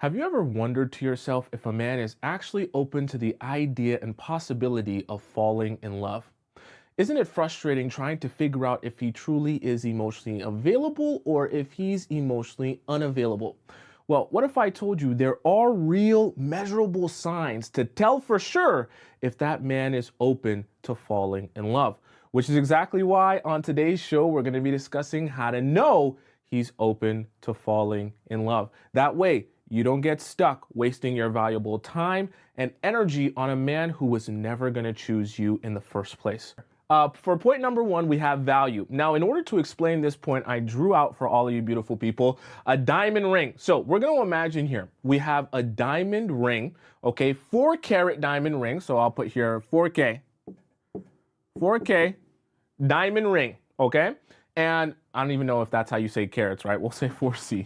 Have you ever wondered to yourself if a man is actually open to the idea and possibility of falling in love? Isn't it frustrating trying to figure out if he truly is emotionally available or if he's emotionally unavailable? Well, what if I told you there are real measurable signs to tell for sure if that man is open to falling in love? Which is exactly why on today's show we're going to be discussing how to know he's open to falling in love. That way, you don't get stuck wasting your valuable time and energy on a man who was never going to choose you in the first place. For point number one, we have value. Now, in order to explain this point, I drew out for all of you beautiful people a diamond ring. So we're going to imagine here we have a diamond ring, okay, 4-carat diamond ring. So I'll put here 4K, 4K diamond ring, okay? And I don't even know if that's how you say carats, right? We'll say 4C.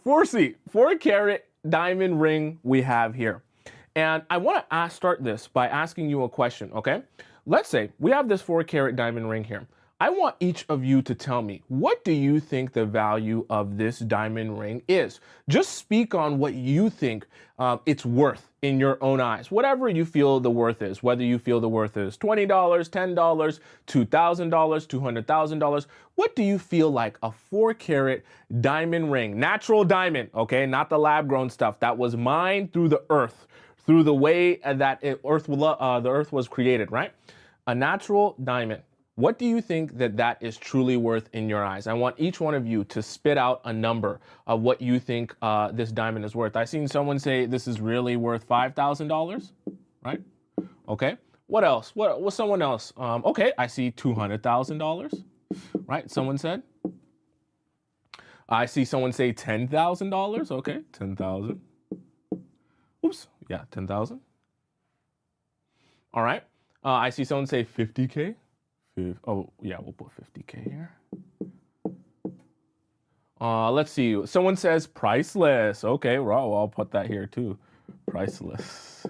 4C, 4-carat diamond ring we have here. And I want to start this by asking you a question, okay? Let's say we have this 4-carat diamond ring here. I want each of you to tell me, what do you think the value of this diamond ring is? Just speak on what you think it's worth in your own eyes, whatever you feel the worth is, whether you feel the worth is $20, $10, $2,000, $200,000. What do you feel like a 4-carat diamond ring, natural diamond, okay? Not the lab grown stuff that was mined through the earth, through the way that the earth was created, right? A natural diamond. What do you think that is truly worth in your eyes? I want each one of you to spit out a number of what you think this diamond is worth. I've seen someone say this is really worth $5,000, right? Okay. What else? What's someone else? Okay, I see $200,000, right? Someone said. I see someone say $10,000. Okay, 10,000. Oops. Yeah, 10,000. All right. I see someone say 50K. Oh, yeah, we'll put 50K here. Let's see. Someone says priceless. Okay, well, I'll put that here too. Priceless.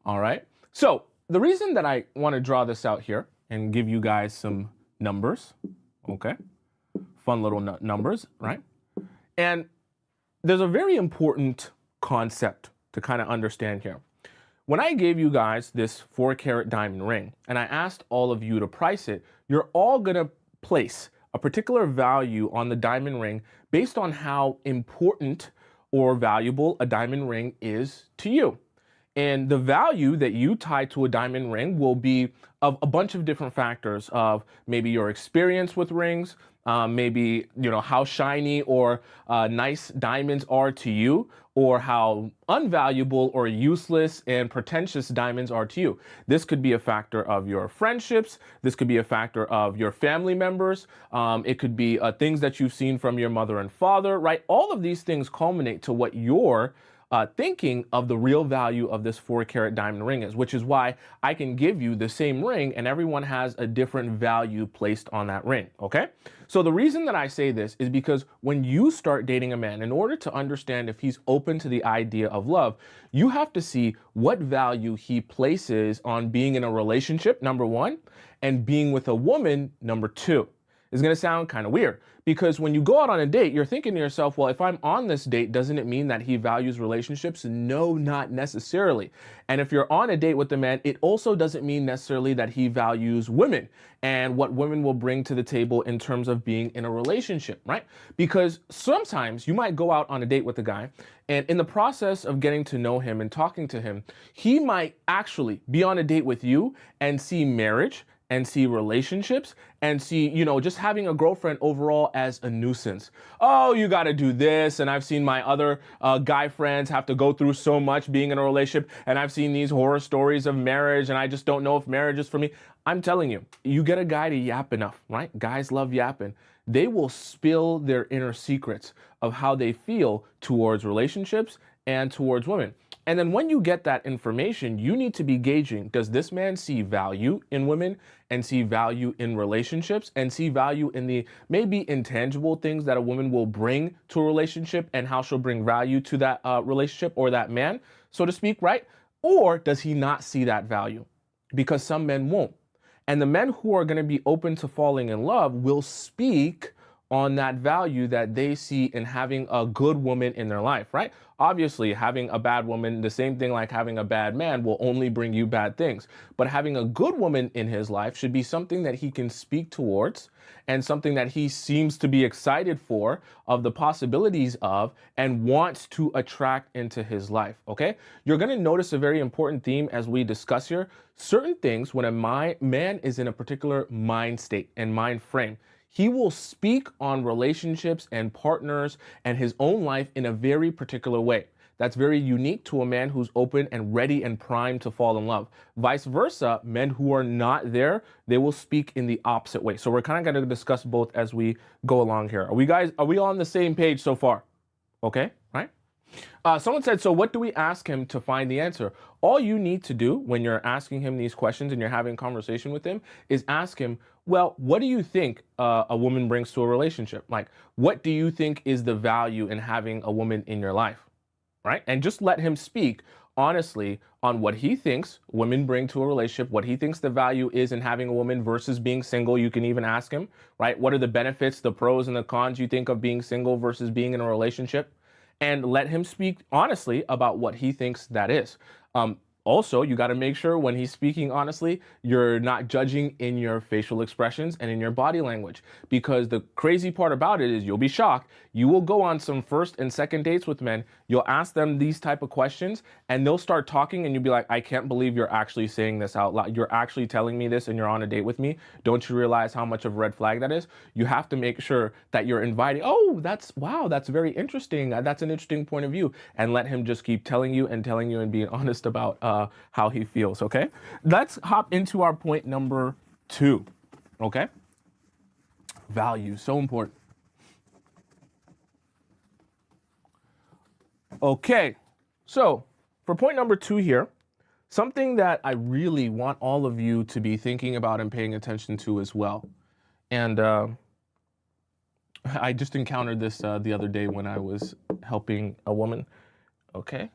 All right. So the reason that I want to draw this out here and give you guys some numbers, okay, fun little numbers, right? And there's a very important concept to kind of understand here. When I gave you guys this 4-carat diamond ring and I asked all of you to price it, you're all going to place a particular value on the diamond ring based on how important or valuable a diamond ring is to you. And the value that you tie to a diamond ring will be of a bunch of different factors of maybe your experience with rings, maybe, how shiny or nice diamonds are to you, or how unvaluable or useless and pretentious diamonds are to you. This could be a factor of your friendships. This could be a factor of your family members. It could be things that you've seen from your mother and father, right? All of these things culminate to what your thinking of the real value of this 4-carat diamond ring is, which is why I can give you the same ring and everyone has a different value placed on that ring, okay? So the reason that I say this is because when you start dating a man, in order to understand if he's open to the idea of love, you have to see what value he places on being in a relationship, number one, and being with a woman, number two. It's going to sound kind of weird because when you go out on a date, you're thinking to yourself, well, if I'm on this date, doesn't it mean that he values relationships? No, not necessarily. And if you're on a date with a man, it also doesn't mean necessarily that he values women and what women will bring to the table in terms of being in a relationship, right? Because sometimes you might go out on a date with a guy and in the process of getting to know him and talking to him, he might actually be on a date with you and see marriage and see relationships and see, just having a girlfriend overall as a nuisance. Oh, you got to do this. And I've seen my other guy friends have to go through so much being in a relationship. And I've seen these horror stories of marriage and I just don't know if marriage is for me. I'm telling you, you get a guy to yap enough, right? Guys love yapping. They will spill their inner secrets of how they feel towards relationships and towards women. And then when you get that information, you need to be gauging, does this man see value in women and see value in relationships and see value in the maybe intangible things that a woman will bring to a relationship and how she'll bring value to that relationship or that man, so to speak, right? Or does he not see that value? Because some men won't. And the men who are going to be open to falling in love will speak on that value that they see in having a good woman in their life, right? Obviously, having a bad woman, the same thing like having a bad man, will only bring you bad things. But having a good woman in his life should be something that he can speak towards and something that he seems to be excited for, of the possibilities of, and wants to attract into his life. Okay? You're going to notice a very important theme as we discuss here. Certain things, when a man is in a particular mind state and mind frame, he will speak on relationships and partners and his own life in a very particular way. That's very unique to a man who's open and ready and primed to fall in love. Vice versa, men who are not there, they will speak in the opposite way. So we're kind of going to discuss both as we go along here. Are we on the same page so far? Okay, right? Someone said, so what do we ask him to find the answer? All you need to do when you're asking him these questions and you're having a conversation with him is ask him, well, what do you think a woman brings to a relationship? Like, what do you think is the value in having a woman in your life? Right? And just let him speak honestly on what he thinks women bring to a relationship, what he thinks the value is in having a woman versus being single. You can even ask him, right? What are the benefits, the pros and the cons you think of being single versus being in a relationship? And let him speak honestly about what he thinks that is. Also, you got to make sure when he's speaking honestly, you're not judging in your facial expressions and in your body language. Because the crazy part about it is, you'll be shocked. You will go on some first and second dates with men. You'll ask them these type of questions and they'll start talking and you'll be like, I can't believe you're actually saying this out loud. You're actually telling me this and you're on a date with me. Don't you realize how much of a red flag that is? You have to make sure that you're inviting, oh, wow, that's very interesting. That's an interesting point of view. And let him just keep telling you and being honest about how he feels, okay? Let's hop into our point number 2, okay? Value, so important. Okay, so for point number 2 here, something that I really want all of you to be thinking about and paying attention to as well. And I just encountered this the other day when I was helping a woman, okay?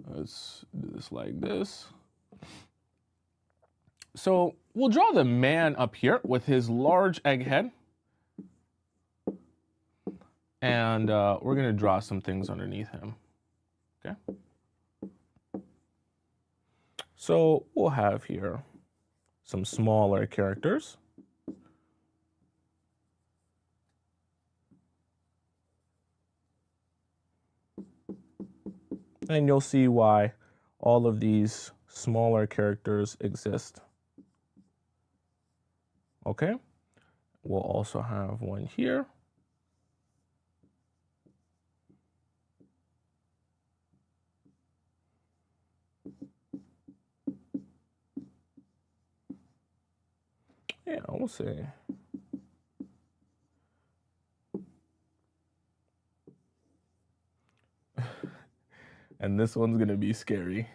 Let's do this like this. So we'll draw the man up here with his large egg head. And we're going to draw some things underneath him. Okay. So we'll have here some smaller characters. And you'll see why all of these smaller characters exist. Okay. We'll also have one here. Yeah, we'll see. And this one's going to be scary.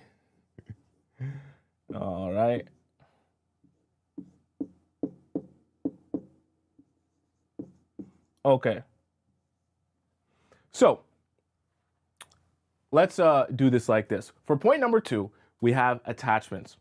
All right. Okay. So let's do this like this. For point number 2, we have attachments.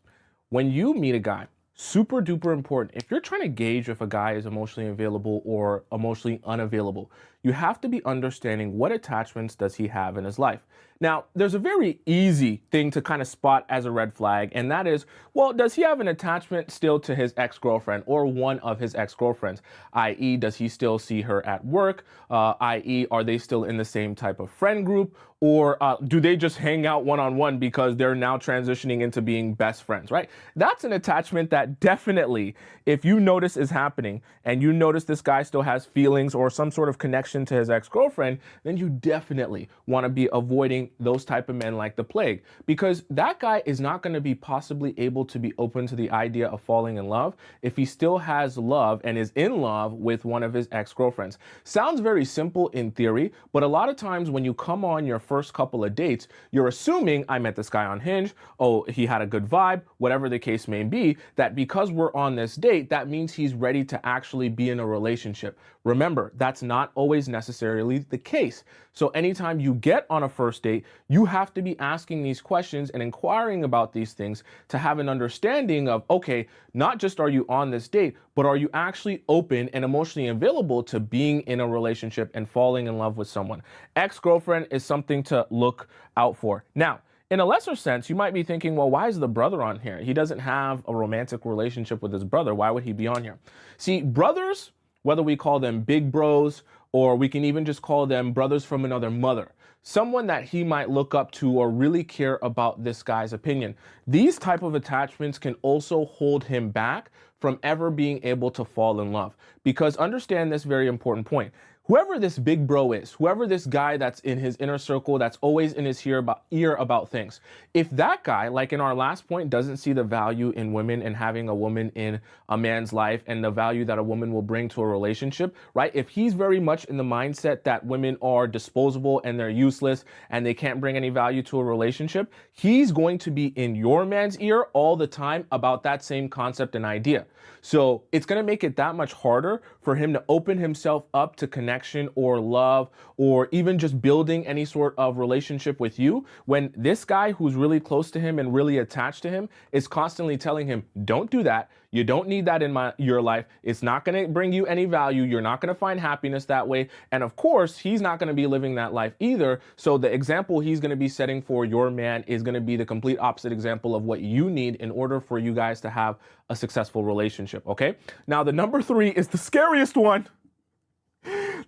When you meet a guy, super duper important. If you're trying to gauge if a guy is emotionally available or emotionally unavailable, you have to be understanding what attachments does he have in his life. Now, there's a very easy thing to kind of spot as a red flag, and that is, well, does he have an attachment still to his ex-girlfriend or one of his ex-girlfriends? I.e., does he still see her at work? I.e., are they still in the same type of friend group? Or do they just hang out one-on-one because they're now transitioning into being best friends, right? That's an attachment that definitely, if you notice is happening and you notice this guy still has feelings or some sort of connection to his ex-girlfriend, then you definitely want to be avoiding those type of men like the plague, because that guy is not going to be possibly able to be open to the idea of falling in love if he still has love and is in love with one of his ex-girlfriends. Sounds very simple in theory, but a lot of times when you come on your first couple of dates, you're assuming I met this guy on Hinge, oh, he had a good vibe, whatever the case may be, that because we're on this date, that means he's ready to actually be in a relationship. Remember, that's not always necessarily the case. So anytime you get on a first date, you have to be asking these questions and inquiring about these things to have an understanding of, okay, not just are you on this date, but are you actually open and emotionally available to being in a relationship and falling in love with someone? Ex-girlfriend is something to look out for. Now, in a lesser sense, you might be thinking, well, why is the brother on here? He doesn't have a romantic relationship with his brother. Why would he be on here? See, brothers, whether we call them big bros or we can even just call them brothers from another mother, someone that he might look up to or really care about this guy's opinion. These type of attachments can also hold him back from ever being able to fall in love. Because understand this very important point. Whoever this big bro is, whoever this guy that's in his inner circle, that's always in his ear about things, if that guy, like in our last point, doesn't see the value in women and having a woman in a man's life and the value that a woman will bring to a relationship, right? If he's very much in the mindset that women are disposable and they're useless and they can't bring any value to a relationship, he's going to be in your man's ear all the time about that same concept and idea. So it's going to make it that much harder for him to open himself up to connection or love or even just building any sort of relationship with you when this guy who's really close to him and really attached to him is constantly telling him, don't do that. You don't need that in your life. It's not going to bring you any value. You're not going to find happiness that way. And of course, he's not going to be living that life either. So the example he's going to be setting for your man is going to be the complete opposite example of what you need in order for you guys to have a successful relationship. Okay. Now, the number 3 is the scariest one.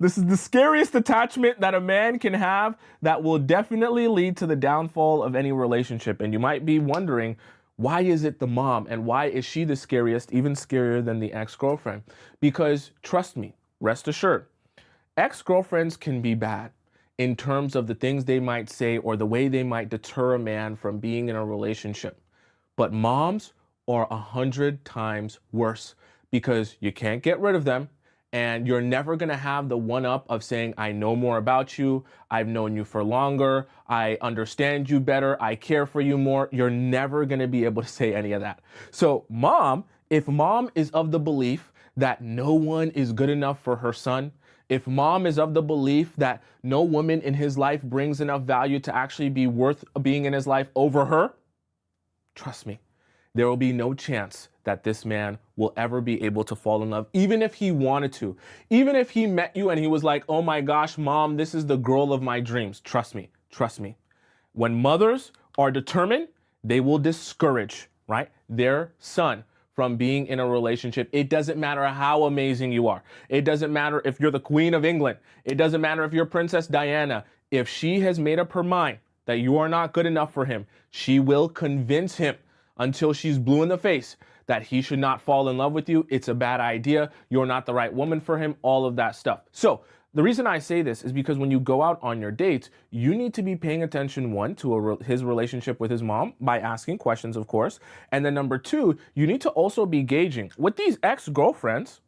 This is the scariest attachment that a man can have that will definitely lead to the downfall of any relationship. And you might be wondering, why is it the mom? And why is she the scariest, even scarier than the ex-girlfriend? Because trust me, rest assured, ex-girlfriends can be bad in terms of the things they might say or the way they might deter a man from being in a relationship. But moms are 100 times worse because you can't get rid of them. And you're never going to have the one-up of saying, I know more about you, I've known you for longer, I understand you better, I care for you more. You're never going to be able to say any of that. So mom, if mom is of the belief that no one is good enough for her son, if mom is of the belief that no woman in his life brings enough value to actually be worth being in his life over her, trust me, there will be no chance that this man will ever be able to fall in love, even if he wanted to. Even if he met you and he was like, oh my gosh, mom, this is the girl of my dreams. Trust me, trust me. When mothers are determined, they will discourage, right, their son from being in a relationship. It doesn't matter how amazing you are. It doesn't matter if you're the Queen of England. It doesn't matter if you're Princess Diana. If she has made up her mind that you are not good enough for him, she will convince him until she's blue in the face that he should not fall in love with you. It's a bad idea. You're not the right woman for him, all of that stuff. So the reason I say this is because when you go out on your dates, you need to be paying attention, one, to his relationship with his mom by asking questions, of course. And then number 2, you need to also be gauging with these ex-girlfriends,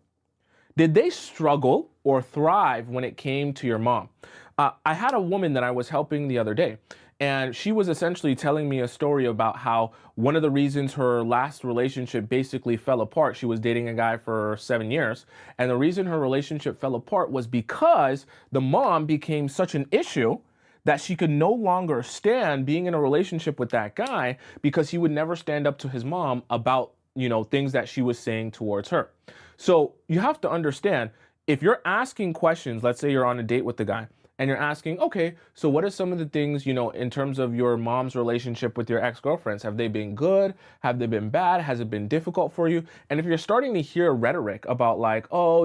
did they struggle or thrive when it came to your mom? I had a woman that I was helping the other day, and she was essentially telling me a story about how one of the reasons her last relationship basically fell apart, she was dating a guy for 7 years, and the reason her relationship fell apart was because the mom became such an issue that she could no longer stand being in a relationship with that guy because he would never stand up to his mom about, things that she was saying towards her. So you have to understand, if you're asking questions, let's say you're on a date with the guy, and you're asking, okay, so what are some of the things, in terms of your mom's relationship with your ex-girlfriends? Have they been good? Have they been bad? Has it been difficult for you? And if you're starting to hear rhetoric about like, oh,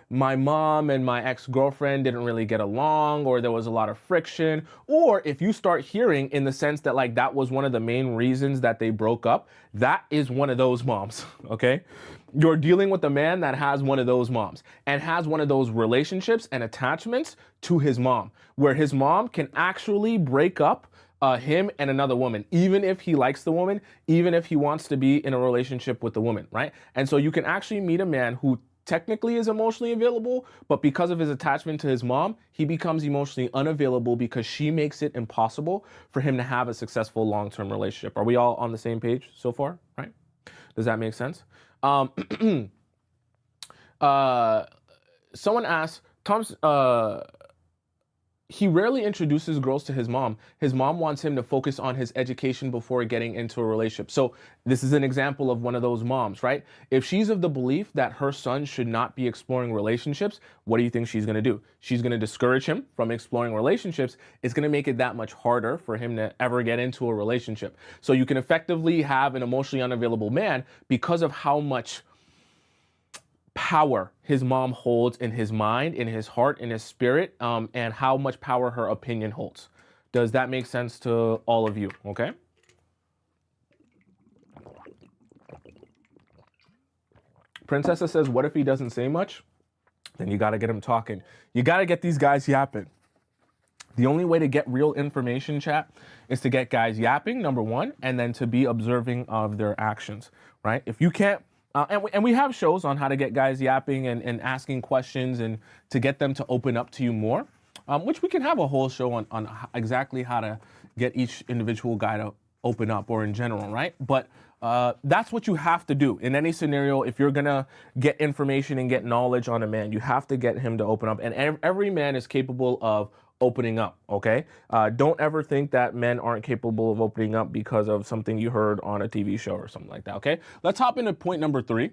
my mom and my ex-girlfriend didn't really get along, or there was a lot of friction, or if you start hearing in the sense that like that was one of the main reasons that they broke up, that is one of those moms, okay? You're dealing with a man that has one of those moms and has one of those relationships and attachments to his mom, where his mom can actually break up him and another woman, even if he likes the woman, even if he wants to be in a relationship with the woman, right? And so you can actually meet a man who technically is emotionally available, but because of his attachment to his mom, he becomes emotionally unavailable because she makes it impossible for him to have a successful long-term relationship. Are we all on the same page so far? Right? Does that make sense? Someone asked, he rarely introduces girls to his mom. His mom wants him to focus on his education before getting into a relationship. So this is an example of one of those moms, right? If she's of the belief that her son should not be exploring relationships, what do you think she's going to do? She's going to discourage him from exploring relationships. It's going to make it that much harder for him to ever get into a relationship. So you can effectively have an emotionally unavailable man because of how much power his mom holds in his mind, in his heart, in his spirit, and how much power her opinion holds. Does that make sense to all of you? Okay. Princessa says, what if he doesn't say much? Then you got to get him talking. You got to get these guys yapping. The only way to get real information, chat, is to get guys yapping, number one, and then to be observing of their actions, right? If you can't, and we have shows on how to get guys yapping and asking questions and to get them to open up to you more, which we can have a whole show on exactly how to get each individual guy to open up, or in general, right? But that's what you have to do in any scenario. If you're gonna get information and get knowledge on a man, you have to get him to open up, and every man is capable of opening up, okay? Don't ever think that men aren't capable of opening up because of something you heard on a TV show or something like that, okay? Let's hop into point number 3.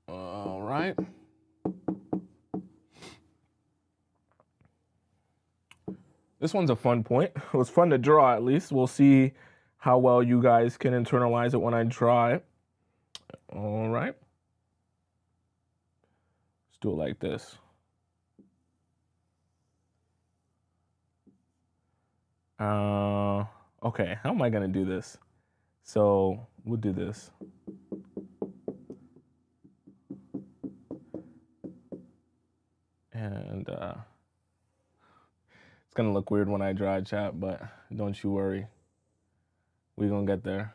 All right. This one's a fun point. It was fun to draw, at least. We'll see how well you guys can internalize it when I draw it. All right. Let's do it like this. Okay, how am I gonna do this? So we'll do this. And it's gonna look weird when I draw a chat, but don't you worry. We're gonna get there.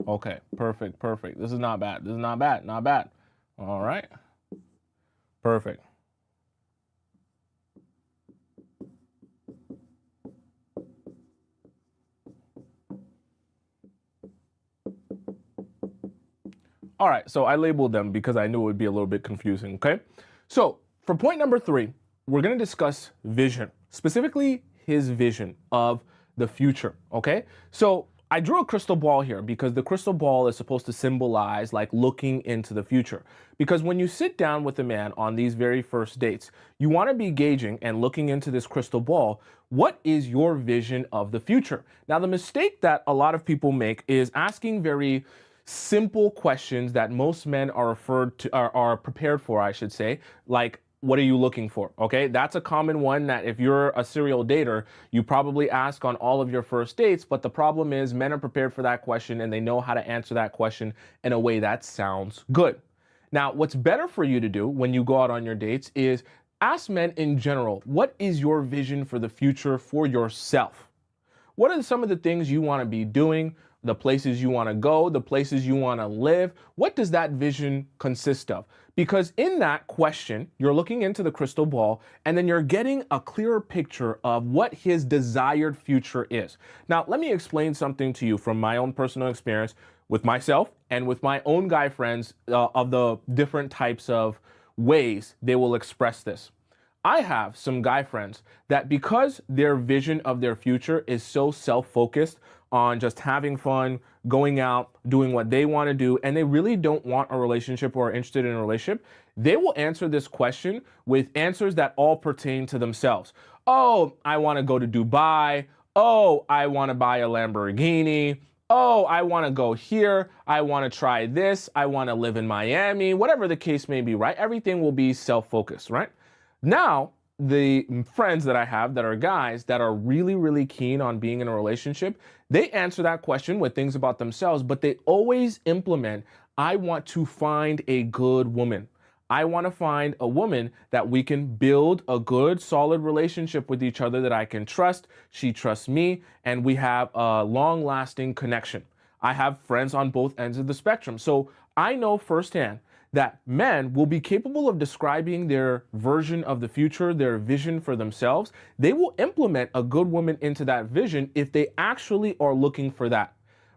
Okay, perfect. This is not bad. Not bad. All right. Perfect. All right, so I labeled them because I knew it would be a little bit confusing, okay? So for point number 3, we're gonna discuss vision, specifically his vision of the future, okay? So I drew a crystal ball here because the crystal ball is supposed to symbolize like looking into the future. Because when you sit down with a man on these very first dates, you want to be gauging and looking into this crystal ball. What is your vision of the future? Now, the mistake that a lot of people make is asking very simple questions that most men are prepared for, I should say, like, what are you looking for? Okay, that's a common one that if you're a serial dater, you probably ask on all of your first dates. But the problem is men are prepared for that question and they know how to answer that question in a way that sounds good. Now, what's better for you to do when you go out on your dates is ask men in general, what is your vision for the future for yourself? What are some of the things you want to be doing? The places you want to go, the places you want to live. What does that vision consist of? Because in that question, you're looking into the crystal ball and then you're getting a clearer picture of what his desired future is. Now, let me explain something to you from my own personal experience with myself and with my own guy friends of the different types of ways they will express this. I have some guy friends that because their vision of their future is so self-focused on just having fun, going out, doing what they want to do, and they really don't want a relationship or are interested in a relationship, they will answer this question with answers that all pertain to themselves. Oh, I want to go to Dubai. Oh, I want to buy a Lamborghini. Oh, I want to go here. I want to try this. I want to live in Miami. Whatever the case may be, right? Everything will be self-focused, right? Now, the friends that I have that are guys that are really, really keen on being in a relationship, they answer that question with things about themselves, but they always implement, I want to find a good woman. I want to find a woman that we can build a good, solid relationship with each other that I can trust. She trusts me, and we have a long lasting connection. I have friends on both ends of the spectrum. So I know firsthand that men will be capable of describing their version of the future, their vision for themselves. They will implement a good woman into that vision if they actually are looking for that.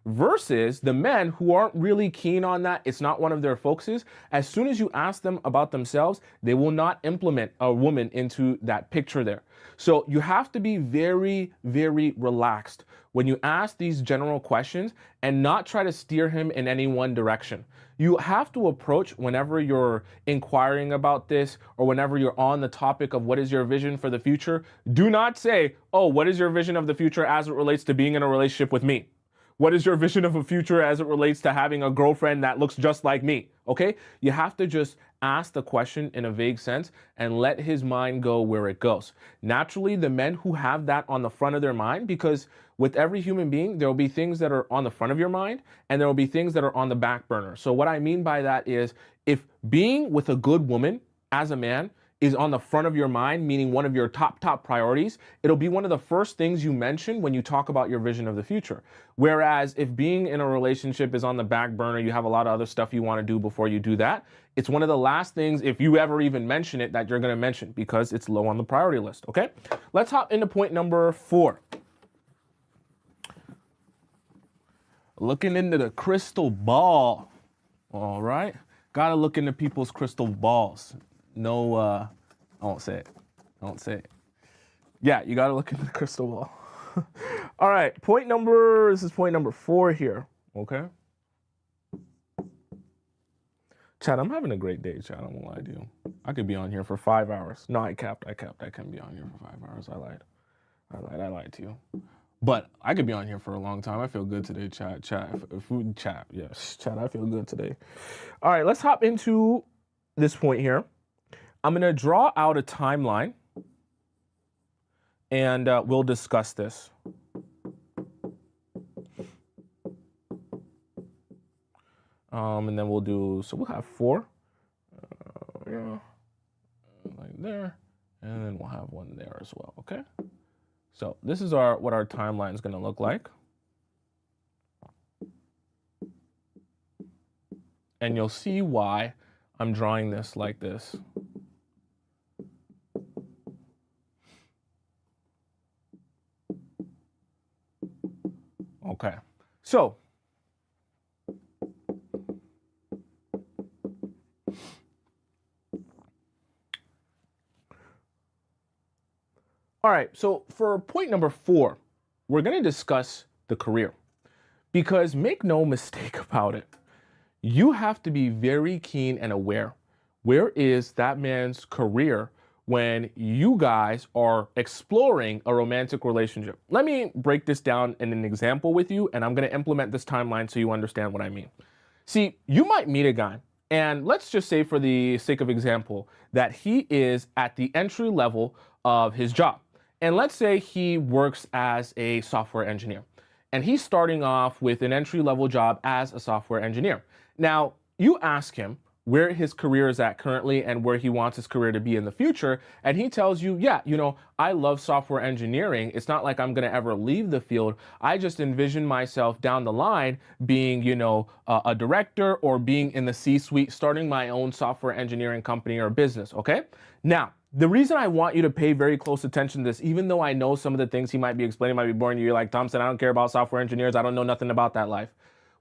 Versus the men who aren't really keen on that, it's not one of their focuses. As soon as you ask them about themselves, they will not implement a woman into that picture there. So you have to be very, very relaxed when you ask these general questions and not try to steer him in any one direction. You have to approach whenever you're inquiring about this or whenever you're on the topic of what is your vision for the future. Do not say, oh, what is your vision of the future as it relates to being in a relationship with me? What is your vision of a future as it relates to having a girlfriend that looks just like me? Okay? You have to just ask the question in a vague sense and let his mind go where it goes. Naturally, the men who have that on the front of their mind, because with every human being, there will be things that are on the front of your mind and there will be things that are on the back burner. So what I mean by that is if being with a good woman as a man is on the front of your mind, meaning one of your top priorities, it'll be one of the first things you mention when you talk about your vision of the future. Whereas if being in a relationship is on the back burner, you have a lot of other stuff you want to do before you do that, it's one of the last things, if you ever even mention it, that you're going to mention because it's low on the priority list, okay? Let's hop into point number 4. Looking into the crystal ball, all right? Gotta look into people's crystal balls. No, I won't say it. I won't say it. Yeah, you got to look into the crystal ball. All right, this is point number 4 here, okay? Chad, I'm having a great day, Chad. I won't lie to you. I could be on here for 5 hours. No, I capped. I can be on here for 5 hours. I lied to you. But I could be on here for a long time. I feel good today, Chad. Yes, Chad, I feel good today. All right, let's hop into this point here. I'm going to draw out a timeline, and we'll discuss this. And then we'll have 4, yeah, like there, and then we'll have 1 there as well, okay? So this is what our timeline is going to look like. And you'll see why I'm drawing this like this. Okay, so all right, so for point number 4, we're going to discuss the career, because make no mistake about it, you have to be very keen and aware. Where is that man's career when you guys are exploring a romantic relationship? Let me break this down in an example with you, and I'm going to implement this timeline so you understand what I mean. See, you might meet a guy, and let's just say for the sake of example that he is at the entry level of his job. And let's say he works as a software engineer, and he's starting off with an entry-level job as a software engineer. Now, you ask him where his career is at currently and where he wants his career to be in the future, and he tells you, yeah, I love software engineering. It's not like I'm going to ever leave the field. I just envision myself down the line being, a director or being in the C-suite, starting my own software engineering company or business, okay? Now, the reason I want you to pay very close attention to this, even though I know some of the things he might be explaining might be boring to you, like, Thompson, I don't care about software engineers. I don't know nothing about that life.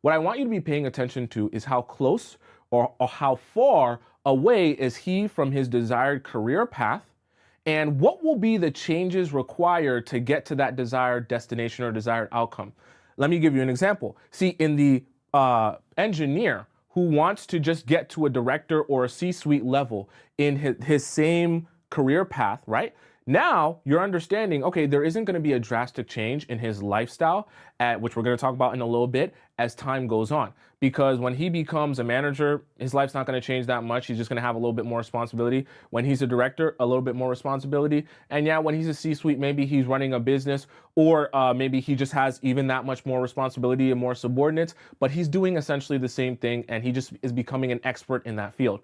What I want you to be paying attention to is how close or how far away is he from his desired career path, and what will be the changes required to get to that desired destination or desired outcome. Let me give you an example. See, in the engineer who wants to just get to a director or a C-suite level in his same career path, right? Now you're understanding, okay, there isn't going to be a drastic change in his lifestyle, which we're going to talk about in a little bit as time goes on. Because when he becomes a manager, his life's not going to change that much. He's just going to have a little bit more responsibility. When he's a director, a little bit more responsibility. And yeah, when he's a C-suite, maybe he's running a business, or maybe he just has even that much more responsibility and more subordinates, but he's doing essentially the same thing, and he just is becoming an expert in that field.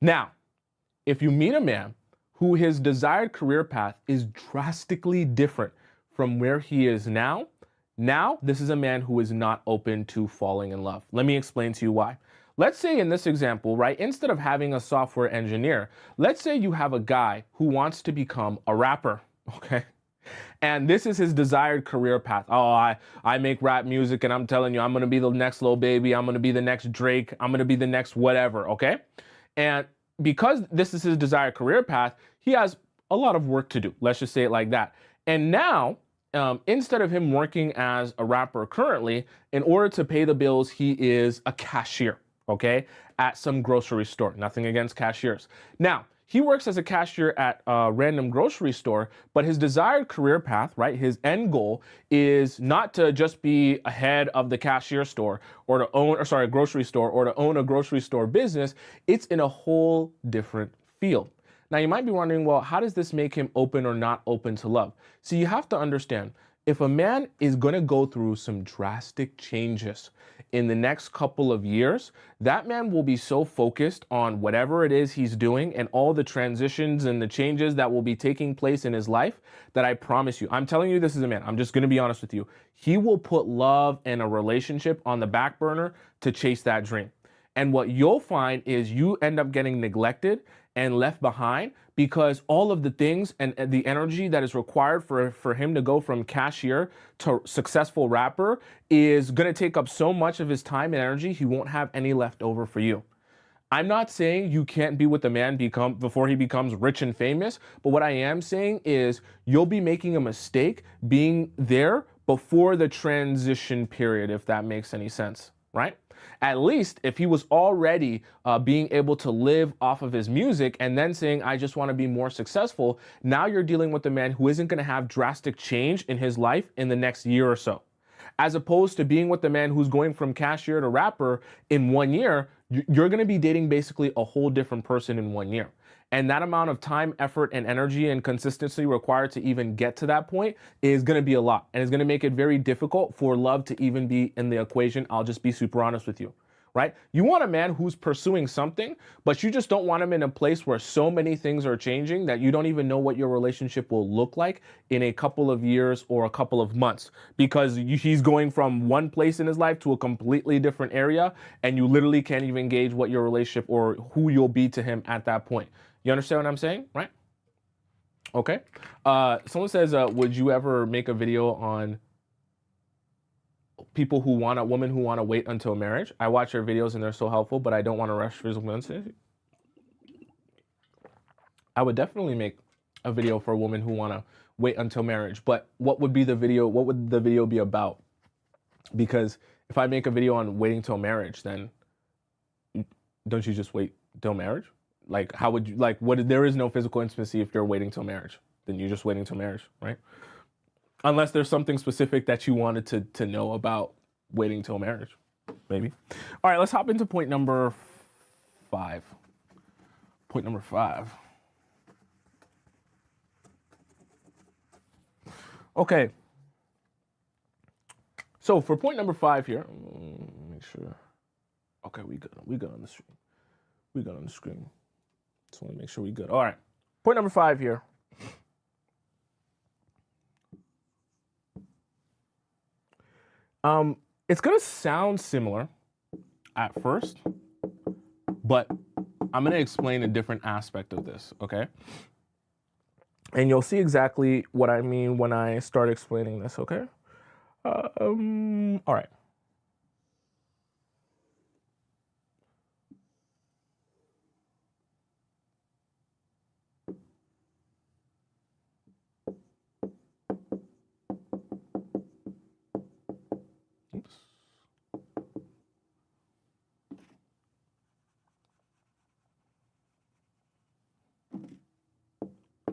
Now, if you meet a man who his desired career path is drastically different from where he is now, this is a man who is not open to falling in love. Let me explain to you why. Let's say in this example, right, instead of having a software engineer, let's say you have a guy who wants to become a rapper, okay? And this is his desired career path. Oh, I make rap music and I'm telling you, I'm going to be the next Lil Baby. I'm going to be the next Drake. I'm going to be the next whatever, okay? And because this is his desired career path, he has a lot of work to do. Let's just say it like that. And now, instead of him working as a rapper currently, in order to pay the bills, he is a cashier, okay, at some grocery store. Nothing against cashiers. Now, he works as a cashier at a random grocery store, but his desired career path, right, his end goal is not to just be a head of the cashier store or to own, or sorry, a grocery store or to own a grocery store business. It's in a whole different field. Now, you might be wondering, well, how does this make him open or not open to love? So you have to understand, if a man is going to go through some drastic changes in the next couple of years, that man will be so focused on whatever it is he's doing and all the transitions and the changes that will be taking place in his life that I promise you, I'm telling you, this is a man, I'm just going to be honest with you. He will put love and a relationship on the back burner to chase that dream. And what you'll find is you end up getting neglected and left behind because all of the things and the energy that is required for him to go from cashier to successful rapper is going to take up so much of his time and energy, he won't have any left over for you. I'm not saying you can't be with the man before he becomes rich and famous, but what I am saying is you'll be making a mistake being there before the transition period, if that makes any sense, right? At least if he was already being able to live off of his music and then saying, I just want to be more successful, now you're dealing with a man who isn't going to have drastic change in his life in the next year or so. As opposed to being with the man who's going from cashier to rapper in 1 year, you're going to be dating basically a whole different person in 1 year. And that amount of time, effort, and energy and consistency required to even get to that point is going to be a lot. And it's going to make it very difficult for love to even be in the equation. I'll just be super honest with you, right? You want a man who's pursuing something, but you just don't want him in a place where so many things are changing that you don't even know what your relationship will look like in a couple of years or a couple of months, because he's going from one place in his life to a completely different area, and you literally can't even gauge what your relationship or who you'll be to him at that point. You understand what I'm saying, right? Okay. Someone says, would you ever make a video on people who want women who want to wait until marriage? I watch your videos and they're so helpful, but I don't want to rush physical intimacy. I would definitely make a video for women who want to wait until marriage, but what would the video be about? Because if I make a video on waiting till marriage, then don't you just wait till marriage? Like, how would you, like, there is no physical intimacy if you're waiting till marriage. Then you're just waiting till marriage, right? Unless there's something specific that you wanted to know about waiting till marriage, maybe. All right, let's hop into point number 5. Point number 5. Okay. So for point number 5 here, make sure. Okay, we good on the screen. We good on the screen. Just want to make sure we good. All right. Point number 5 here. It's going to sound similar at first, but I'm going to explain a different aspect of this, okay? And you'll see exactly what I mean when I start explaining this, okay? All right. Oops.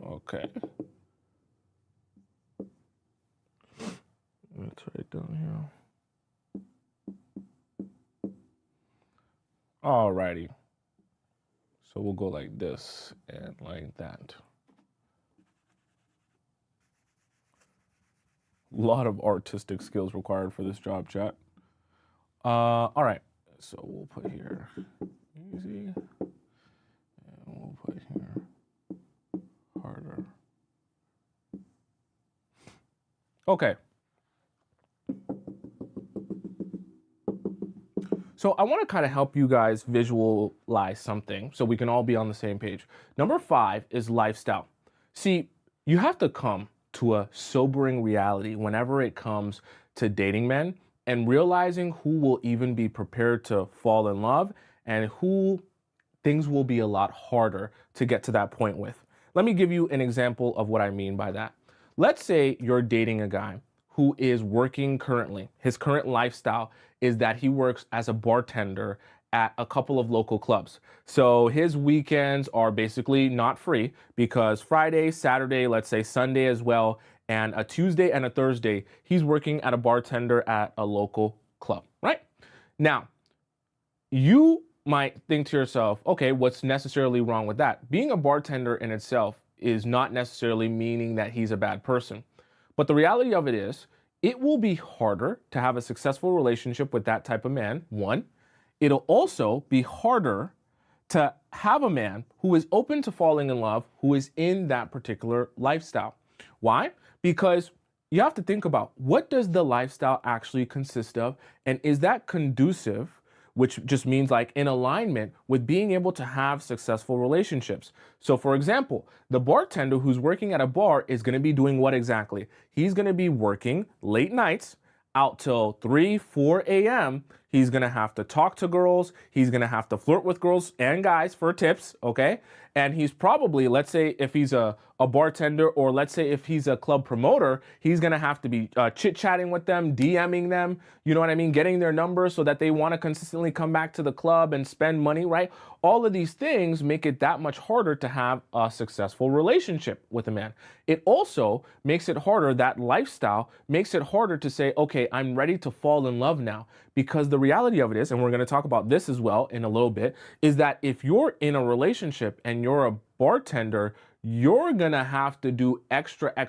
Okay. Let's write down here. Alrighty. So we'll go like this and like that. A lot of artistic skills required for this job, chat. All right. So we'll put here easy we'll put here harder. Okay. So I want to kind of help you guys visualize something so we can all be on the same page. Number 5 is lifestyle. See, you have to come to a sobering reality whenever it comes to dating men and realizing who will even be prepared to fall in love and who things will be a lot harder to get to that point with. Let me give you an example of what I mean by that. Let's say you're dating a guy who is working currently. His current lifestyle is that he works as a bartender at a couple of local clubs. So his weekends are basically not free because Friday, Saturday, let's say Sunday as well, and a Tuesday and a Thursday, he's working at a bartender at a local club, right? Now, you might think to yourself, okay, what's necessarily wrong with that? Being a bartender in itself is not necessarily meaning that he's a bad person. But the reality of it is, it will be harder to have a successful relationship with that type of man, one. It'll also be harder to have a man who is open to falling in love, who is in that particular lifestyle. Why? Because you have to think about, what does the lifestyle actually consist of? And is that conducive, which just means like in alignment with being able to have successful relationships? So for example, the bartender who's working at a bar is going to be doing what exactly? He's going to be working late nights out till 3, 4 a.m. He's going to have to talk to girls. He's going to have to flirt with girls and guys for tips, okay? And he's probably, let's say if he's a bartender, or let's say if he's a club promoter, he's going to have to be chit-chatting with them, DMing them, you know what I mean? Getting their numbers so that they want to consistently come back to the club and spend money, right? All of these things make it that much harder to have a successful relationship with a man. It also makes it harder, that lifestyle makes it harder to say, okay, I'm ready to fall in love now. Because the reality of it is, and we're going to talk about this as well in a little bit, is that if you're in a relationship and you're a bartender, you're going to have to do extra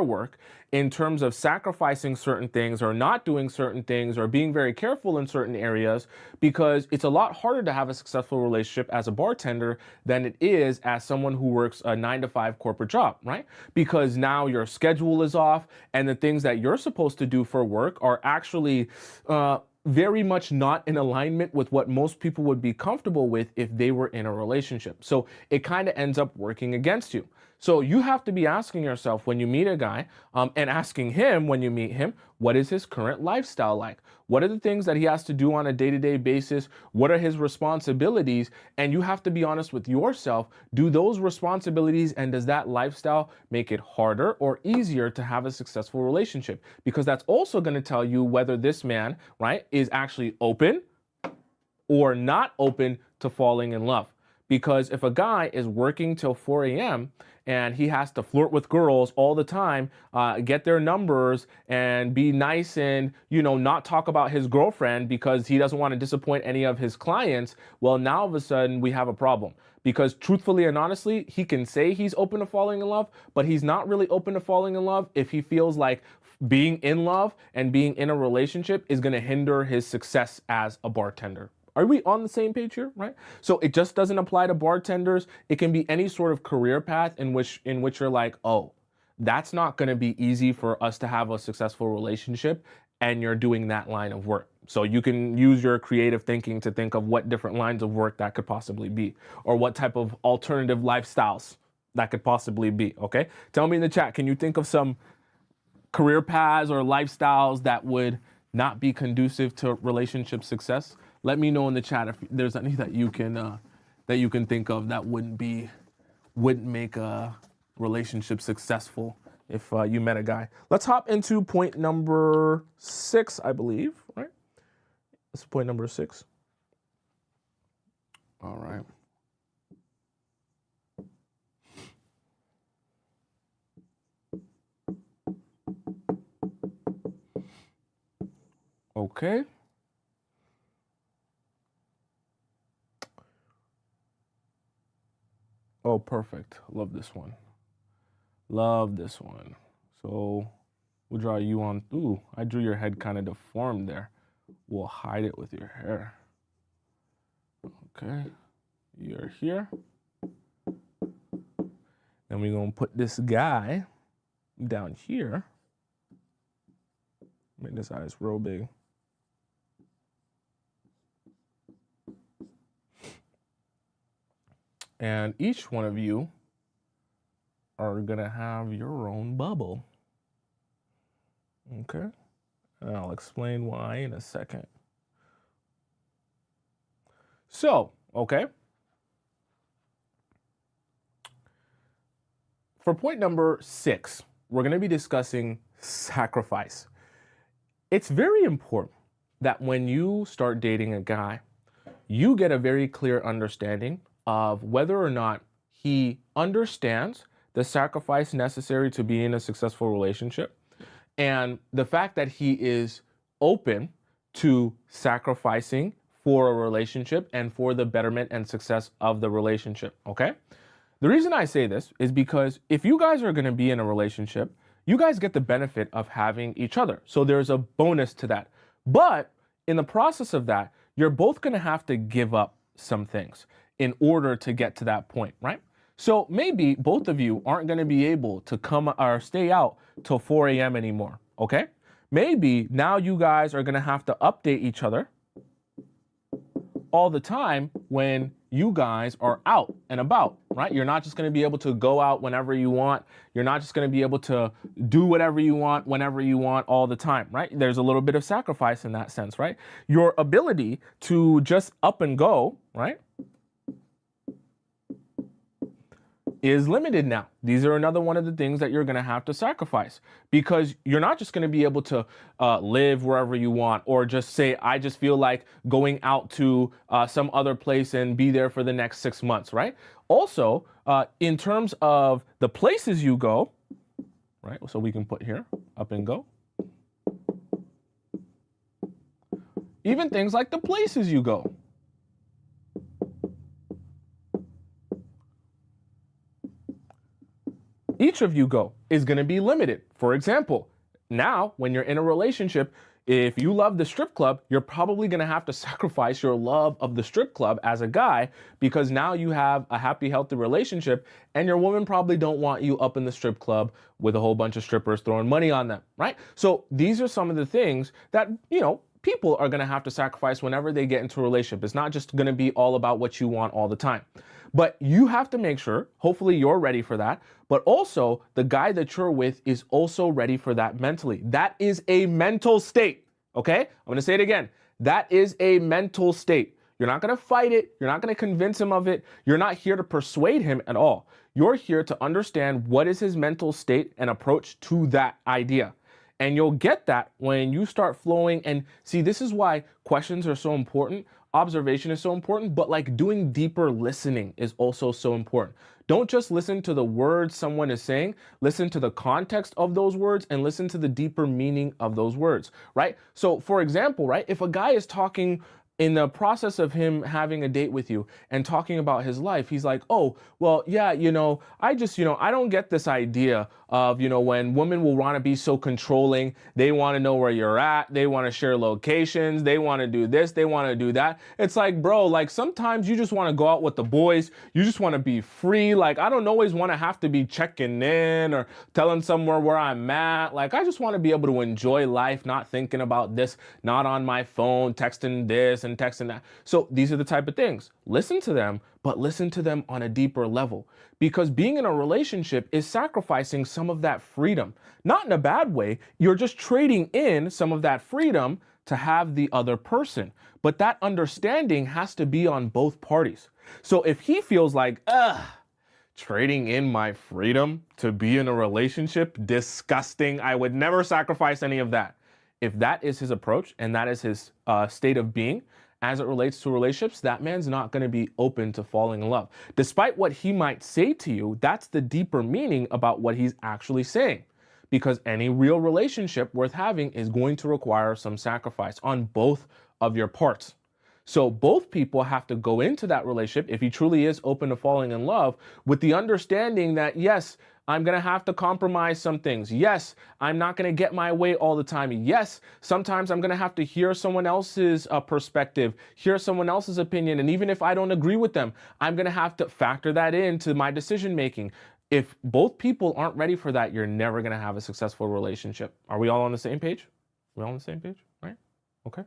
work in terms of sacrificing certain things or not doing certain things or being very careful in certain areas, because it's a lot harder to have a successful relationship as a bartender than it is as someone who works a 9-to-5 corporate job, right? Because now your schedule is off and the things that you're supposed to do for work are actually very much not in alignment with what most people would be comfortable with if they were in a relationship. So it kind of ends up working against you. So you have to be asking yourself when you meet a guy, and asking him when you meet him, what is his current lifestyle like? What are the things that he has to do on a day-to-day basis? What are his responsibilities? And you have to be honest with yourself. Do those responsibilities and does that lifestyle make it harder or easier to have a successful relationship? Because that's also going to tell you whether this man, right, is actually open or not open to falling in love. Because if a guy is working till 4 a.m. and he has to flirt with girls all the time, get their numbers and be nice and, you know, not talk about his girlfriend because he doesn't want to disappoint any of his clients, well, now all of a sudden we have a problem. Because truthfully and honestly, he can say he's open to falling in love, but he's not really open to falling in love if he feels like being in love and being in a relationship is going to hinder his success as a bartender. Are we on the same page here, right? So it just doesn't apply to bartenders. It can be any sort of career path in which you're like, oh, that's not going to be easy for us to have a successful relationship, and you're doing that line of work. So you can use your creative thinking to think of what different lines of work that could possibly be, or what type of alternative lifestyles that could possibly be, okay? Tell me in the chat, can you think of some career paths or lifestyles that would not be conducive to relationship success? Let me know in the chat if there's any that you can think of that wouldn't make a relationship successful if you met a guy. Let's hop into point number 6, I believe, right? This is point number 6. All right. Okay. Oh, perfect. Love this one. Love this one. So we'll draw you on. Ooh, I drew your head kind of deformed there. We'll hide it with your hair. Okay. You're here. And we're going to put this guy down here. Make this eyes real big. And each one of you are going to have your own bubble. Okay? And I'll explain why in a second. So, okay. For point number 6, we're going to be discussing sacrifice. It's very important that when you start dating a guy, you get a very clear understanding of whether or not he understands the sacrifice necessary to be in a successful relationship, and the fact that he is open to sacrificing for a relationship and for the betterment and success of the relationship, okay? The reason I say this is because if you guys are going to be in a relationship, you guys get the benefit of having each other. So there's a bonus to that. But in the process of that, you're both going to have to give up some things in order to get to that point, right? So maybe both of you aren't going to be able to come or stay out till 4 a.m. anymore, okay? Maybe now you guys are going to have to update each other all the time when you guys are out and about, right? You're not just going to be able to go out whenever you want. You're not just going to be able to do whatever you want, whenever you want, all the time, right? There's a little bit of sacrifice in that sense, right? Your ability to just up and go, right, is limited now. These are another one of the things that you're going to have to sacrifice, because you're not just going to be able to live wherever you want, or just say, I just feel like going out to some other place and be there for the next 6 months, right? Also, in terms of the places you go, right? So we can put here, up and go. Even things like the places you go. Each of you go is going to be limited. For example, now when you're in a relationship, if you love the strip club, you're probably going to have to sacrifice your love of the strip club as a guy, because now you have a happy, healthy relationship, and your woman probably don't want you up in the strip club with a whole bunch of strippers throwing money on them, right? So these are some of the things that, you know, people are going to have to sacrifice whenever they get into a relationship. It's not just going to be all about what you want all the time. But you have to make sure, hopefully you're ready for that, but also the guy that you're with is also ready for that mentally. That is a mental state, okay? I'm going to say it again. That is a mental state. You're not going to fight it. You're not going to convince him of it. You're not here to persuade him at all. You're here to understand what is his mental state and approach to that idea. And you'll get that when you start flowing. And see, this is why questions are so important. Observation is so important, but like doing deeper listening is also so important. Don't just listen to the words someone is saying, listen to the context of those words and listen to the deeper meaning of those words, right? So for example, right, if a guy is talking in the process of him having a date with you and talking about his life, he's like, oh, well, yeah, you know, I don't get this idea of, you know, when women will want to be so controlling, they want to know where you're at, they want to share locations, they want to do this, they want to do that. It's like, bro, like sometimes you just want to go out with the boys, you just want to be free. Like, I don't always want to have to be checking in or telling somewhere where I'm at. Like, I just want to be able to enjoy life, not thinking about this, not on my phone, texting this and texting that. So these are the type of things. Listen to them, but listen to them on a deeper level, because being in a relationship is sacrificing some of that freedom. Not in a bad way. You're just trading in some of that freedom to have the other person. But that understanding has to be on both parties. So if he feels like, trading in my freedom to be in a relationship, disgusting, I would never sacrifice any of that. If that is his approach and that is his state of being as it relates to relationships, that man's not going to be open to falling in love. Despite what he might say to you, that's the deeper meaning about what he's actually saying. Because any real relationship worth having is going to require some sacrifice on both of your parts. So both people have to go into that relationship, if he truly is open to falling in love, with the understanding that, yes, I'm going to have to compromise some things. Yes, I'm not going to get my way all the time. Yes, sometimes I'm going to have to hear someone else's perspective, hear someone else's opinion. And even if I don't agree with them, I'm going to have to factor that into my decision making. If both people aren't ready for that, you're never going to have a successful relationship. Are we all on the same page? We all on the same page, right? Okay.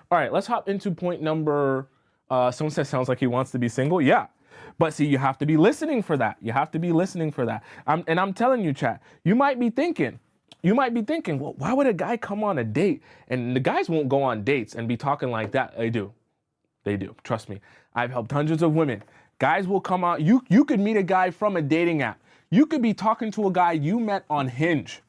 All right, let's hop into point number, someone says sounds like he wants to be single. Yeah. But see, you have to be listening for that. You have to be listening for that. And I'm telling you, chat, you might be thinking, well, why would a guy come on a date? And the guys won't go on dates and be talking like that. They do. They do. Trust me. I've helped hundreds of women. Guys will come out. You could meet a guy from a dating app. You could be talking to a guy you met on Hinge.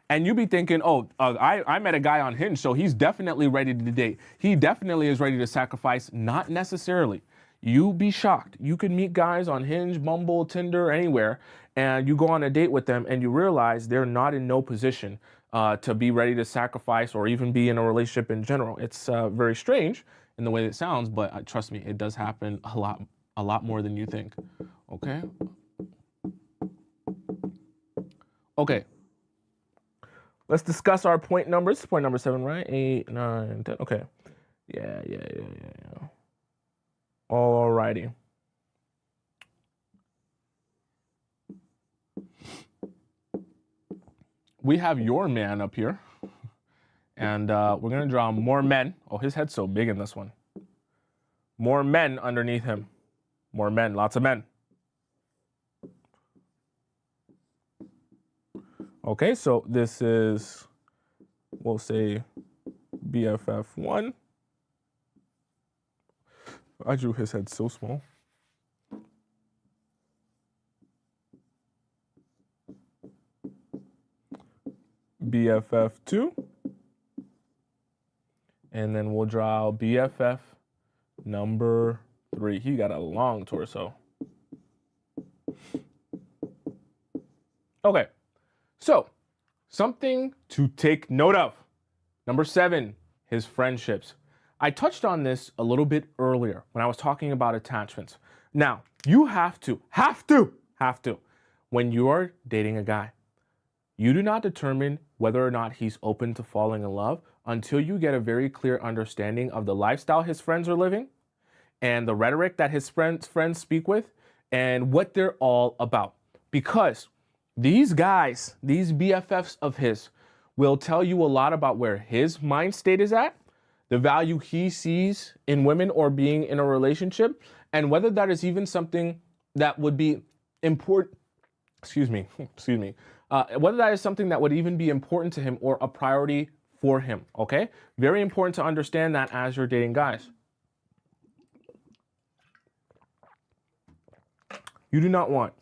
And you be thinking, oh, I met a guy on Hinge, so he's definitely ready to date. He definitely is ready to sacrifice. Not necessarily. You be shocked. You could meet guys on Hinge, Bumble, Tinder, anywhere, and you go on a date with them and you realize they're not in no position to be ready to sacrifice or even be in a relationship in general. It's very strange in the way it sounds, but trust me, it does happen a lot more than you think. Okay? Okay. Let's discuss our point numbers. Point number 7, right? 8, 9, 10. Okay. Yeah. Alrighty. We have your man up here. And we're going to draw more men. Oh, his head's so big in this one. More men underneath him. More men. Lots of men. Okay, so this is, we'll say, BFF1. I drew his head so small. BFF2. And then we'll draw BFF number 3. He got a long torso. Okay, so something to take note of. Number 7, his friendships. I touched on this a little bit earlier when I was talking about attachments. Now, you have to, when you are dating a guy, you do not determine whether or not he's open to falling in love until you get a very clear understanding of the lifestyle his friends are living and the rhetoric that his friends speak with and what they're all about. Because these guys, these BFFs of his, will tell you a lot about where his mind state is at, the value he sees in women or being in a relationship, and whether that is even something that would be important, whether that is something that would even be important to him or a priority for him, okay? Very important to understand that as you're dating guys. You do not want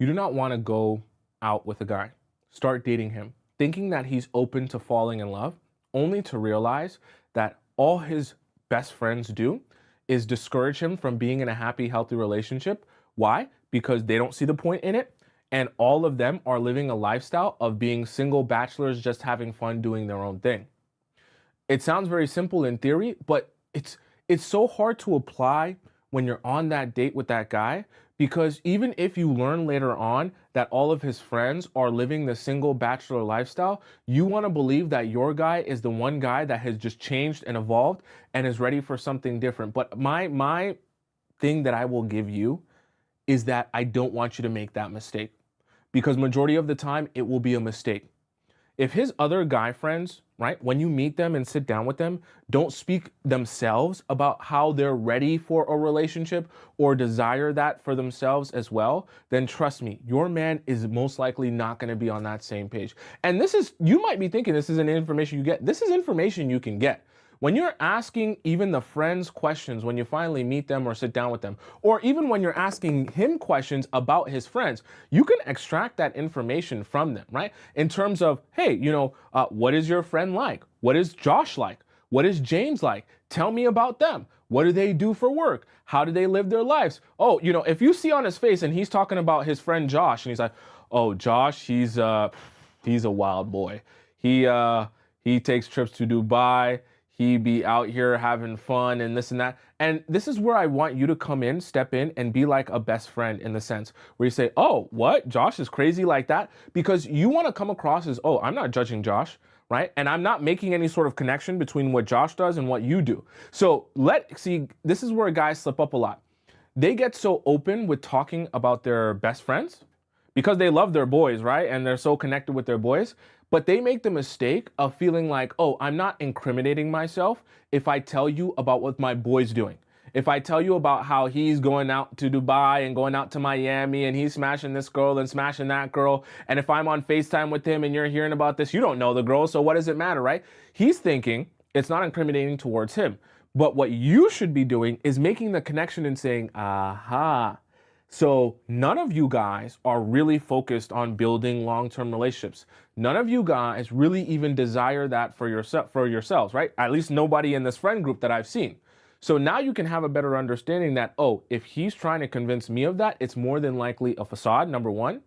to go out with a guy, start dating him, thinking that he's open to falling in love, only to realize that all his best friends do is discourage him from being in a happy, healthy relationship. Why? Because they don't see the point in it. And all of them are living a lifestyle of being single bachelors, just having fun doing their own thing. It sounds very simple in theory, but it's so hard to apply when you're on that date with that guy, because even if you learn later on that all of his friends are living the single bachelor lifestyle, you want to believe that your guy is the one guy that has just changed and evolved and is ready for something different. But my thing that I will give you is that I don't want you to make that mistake, because majority of the time it will be a mistake. If his other guy friends, right, when you meet them and sit down with them, don't speak themselves about how they're ready for a relationship or desire that for themselves as well, then trust me, your man is most likely not going to be on that same page. And this is, you might be thinking this isn't information you get. This is information you can get. When you're asking even the friends questions when you finally meet them or sit down with them, or even when you're asking him questions about his friends, you can extract that information from them, right? In terms of, hey, what is your friend like? What is Josh like? What is James like? Tell me about them. What do they do for work? How do they live their lives? Oh, if you see on his face and he's talking about his friend Josh and he's like, oh, Josh, he's a wild boy. He takes trips to Dubai. He be out here having fun and this and that. And this is where I want you to come in, step in, and be like a best friend in the sense where you say, oh, what? Josh is crazy like that? Because you want to come across as, oh, I'm not judging Josh, right? And I'm not making any sort of connection between what Josh does and what you do. So this is where guys slip up a lot. they get so open with talking about their best friends because they love their boys, right? And they're so connected with their boys. But they make the mistake of feeling like, oh, I'm not incriminating myself if I tell you about what my boy's doing. If I tell you about how he's going out to Dubai and going out to Miami and he's smashing this girl and smashing that girl, and if I'm on FaceTime with him and you're hearing about this, you don't know the girl, so what does it matter, right? He's thinking it's not incriminating towards him. But what you should be doing is making the connection and saying, aha. So none of you guys are really focused on building long-term relationships. None of you guys really even desire that for yourselves, right? At least nobody in this friend group that I've seen. So now you can have a better understanding that, oh, if he's trying to convince me of that, it's more than likely a facade, number one.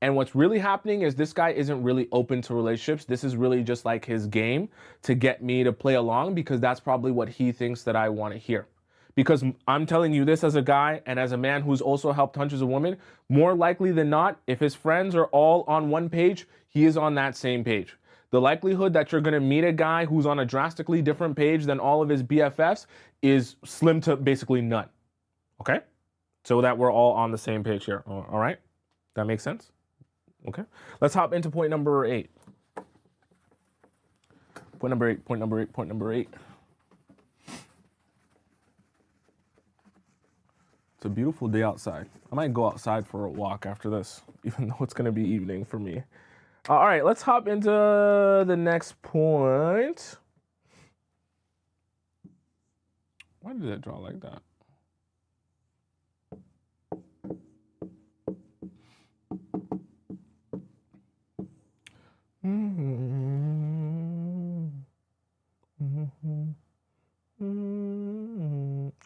And what's really happening is this guy isn't really open to relationships. This is really just like his game to get me to play along because that's probably what he thinks that I want to hear. Because I'm telling you this as a guy and as a man who's also helped hundreds of women, more likely than not, if his friends are all on one page, he is on that same page. The likelihood that you're going to meet a guy who's on a drastically different page than all of his BFFs is slim to basically none. Okay? So that we're all on the same page here. All right? That makes sense? Okay. Let's hop into point number 8. Point number 8. It's a beautiful day outside. I might go outside for a walk after this, even though it's going to be evening for me. All right, let's hop into the next point. Why did it draw like that?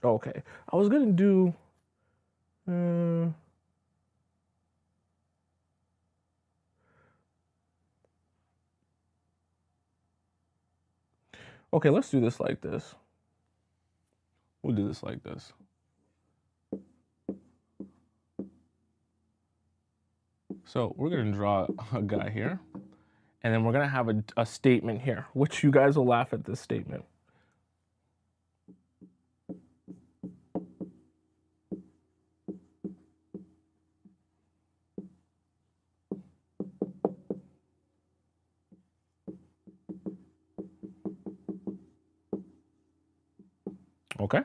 Okay, I was going to do... Okay, let's do this like this. We'll do this like this. So we're going to draw a guy here, and then we're going to have a statement here, which you guys will laugh at this statement. Okay,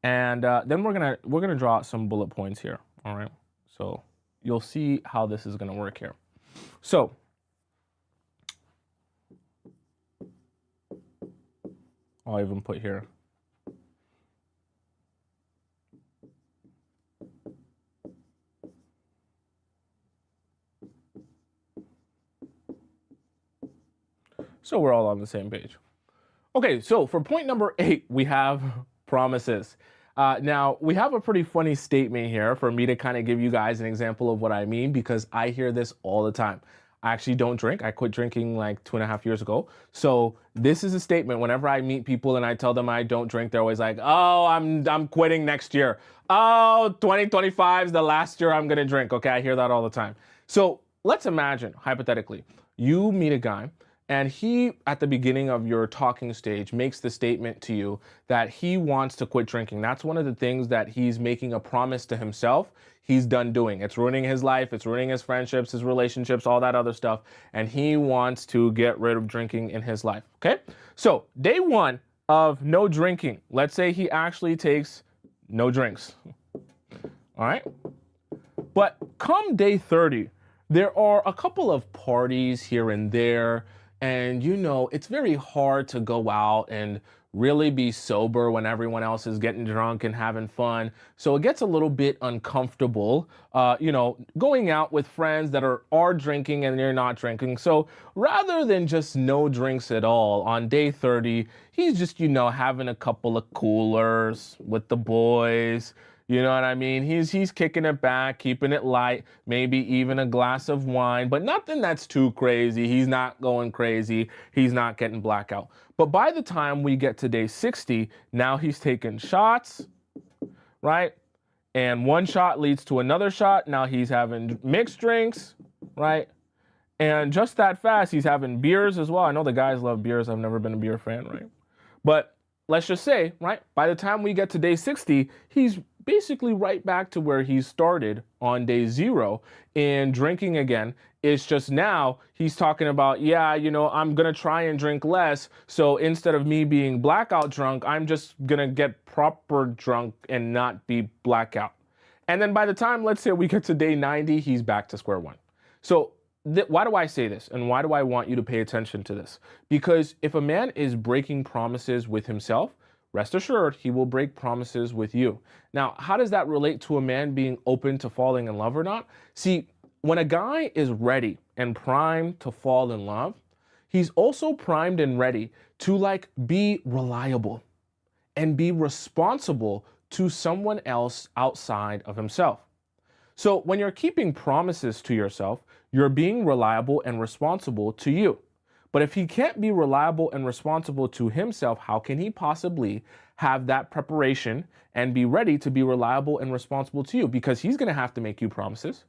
and then we're gonna draw some bullet points here. All right, so you'll see how this is gonna work here. So I'll even put here. So we're all on the same page. Okay, so for point number 8, we have promises. Now, we have a pretty funny statement here for me to kind of give you guys an example of what I mean, because I hear this all the time. I actually don't drink. I quit drinking like 2.5 years ago. So this is a statement. Whenever I meet people and I tell them I don't drink, they're always like, oh, I'm quitting next year. Oh, 2025 is the last year I'm going to drink. Okay, I hear that all the time. So let's imagine, hypothetically, you meet a guy and he, at the beginning of your talking stage, makes the statement to you that he wants to quit drinking. That's one of the things that he's making a promise to himself he's done doing. It's ruining his life, it's ruining his friendships, his relationships, all that other stuff. And he wants to get rid of drinking in his life, okay? So day 1 of no drinking, let's say he actually takes no drinks, all right? But come day 30, there are a couple of parties here and there, and you know, it's very hard to go out and really be sober when everyone else is getting drunk and having fun. So it gets a little bit uncomfortable, you know, going out with friends that are drinking and they're not drinking. So rather than just no drinks at all, on day 30, he's just, you know, having a couple of coolers with the boys. You know what I mean? He's kicking it back, keeping it light, maybe even a glass of wine, but nothing that's too crazy. He's not going crazy. He's not getting blackout. But by the time we get to day 60, now he's taking shots, right? And one shot leads to another shot. Now he's having mixed drinks, right? And just that fast, he's having beers as well. I know the guys love beers. I've never been a beer fan, right? But let's just say, right, by the time we get to day 60, he's basically right back to where he started on day 0 in drinking again. It's just now he's talking about, yeah, I'm going to try and drink less. So instead of me being blackout drunk, I'm just going to get proper drunk and not be blackout. And then by the time, let's say we get to day 90, he's back to square one. So why do I say this? And why do I want you to pay attention to this? Because if a man is breaking promises with himself, rest assured, he will break promises with you. Now, how does that relate to a man being open to falling in love or not? See, when a guy is ready and primed to fall in love, he's also primed and ready to be reliable and be responsible to someone else outside of himself. So when you're keeping promises to yourself, you're being reliable and responsible to you. But if he can't be reliable and responsible to himself, how can he possibly have that preparation and be ready to be reliable and responsible to you? Because he's going to have to make you promises.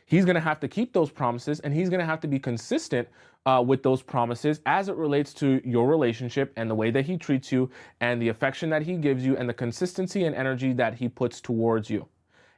He's going to have to keep those promises, and he's going to have to be consistent with those promises as it relates to your relationship and the way that he treats you and the affection that he gives you and the consistency and energy that he puts towards you.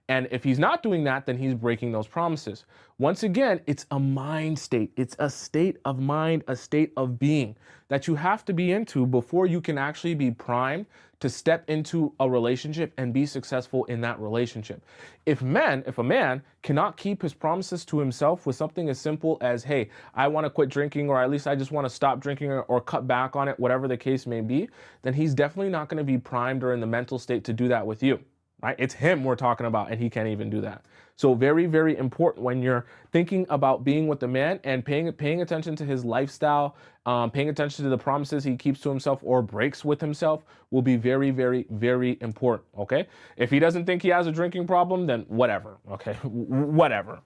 And if he's not doing that, then he's breaking those promises. Once again, it's a mind state. It's a state of mind, a state of being that you have to be into before you can actually be primed to step into a relationship and be successful in that relationship. If a man cannot keep his promises to himself with something as simple as, hey, I want to quit drinking, or at least I just want to stop drinking or cut back on it, whatever the case may be, then he's definitely not going to be primed or in the mental state to do that with you. Right? It's him we're talking about, and he can't even do that. So very, very important when you're thinking about being with the man and paying attention to his lifestyle, paying attention to the promises he keeps to himself or breaks with himself will be very, very, very important. Okay. If he doesn't think he has a drinking problem, then whatever. Okay. Whatever.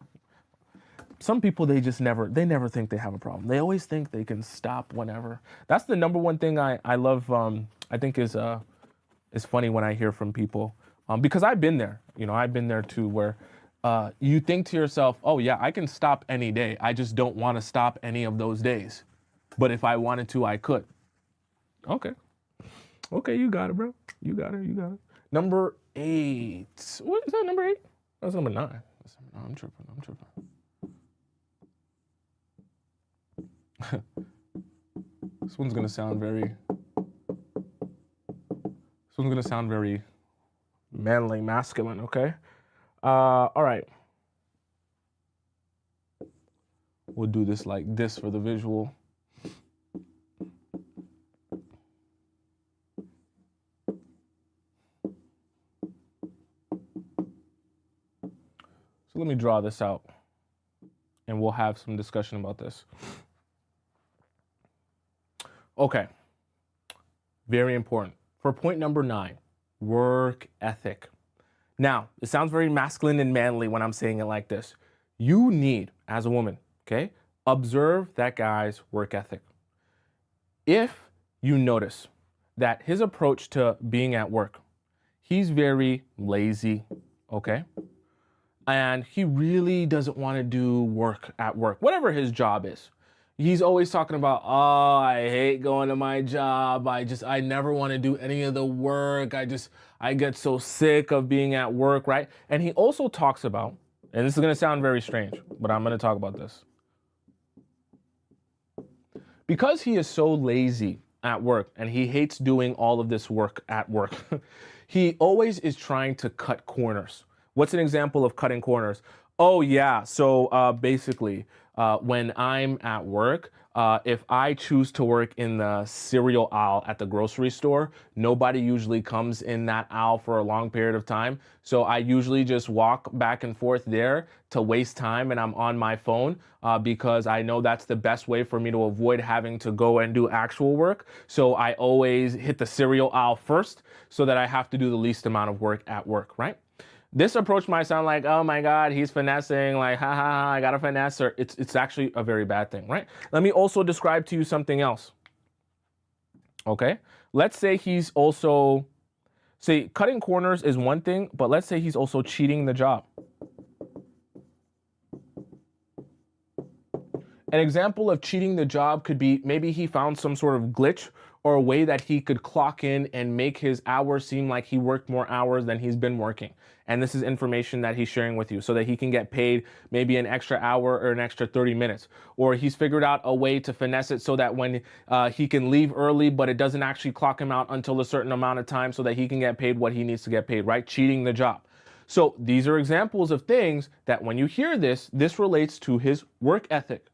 Some people, they never think they have a problem. They always think they can stop whenever. That's the number one thing I love. I think is funny when I hear from people. Because I've been there, I've been there too, where you think to yourself, oh yeah, I can stop any day. I just don't want to stop any of those days. But if I wanted to, I could. Okay, you got it, bro. You got it. Number 8. What is that, number 8? That's number 9. I'm tripping. This one's gonna sound very manly, masculine, okay? All right. We'll do this like this for the visual. So let me draw this out, and we'll have some discussion about this. Okay. Very important. For point number 9. Work ethic. Now, it sounds very masculine and manly when I'm saying it like this. You need, as a woman, okay, observe that guy's work ethic. If you notice that his approach to being at work, he's very lazy, okay, and he really doesn't want to do work at work, whatever his job is. He's always talking about, oh, I hate going to my job. I never want to do any of the work. I get so sick of being at work, right? And he also talks about, and this is going to sound very strange, but I'm going to talk about this. Because he is so lazy at work and he hates doing all of this work at work, he always is trying to cut corners. What's an example of cutting corners? Oh, yeah. So basically, when I'm at work, if I choose to work in the cereal aisle at the grocery store, nobody usually comes in that aisle for a long period of time. So I usually just walk back and forth there to waste time, and I'm on my phone because I know that's the best way for me to avoid having to go and do actual work. So I always hit the cereal aisle first so that I have to do the least amount of work at work, right? This approach might sound like, oh my God, he's finessing, like, I got a finesse, or it's actually a very bad thing, right? Let me also describe to you something else, okay? Let's say he's also, cutting corners is one thing, but let's say he's also cheating the job. An example of cheating the job could be maybe he found some sort of glitch or a way that he could clock in and make his hours seem like he worked more hours than he's been working. And this is information that he's sharing with you so that he can get paid maybe an extra hour or an extra 30 minutes. Or he's figured out a way to finesse it so that when he can leave early, but it doesn't actually clock him out until a certain amount of time so that he can get paid what he needs to get paid, right? Cheating the job. So these are examples of things that when you hear this, this relates to his work ethic.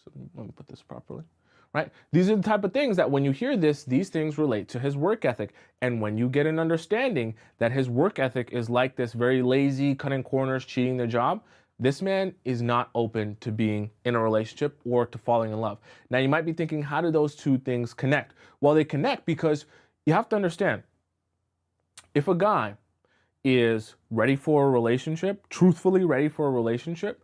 So let me put this properly. Right? These are the type of things that when you hear this, these things relate to his work ethic. And when you get an understanding that his work ethic is like this, very lazy, cutting corners, cheating the job, this man is not open to being in a relationship or to falling in love. Now, you might be thinking, how do those two things connect? Well, they connect because you have to understand, if a guy is ready for a relationship, truthfully ready for a relationship,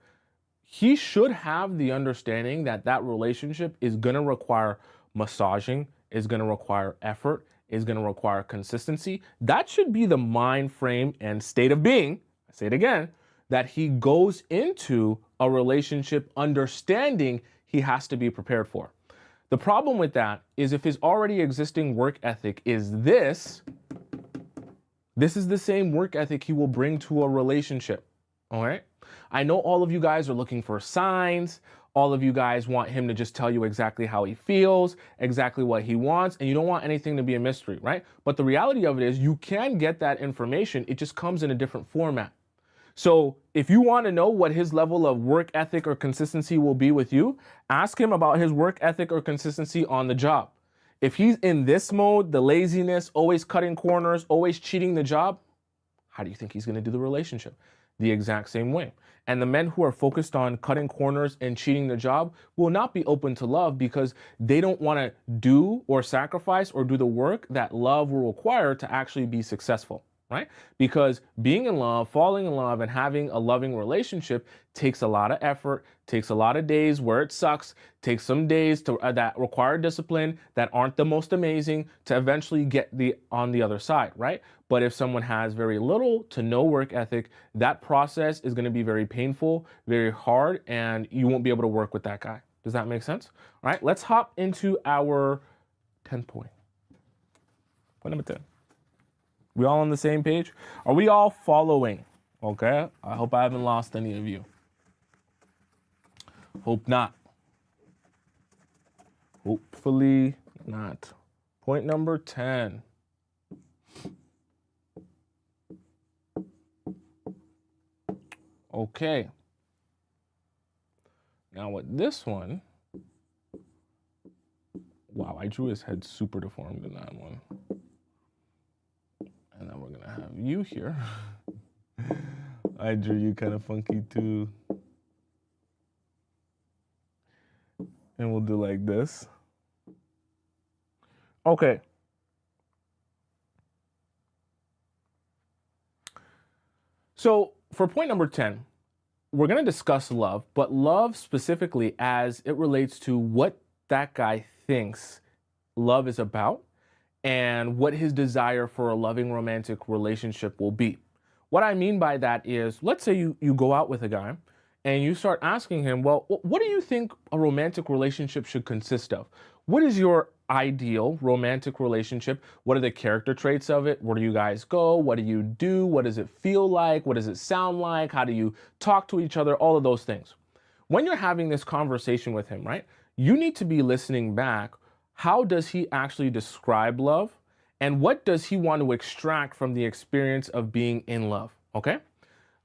he should have the understanding that that relationship is going to require massaging, is going to require effort, is going to require consistency. That should be the mind frame and state of being, I say it again, that he goes into a relationship understanding he has to be prepared for. The problem with that is if his already existing work ethic is this is the same work ethic he will bring to a relationship. All right? I know all of you guys are looking for signs. All of you guys want him to just tell you exactly how he feels, exactly what he wants, and you don't want anything to be a mystery, right? But the reality of it is you can get that information. It just comes in a different format. So if you want to know what his level of work ethic or consistency will be with you, ask him about his work ethic or consistency on the job. If he's in this mode, the laziness, always cutting corners, always cheating the job, how do you think he's going to do the relationship? The exact same way. And the men who are focused on cutting corners and cheating the job will not be open to love because they don't want to do or sacrifice or do the work that love will require to actually be successful, right? Because being in love, falling in love, and having a loving relationship takes a lot of effort, takes a lot of days where it sucks, takes some days to that require discipline that aren't the most amazing to eventually get on the other side, right? But if someone has very little to no work ethic, that process is going to be very painful, very hard, and you won't be able to work with that guy. Does that make sense? All right, let's hop into our 10th point. Point number 10. We all on the same page? Are we all following? Okay, I hope I haven't lost any of you. Hope not. Hopefully not. Point number 10. Okay. Now with this one, wow, I drew his head super deformed in that one. And then we're gonna have you here. I drew you kind of funky too. And we'll do like this. Okay. So for point number 10, we're going to discuss love, but love specifically as it relates to what that guy thinks love is about and what his desire for a loving romantic relationship will be. What I mean by that is, let's say you go out with a guy and you start asking him, well, what do you think a romantic relationship should consist of? What is your ideal romantic relationship? What are the character traits of it? Where do you guys go? What do you do? What does it feel like? What does it sound like? How do you talk to each other? All of those things. When you're having this conversation with him, right, you need to be listening back. How does he actually describe love? And what does he want to extract from the experience of being in love? Okay?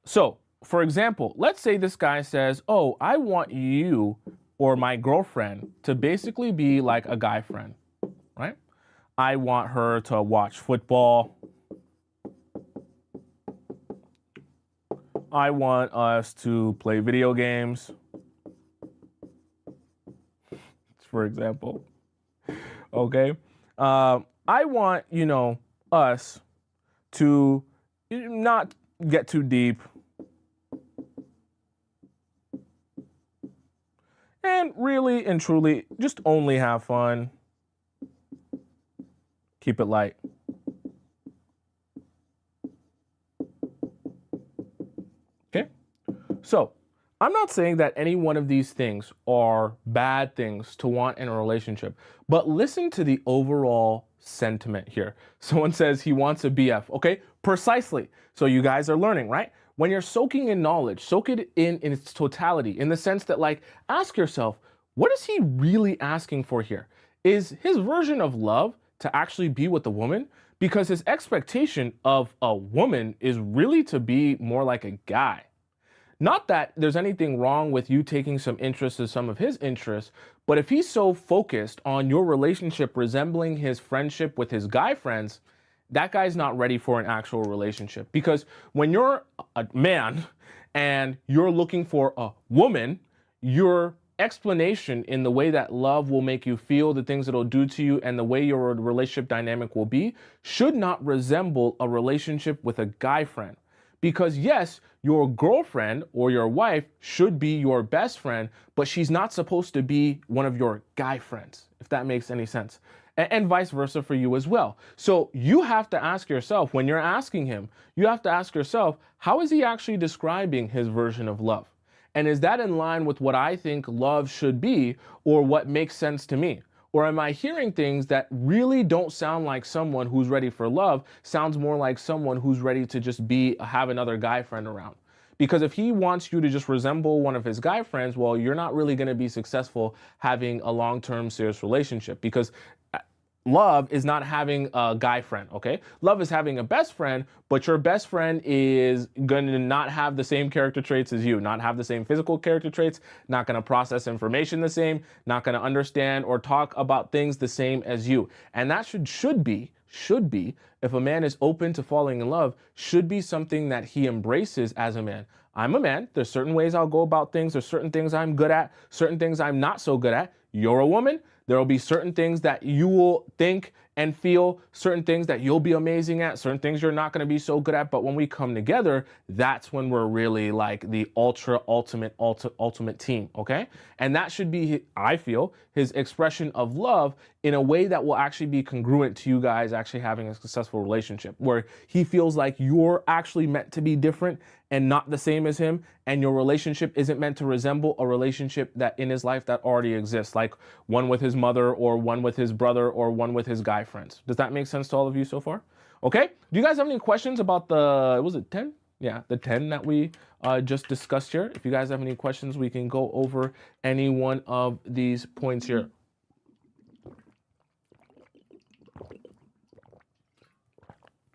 So, for example, let's say this guy says, oh, I want you or my girlfriend to basically be like a guy friend, right? I want her to watch football. I want us to play video games, for example. Okay? I want, us to not get too deep and really and truly just only have fun. Keep it light. Okay? So, I'm not saying that any one of these things are bad things to want in a relationship, but listen to the overall sentiment here. Someone says he wants a BF. Okay, precisely. So you guys are learning, right? When you're soaking in knowledge, soak it in its totality, in the sense that, like, ask yourself, what is he really asking for here? Is his version of love to actually be with a woman? Because his expectation of a woman is really to be more like a guy. Not that there's anything wrong with you taking some interest in some of his interests, but if he's so focused on your relationship resembling his friendship with his guy friends, that guy's not ready for an actual relationship. Because when you're a man and you're looking for a woman, your explanation in the way that love will make you feel, the things it'll do to you, and the way your relationship dynamic will be should not resemble a relationship with a guy friend. Because yes, your girlfriend or your wife should be your best friend, but she's not supposed to be one of your guy friends, if that makes any sense. And vice versa for you as well. So you have to ask yourself, when you're asking him, you have to ask yourself, how is he actually describing his version of love? And is that in line with what I think love should be, or what makes sense to me? Or am I hearing things that really don't sound like someone who's ready for love, sounds more like someone who's ready to just have another guy friend around? Because if he wants you to just resemble one of his guy friends, well, you're not really going to be successful having a long-term serious relationship, because love is not having a guy friend, okay? Love is having a best friend, but your best friend is going to not have the same character traits as you, not have the same physical character traits, not going to process information the same, not going to understand or talk about things the same as you. And that should be, if a man is open to falling in love, should be something that he embraces as a man. I'm a man. There's certain ways I'll go about things. There's certain things I'm good at, certain things I'm not so good at. You're a woman. There will be certain things that you will think and feel, certain things that you'll be amazing at, certain things you're not going to be so good at. But when we come together, that's when we're really like the ultimate team, okay? And that should be, I feel, his expression of love in a way that will actually be congruent to you guys actually having a successful relationship, where he feels like you're actually meant to be different and not the same as him, and your relationship isn't meant to resemble a relationship that in his life that already exists, like one with his mother or one with his brother or one with his guy friends. Does that make sense to all of you so far? Okay, do you guys have any questions about was it 10? Yeah, the 10 that we just discussed here. If you guys have any questions, we can go over any one of these points here.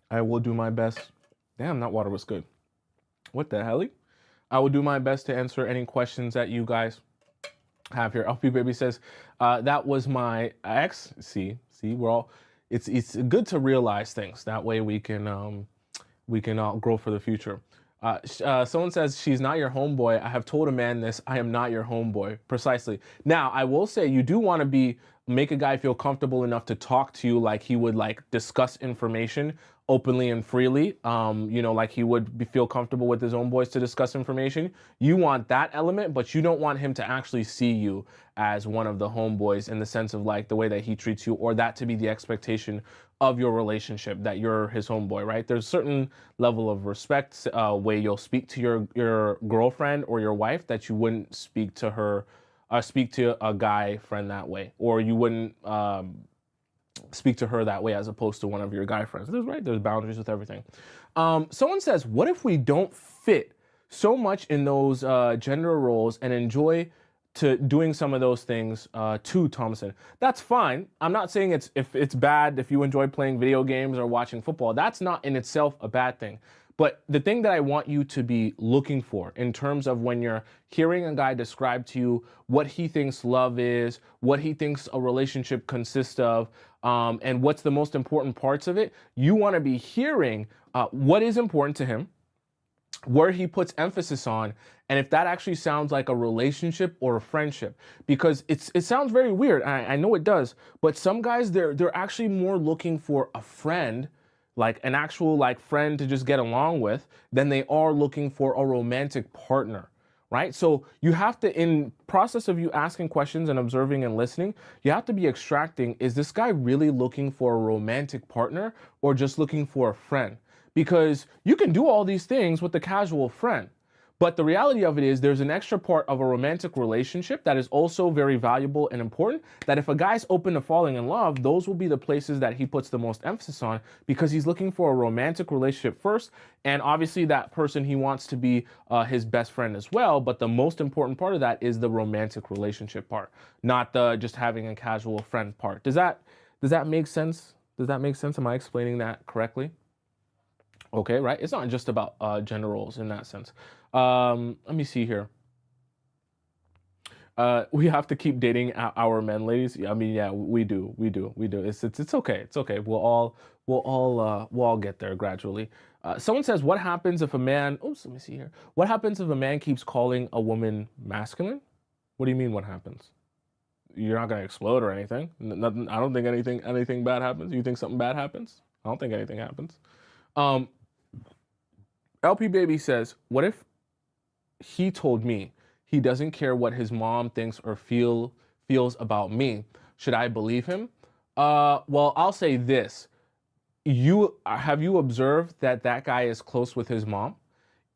I will do my best. Damn, that water was good. What the hell? I will do my best to answer any questions that you guys have here. LP Baby says, that was my ex. See, we're all, it's good to realize things. That way we can all grow for the future. Someone says, she's not your homeboy. I have told a man this, I am not your homeboy. Precisely. Now, I will say you do want to make a guy feel comfortable enough to talk to you like he would like discuss information openly and freely, like he would feel comfortable with his own boys to discuss information. You want that element, but you don't want him to actually see you as one of the homeboys in the sense of like the way that he treats you, or that to be the expectation of your relationship, that you're his homeboy, right? There's a certain level of respect, way you'll speak to your girlfriend or your wife that you wouldn't speak to a guy friend that way, or you wouldn't speak to her that way as opposed to one of your guy friends. There's boundaries with everything. Someone says, what if we don't fit so much in those gender roles and enjoy to doing some of those things too, Tomisin? That's fine. I'm not saying it's bad if you enjoy playing video games or watching football. That's not in itself a bad thing. But the thing that I want you to be looking for in terms of when you're hearing a guy describe to you what he thinks love is, what he thinks a relationship consists of, and what's the most important parts of it, you want to be hearing what is important to him, where he puts emphasis on, and if that actually sounds like a relationship or a friendship. Because it sounds very weird, I know it does, but some guys, they're actually more looking for a friend, like an actual like friend to just get along with, than they are looking for a romantic partner, right? So you have to, in process of you asking questions and observing and listening, you have to be extracting, is this guy really looking for a romantic partner or just looking for a friend? Because you can do all these things with a casual friend, But the reality of it is there's an extra part of a romantic relationship that is also very valuable and important, that if a guy's open to falling in love, those will be the places that he puts the most emphasis on, because he's looking for a romantic relationship first. And obviously that person, he wants to be his best friend as well. But the most important part of that is the romantic relationship part, not the just having a casual friend part. Does that make sense? Does that make sense? Am I explaining that correctly? Okay, right? It's not just about gender roles in that sense. Let me see here. We have to keep dating our men, ladies. I mean, yeah, we do. It's okay. It's okay. We'll all get there gradually. Someone says, what happens if a man? Oh, let me see here. What happens if a man keeps calling a woman masculine? What do you mean? What happens? You're not gonna explode or anything. Nothing. I don't think anything bad happens. You think something bad happens? I don't think anything happens. LP Baby says, what if he told me he doesn't care what his mom thinks or feels about me? Should I believe him? Well, I'll say this. Have you observed that guy is close with his mom?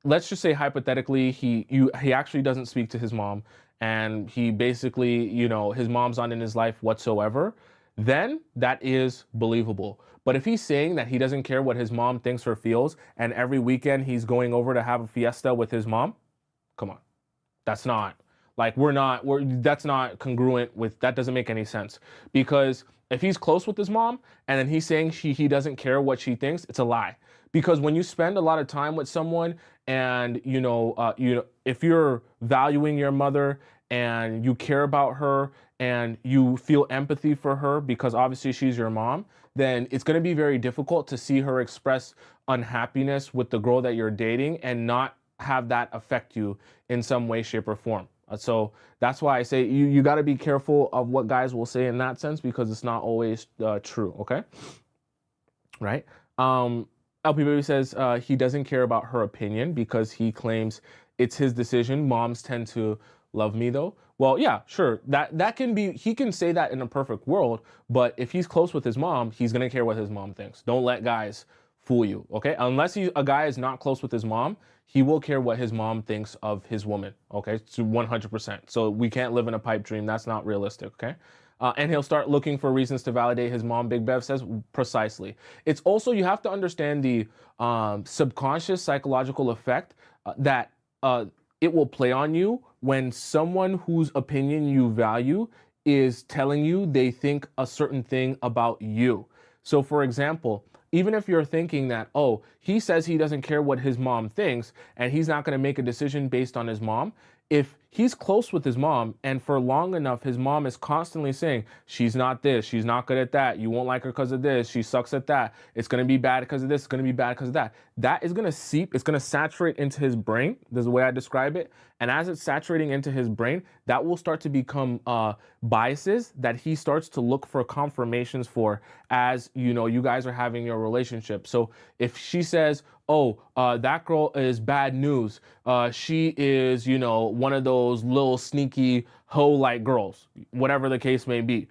Let's just say hypothetically he actually doesn't speak to his mom, and he basically, his mom's not in his life whatsoever, then that is believable. But if he's saying that he doesn't care what his mom thinks or feels, and every weekend he's going over to have a fiesta with his mom, come on. That's not that's not congruent with, that doesn't make any sense. Because if he's close with his mom and then he's saying he doesn't care what she thinks, it's a lie. Because when you spend a lot of time with someone and, if you're valuing your mother and you care about her and you feel empathy for her because obviously she's your mom, then it's going to be very difficult to see her express unhappiness with the girl that you're dating and not have that affect you in some way, shape, or form. So that's why I say you got to be careful of what guys will say in that sense, because it's not always true. Okay. Right. LP Baby says he doesn't care about her opinion because he claims it's his decision. Moms tend to love me though. Well, yeah, sure. That can be, he can say that in a perfect world, but if he's close with his mom, he's going to care what his mom thinks. Don't let guys fool you. Okay. Unless a guy is not close with his mom, he will care what his mom thinks of his woman. Okay. To 100%. So we can't live in a pipe dream. That's not realistic. Okay. And he'll start looking for reasons to validate his mom. Big Bev says precisely. It's also, you have to understand the subconscious psychological effect that it will play on you when someone whose opinion you value is telling you they think a certain thing about you. So for example, even if you're thinking that, oh, he says he doesn't care what his mom thinks and he's not going to make a decision based on his mom, if he's close with his mom and for long enough his mom is constantly saying she's not this, she's not good at that, you won't like her because of this, she sucks at that, it's going to be bad because of this, it's going to be bad because of that, that is going to seep, it's going to saturate into his brain. This is the way I describe it. And as it's saturating into his brain, that will start to become biases that he starts to look for confirmations for as you guys are having your relationship. So if she says, oh, that girl is bad news, she is one of those little sneaky hoe-like girls, whatever the case may be,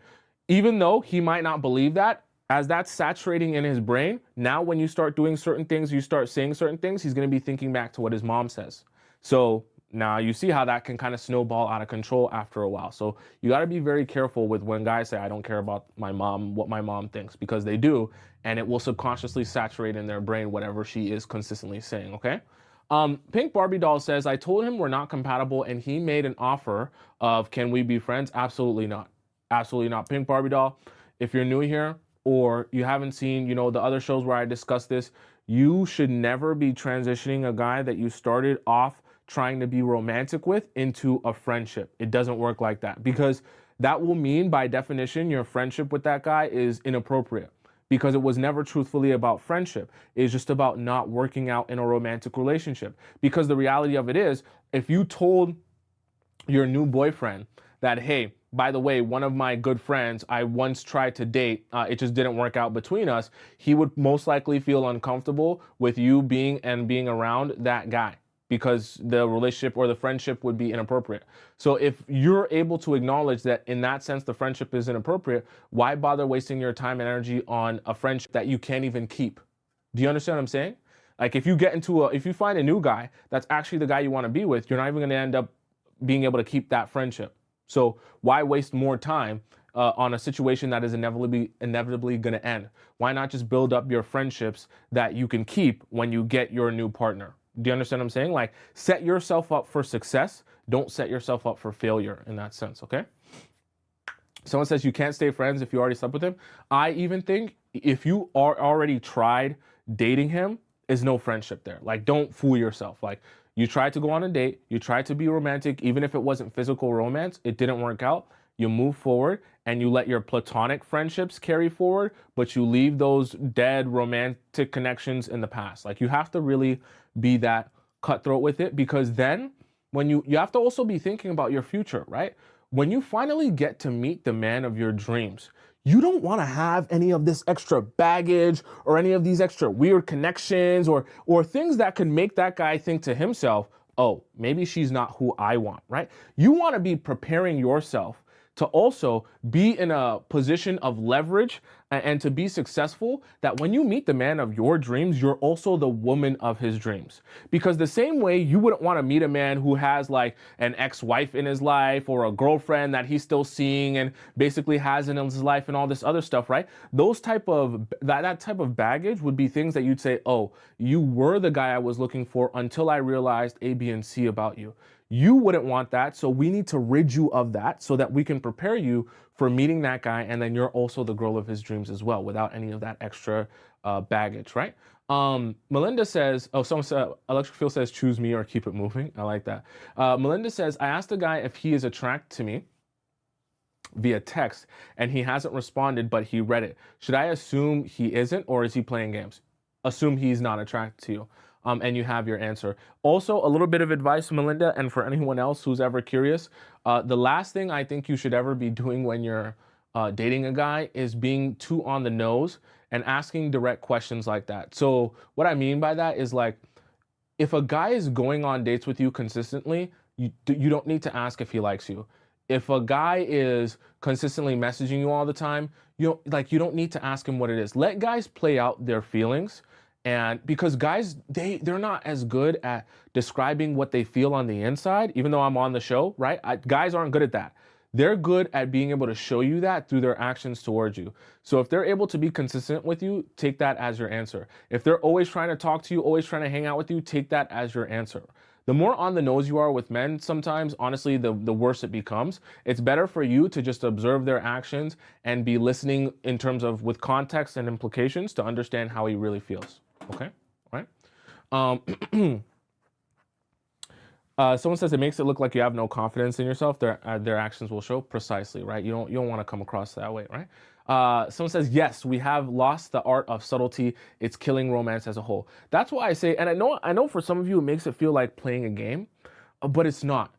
even though he might not believe that, as that's saturating in his brain, now when you start doing certain things, you start saying certain things, he's going to be thinking back to what his mom says. So now you see how that can kind of snowball out of control after a while. So you got to be very careful with when guys say, I don't care about my mom, what my mom thinks, because they do, and it will subconsciously saturate in their brain whatever she is consistently saying, okay? Pink Barbie Doll says, I told him we're not compatible and he made an offer of, can we be friends? Absolutely not. Absolutely not. Pink Barbie Doll, if you're new here or you haven't seen, the other shows where I discuss this, you should never be transitioning a guy that you started off trying to be romantic with into a friendship. It doesn't work like that, because that will mean by definition your friendship with that guy is inappropriate, because it was never truthfully about friendship. It's just about not working out in a romantic relationship. Because the reality of it is, if you told your new boyfriend that, hey, by the way, one of my good friends I once tried to date, it just didn't work out between us, he would most likely feel uncomfortable with you being around that guy, because the relationship or the friendship would be inappropriate. So if you're able to acknowledge that in that sense the friendship is inappropriate, why bother wasting your time and energy on a friendship that you can't even keep? Do you understand what I'm saying? Like if you find a new guy that's actually the guy you want to be with, you're not even going to end up being able to keep that friendship. So why waste more time on a situation that is inevitably going to end? Why not just build up your friendships that you can keep when you get your new partner? Do you understand what I'm saying? Like, set yourself up for success. Don't set yourself up for failure in that sense, okay? Someone says you can't stay friends if you already slept with him. I even think if you are already tried dating him, is no friendship there. Like, don't fool yourself. Like, you tried to go on a date, you tried to be romantic, even if it wasn't physical romance, it didn't work out. You move forward and you let your platonic friendships carry forward, but you leave those dead romantic connections in the past. Like, you have to really be that cutthroat with it, because then when you have to also be thinking about your future, right? When you finally get to meet the man of your dreams, you don't want to have any of this extra baggage or any of these extra weird connections or things that could make that guy think to himself, oh, maybe she's not who I want, right? You want to be preparing yourself to also be in a position of leverage and to be successful, that when you meet the man of your dreams, you're also the woman of his dreams. Because the same way you wouldn't want to meet a man who has like an ex-wife in his life or a girlfriend that he's still seeing and basically has in his life and all this other stuff, right? That type of baggage would be things that you'd say, oh, you were the guy I was looking for until I realized A, B, and C about you. You wouldn't want that, so we need to rid you of that so that we can prepare you for meeting that guy, and then you're also the girl of his dreams as well, without any of that extra baggage, right? Melinda says, oh, someone said, Electric Field says, choose me or keep it moving. I like that. Melinda says, I asked the guy if he is attracted to me via text, and he hasn't responded, but he read it. Should I assume he isn't, or is he playing games? Assume he's not attracted to you. And you have your answer. Also, a little bit of advice, Melinda, and for anyone else who's ever curious, the last thing I think you should ever be doing when you're dating a guy is being too on the nose and asking direct questions like that. So what I mean by that is, like, if a guy is going on dates with you consistently, you don't need to ask if he likes you. If a guy is consistently messaging you all the time, you don't need to ask him what it is. Let guys play out their feelings. And because guys, they're not as good at describing what they feel on the inside, even though I'm on the show, right? Guys aren't good at that. They're good at being able to show you that through their actions towards you. So if they're able to be consistent with you, take that as your answer. If they're always trying to talk to you, always trying to hang out with you, take that as your answer. The more on the nose you are with men, sometimes, honestly, the worse it becomes. It's better for you to just observe their actions and be listening in terms of with context and implications to understand how he really feels. Okay, all right. Someone says it makes it look like you have no confidence in yourself. Their actions will show. Precisely, right? You don't want to come across that way, right? Someone says, yes, we have lost the art of subtlety. It's killing romance as a whole. That's why I say, and I know for some of you it makes it feel like playing a game, but it's not.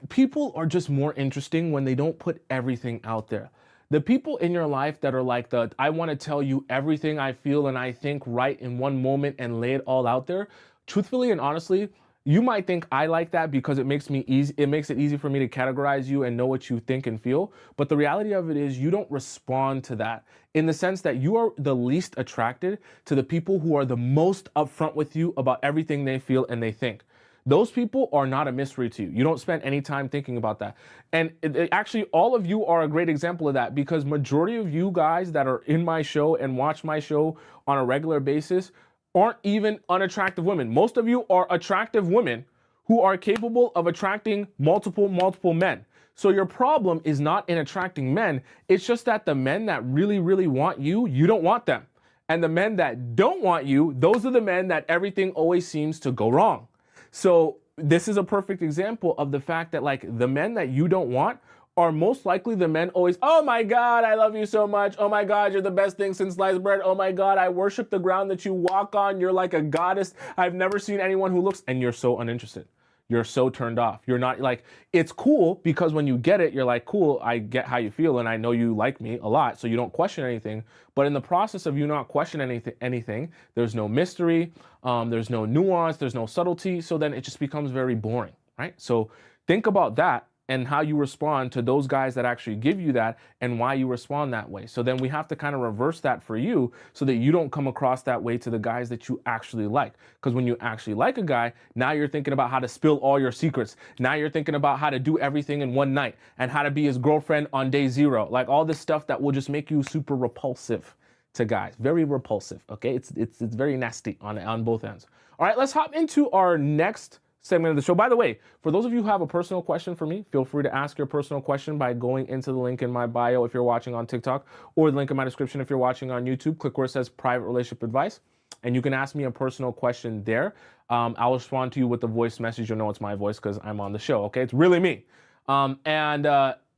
People are just more interesting when they don't put everything out there. The people in your life that are like I want to tell you everything I feel and I think right in one moment and lay it all out there. Truthfully and honestly, you might think I like that because it makes it easy for me to categorize you and know what you think and feel. But the reality of it is you don't respond to that, in the sense that you are the least attracted to the people who are the most upfront with you about everything they feel and they think. Those people are not a mystery to you. You don't spend any time thinking about that. And actually, all of you are a great example of that, because majority of you guys that are in my show and watch my show on a regular basis aren't even unattractive women. Most of you are attractive women who are capable of attracting multiple men. So your problem is not in attracting men. It's just that the men that really, really want you, you don't want them. And the men that don't want you, those are the men that everything always seems to go wrong. So this is a perfect example of the fact that, like, the men that you don't want are most likely the men always, oh my God, I love you so much. Oh my God, you're the best thing since sliced bread. Oh my God, I worship the ground that you walk on. You're like a goddess. I've never seen anyone who looks, and you're so uninterested. You're so turned off. You're not, like, it's cool because when you get it, you're like, cool, I get how you feel and I know you like me a lot, so you don't question anything. But in the process of you not questioning anything, there's no mystery, there's no nuance, there's no subtlety, so then it just becomes very boring, right? So think about that and how you respond to those guys that actually give you that and why you respond that way. So then we have to kind of reverse that for you so that you don't come across that way to the guys that you actually like. Because when you actually like a guy, now you're thinking about how to spill all your secrets. Now you're thinking about how to do everything in one night and how to be his girlfriend on day 0. Like all this stuff that will just make you super repulsive to guys. Very repulsive, okay? It's very nasty on both ends. All right, let's hop into our next segment of the show. By the way, for those of you who have a personal question for me, feel free to ask your personal question by going into the link in my bio if you're watching on TikTok, or the link in my description if you're watching on YouTube. Click where it says private relationship advice, and you can ask me a personal question there. I'll respond to you with the voice message. You'll know it's my voice because I'm on the show, okay? It's really me.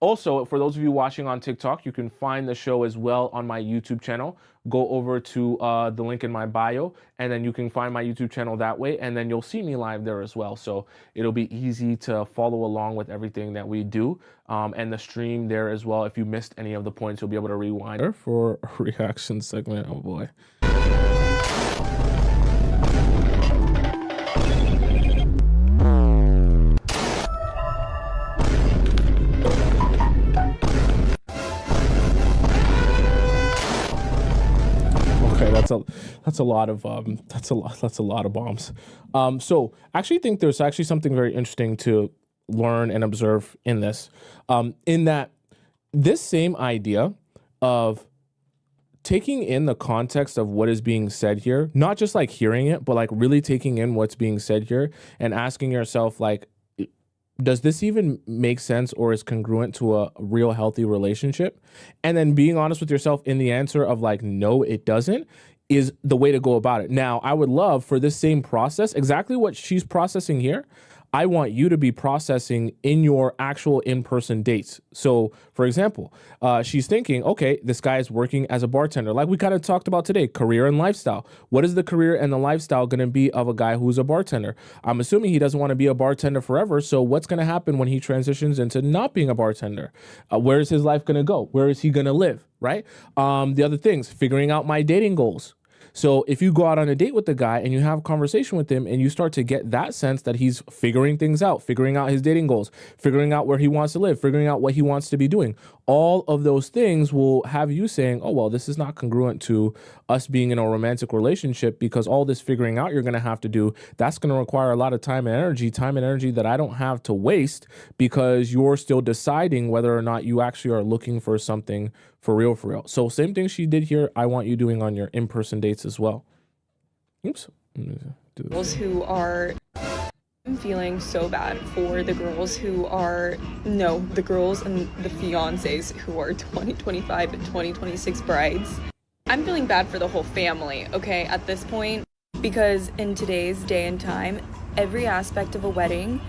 Also, for those of you watching on TikTok, you can find the show as well on my YouTube channel. Go over to the link in my bio, and then you can find my YouTube channel that way, and then you'll see me live there as well. So it'll be easy to follow along with everything that we do, and the stream there as well. If you missed any of the points, you'll be able to rewind. For a reaction segment, oh boy. That's a lot of bombs. So I actually think there's actually something very interesting to learn and observe in this, in that this same idea of taking in the context of what is being said here, not just like hearing it, but like really taking in what's being said here and asking yourself, like, does this even make sense or is congruent to a real healthy relationship? And then being honest with yourself in the answer of like, no, it doesn't, is the way to go about it. Now, I would love for this same process, exactly what she's processing here, I want you to be processing in your actual in-person dates. So, for example, she's thinking, okay, this guy is working as a bartender. Like we kind of talked about today, career and lifestyle. What is the career and the lifestyle going to be of a guy who's a bartender? I'm assuming he doesn't want to be a bartender forever. So what's going to happen when he transitions into not being a bartender? Where is his life going to go? Where is he going to live, right? The other things, figuring out my dating goals. So if you go out on a date with the guy and you have a conversation with him and you start to get that sense that he's figuring things out, figuring out his dating goals, figuring out where he wants to live, figuring out what he wants to be doing, all of those things will have you saying, oh, well, this is not congruent to us being in a romantic relationship, because all this figuring out you're going to have to do, that's going to require a lot of time and energy that I don't have to waste, because you're still deciding whether or not you actually are looking for something for real, for real. So same thing she did here, I want you doing on your in-person dates as well. Oops. Girls who are, I'm feeling so bad for the girls who are, no, the girls and the fiancés who are 2025 and 2026 brides. I'm feeling bad for the whole family, okay, at this point, because in today's day and time, every aspect of a wedding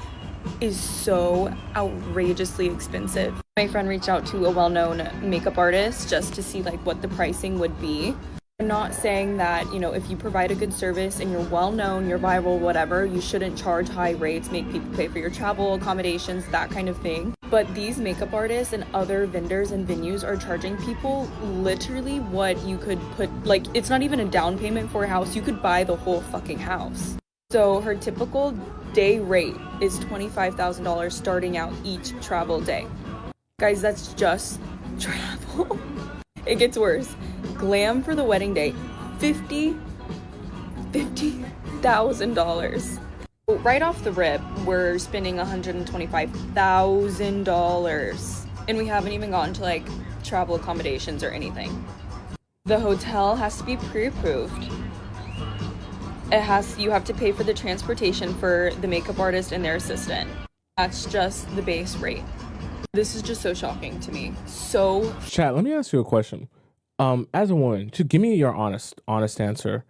is so outrageously expensive. My friend reached out to a well-known makeup artist just to see like what the pricing would be. I'm not saying that, you know, if you provide a good service and you're well-known, you're viral, whatever, you shouldn't charge high rates, make people pay for your travel, accommodations, that kind of thing. But these makeup artists and other vendors and venues are charging people literally what you could put, like, it's not even a down payment for a house. You could buy the whole fucking house. So her typical day rate is $25,000 starting out each travel day. Guys, that's just travel. It gets worse. Glam for the wedding day, $50,000. Right off the rip, we're spending $125,000, and we haven't even gotten to like travel accommodations or anything. The hotel has to be pre-approved. You have to pay for the transportation for the makeup artist and their assistant. That's just the base rate. This is just so shocking to me. So chat, let me ask you a question. As a woman, just give me your honest answer.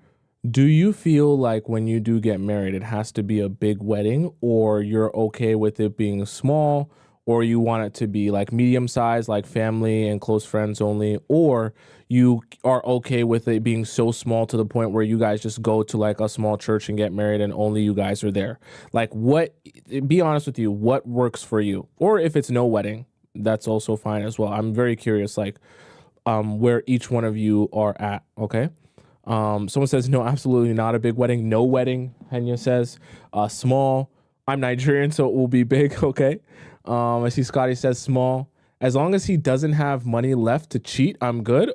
Do you feel like when you do get married, it has to be a big wedding, or you're okay with it being small, or you want it to be like medium size, like family and close friends only, or you are okay with it being so small to the point where you guys just go to like a small church and get married and only you guys are there? Like, what, be honest with you, what works for you? Or if it's no wedding, that's also fine as well. I'm very curious, like, where each one of you are at, okay? Someone says, no, absolutely not a big wedding. No wedding, Henya says. Small. I'm Nigerian, so it will be big, okay? I see Scotty says small. As long as he doesn't have money left to cheat, I'm good.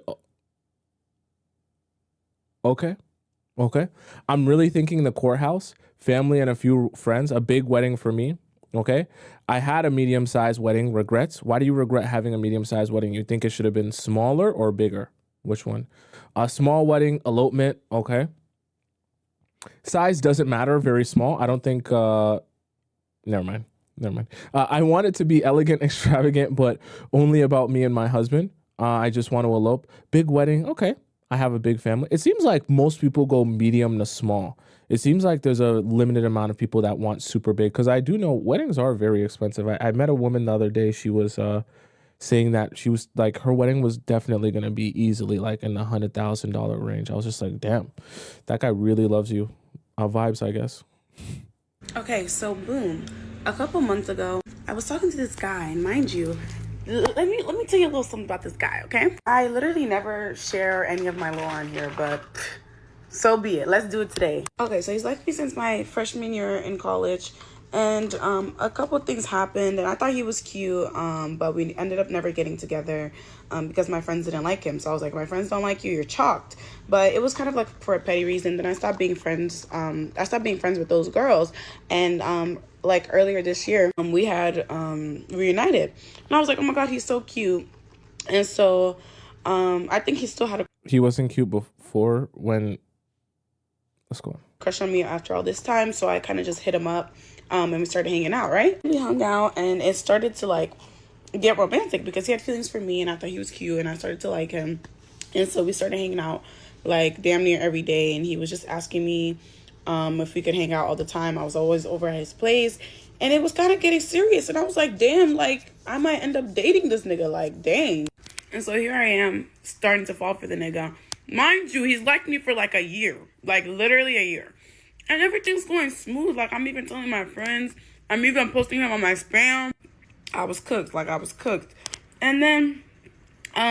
Okay. Okay. I'm really thinking the courthouse, family and a few friends, a big wedding for me. Okay. I had a medium-sized wedding. Regrets? Why do you regret having a medium-sized wedding? You think it should have been smaller or bigger? Which one? A small wedding, elopement. Okay. Size doesn't matter. Very small. I don't think, never mind. Never mind. I want it to be elegant, extravagant, but only about me and my husband. I just want to elope. Big wedding. Okay. I have a big family. It seems like most people go medium to small. It seems like there's a limited amount of people that want super big, because I do know weddings are very expensive. I met a woman the other day. She was saying that she was like, her wedding was definitely going to be easily like in the $100,000 range. I was just like, damn, that guy really loves you. Vibes, I guess. Okay, so boom. A couple months ago, I was talking to this guy, and mind you, let me tell you a little something about this guy, okay? I literally never share any of my lore on here, but so be it. Let's do it today. Okay, so he's liked me since my freshman year in college, and a couple things happened, and I thought he was cute, but we ended up never getting together because my friends didn't like him. So I was like, my friends don't like you, you're chalked. But it was kind of like for a petty reason. Then I stopped being friends. I stopped being friends with those girls, and like earlier this year, we had reunited, and I was like, oh my god, he's so cute. And so I think he still had a He wasn't cute before when. Let's go on. crush on me after all this time, so I kind of just hit him up, and we started hanging out, right? We hung out, and it started to like get romantic because he had feelings for me, and I thought he was cute, and I started to like him. And so we started hanging out like damn near every day, and he was just asking me if we could hang out all the time. I was always over at his place, and it was kind of getting serious, and I was like, damn, like I might end up dating this nigga, like dang. And so here I am starting to fall for the nigga. Mind you, he's liked me for like a year, like literally a year, and everything's going smooth. Like I'm even telling my friends, I'm even posting him on my spam. I was cooked. And then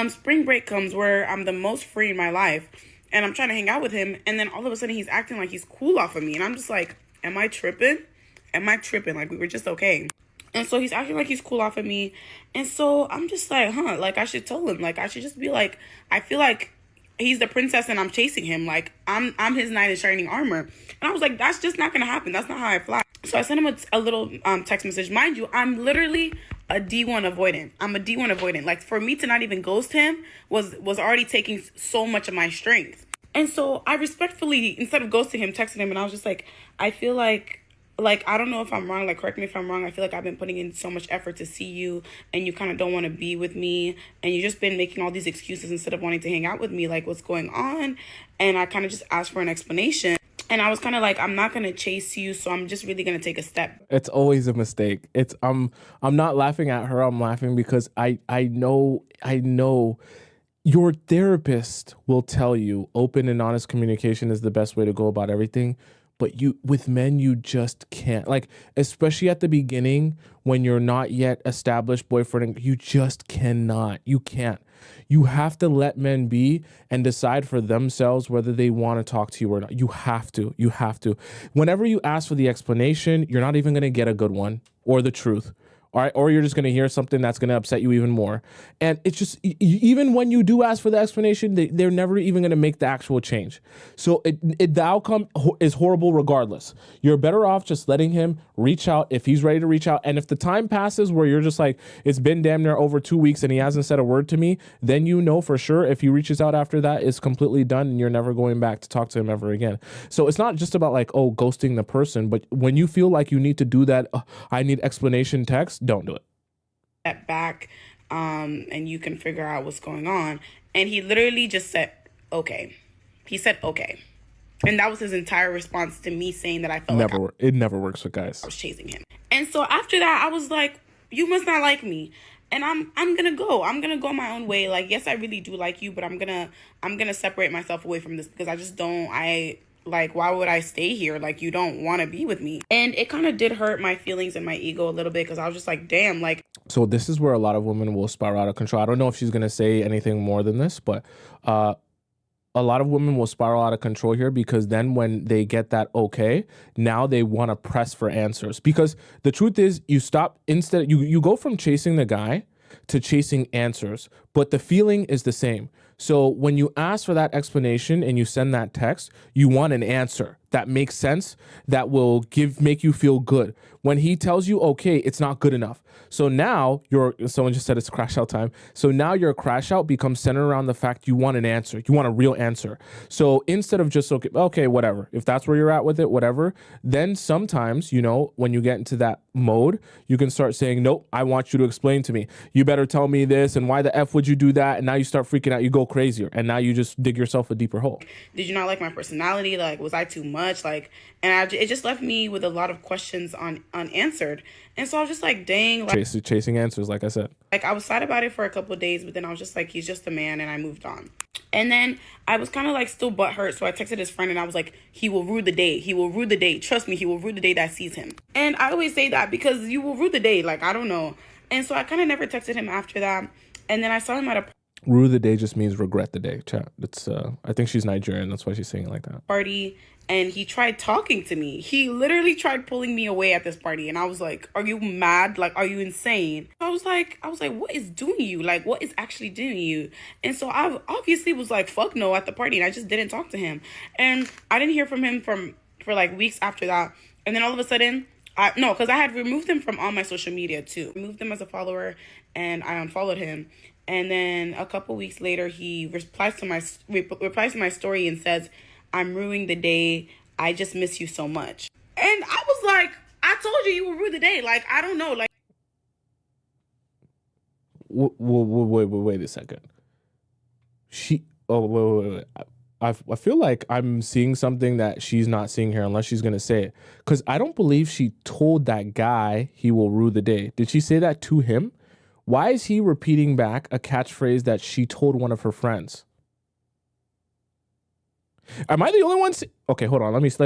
spring break comes where I'm the most free in my life, and I'm trying to hang out with him, and then all of a sudden he's acting like he's cool off of me, and I'm just like, am I tripping? Like we were just okay. And so he's acting like he's cool off of me, and so I'm just like, like I should tell him, like I should just be like, I feel like he's the princess and I'm chasing him, like I'm his knight in shining armor. And I was like, that's just not gonna happen. That's not how I fly. So I sent him a little text message. Mind you, I'm literally a D1 avoidant. I'm a D1 avoidant. Like for me to not even ghost him was already taking so much of my strength. And so I respectfully, instead of ghosting him, texted him, and I was just like, I feel like I don't know if I'm wrong, like correct me if I'm wrong. I feel like I've been putting in so much effort to see you, and you kind of don't want to be with me, and you've just been making all these excuses instead of wanting to hang out with me. Like, what's going on? And I kind of just asked for an explanation, and I was kind of like, I'm not gonna chase you, so I'm just really gonna take a step. It's always a mistake. I'm not laughing at her. I'm laughing because I know your therapist will tell you open and honest communication is the best way to go about everything. But with men, you just can't, like, especially at the beginning when you're not yet established boyfriend, you just cannot. You can't. You have to let men be and decide for themselves whether they want to talk to you or not. You have to. Whenever you ask for the explanation, you're not even going to get a good one or the truth. All right, or you're just going to hear something that's going to upset you even more. And it's just, even when you do ask for the explanation, they're never even going to make the actual change. So the outcome is horrible regardless. You're better off just letting him reach out if he's ready to reach out. And if the time passes where you're just like, it's been damn near over 2 weeks and he hasn't said a word to me, then you know for sure if he reaches out after that, it's completely done and you're never going back to talk to him ever again. So it's not just about like, oh, ghosting the person, but when you feel like you need to do that, I need explanation text, don't do it. Step back, and you can figure out what's going on. And he literally just said, okay. He said, okay. And that was his entire response to me saying that I felt it never works with guys. I was chasing him. And so after that, I was like, you must not like me. And I'm gonna go my own way. Like, yes, I really do like you, but I'm gonna separate myself away from this because I just don't, like, why would I stay here? Like, you don't want to be with me. And it kind of did hurt my feelings and my ego a little bit because I was just like, damn, like. So this is where a lot of women will spiral out of control. I don't know if she's going to say anything more than this, but a lot of women will spiral out of control here, because then when they get that okay, now they want to press for answers. Because the truth is, you stop, instead you go from chasing the guy to chasing answers, but the feeling is the same. So when you ask for that explanation and you send that text, you want an answer that makes sense, that will make you feel good. When he tells you okay, it's not good enough. So now someone just said it's crash out time. So now your crash out becomes centered around the fact you want an answer. You want a real answer. So instead of just okay, whatever. If that's where you're at with it, whatever. Then sometimes, when you get into that mode, you can start saying, nope, I want you to explain to me. You better tell me this, and why the F would you do that? And now you start freaking out. You go crazier, and now you just dig yourself a deeper hole. Did you not like my personality? Like, was I too much? It just left me with a lot of questions unanswered. And so I was just like, dang. Chasing answers, like I said. Like, I was sad about it for a couple of days, but then I was just like, he's just a man, and I moved on. And then I was kind of like still butthurt, so I texted his friend, and I was like, he will rue the day. He will rue the day. Trust me, he will rue the day that sees him. And I always say that because you will rue the day. Like, I don't know. And so I kind of never texted him after that. And then I saw him at a rue the day just means regret the day, chat. It's I think she's Nigerian, that's why she's saying it like that. Party, and he tried talking to me. He literally tried pulling me away at this party, and I was like, are you mad? Like, are you insane? I was like, what is doing you? Like, what is actually doing you? And so I obviously was like, fuck no at the party, and I just didn't talk to him. And I didn't hear from him for like weeks after that. And then all of a sudden, because I had removed him from all my social media too. Removed him as a follower, and I unfollowed him. And then a couple weeks later, he replies to my story and says, I'm ruining the day. I just miss you so much. And I was like, I told you will rue the day. Like, I don't know. Like, wait a second. Wait. I feel like I'm seeing something that she's not seeing here, unless she's going to say it. Because I don't believe she told that guy he will rue the day. Did she say that to him? Why is he repeating back a catchphrase that she told one of her friends? Am I the only one? Okay, hold on. Let's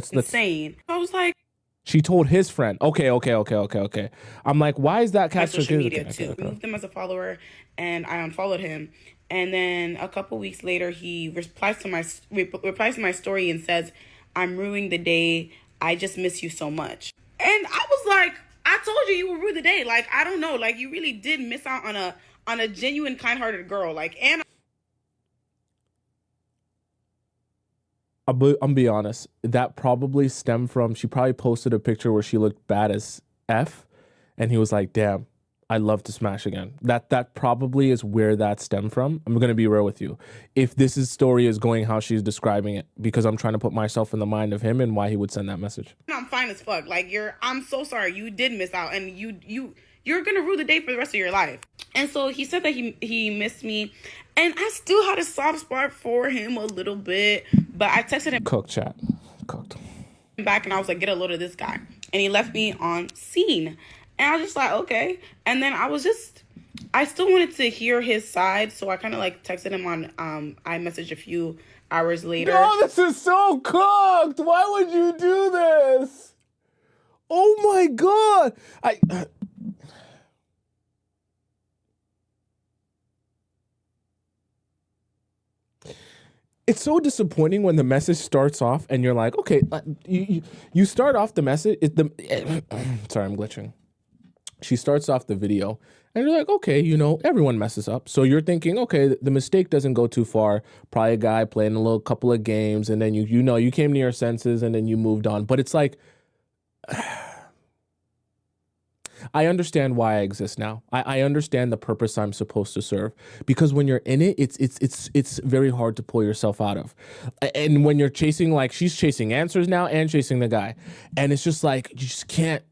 insane. I was like, she told his friend. Okay. I'm like, why is that catchphrase? Social media too. Removed him as a follower, and I unfollowed him. And then a couple weeks later, he replies to my story and says, I'm ruining the day. I just miss you so much. And I was like, I told you will rue the day. Like, I don't know. Like, you really did miss out on a genuine, kind-hearted girl. Like, and I'm be honest. That probably stemmed from, she probably posted a picture where she looked bad as F, and he was like, damn, I'd love to smash again. That probably is where that stemmed from. I'm going to be real with you. If story is going how she's describing it, because I'm trying to put myself in the mind of him and why he would send that message. I'm fine as fuck. Like, I'm so sorry. You did miss out, and you're going to rue the day for the rest of your life. And so he said that he missed me, and I still had a soft spot for him a little bit, but I texted him. Cooked. Back, and I was like, get a load of this guy. And he left me on scene. And I was just like, okay. And then I still wanted to hear his side, so I kind of like texted him on iMessage a few hours later. No, this is so cooked. Why would you do this? Oh my God. It's so disappointing when the message starts off and you're like, okay, you start off the message. Sorry, I'm glitching. She starts off the video and you're like, okay, everyone messes up. So you're thinking, okay, the mistake doesn't go too far. Probably a guy playing a little couple of games, and then you came to your senses and then you moved on. But it's like, I understand why I exist now. I understand the purpose I'm supposed to serve, because when you're in it, it's very hard to pull yourself out of. And when you're chasing, like she's chasing answers now and chasing the guy, and it's just like, you just can't,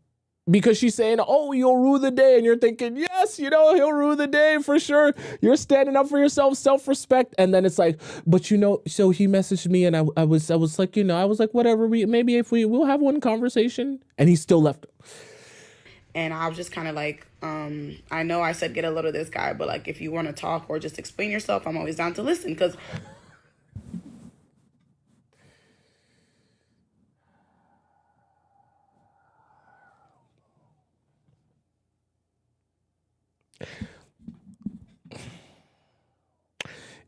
because she's saying, oh, you'll rue the day. And you're thinking, yes, he'll rue the day for sure. You're standing up for yourself, self-respect. And then it's like, but so he messaged me, and I was like, I was like, whatever, we'll have one conversation. And he still left. And I was just kind of like, I know I said get a load of this guy, but like, if you want to talk or just explain yourself, I'm always down to listen. Because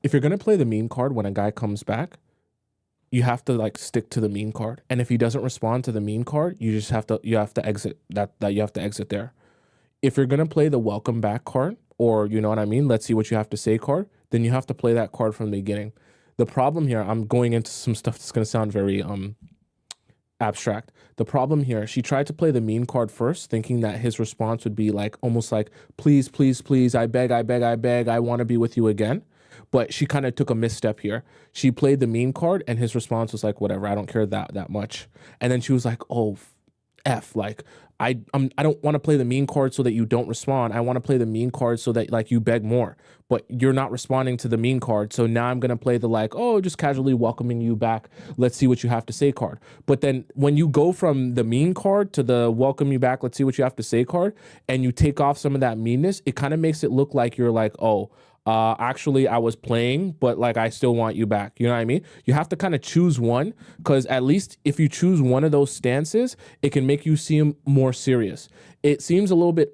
if you're gonna play the mean card when a guy comes back, you have to like stick to the mean card. And if he doesn't respond to the mean card, you have to exit you have to exit there. If you're gonna play the welcome back card, or you know what I mean, let's see what you have to say card, then you have to play that card from the beginning. The problem here, I'm going into some stuff that's gonna sound very abstract. The problem here, she tried to play the mean card first, thinking that his response would be like almost like, please, please, please, I beg, I beg, I beg, I want to be with you again. But she kind of took a misstep here. She played the mean card and his response was like, whatever, I don't care that much. And then she was like, oh, F, like, I don't want to play the mean card so that you don't respond. I want to play the mean card so that like you beg more, but you're not responding to the mean card. So now I'm going to play the like, oh, just casually welcoming you back. Let's see what you have to say card. But then when you go from the mean card to the welcome you back, let's see what you have to say card, and you take off some of that meanness, it kind of makes it look like you're like, oh, actually I was playing, but like I still want you back. You know what I mean? You have to kind of choose one, because at least if you choose one of those stances, it can make you seem more serious. It seems a little bit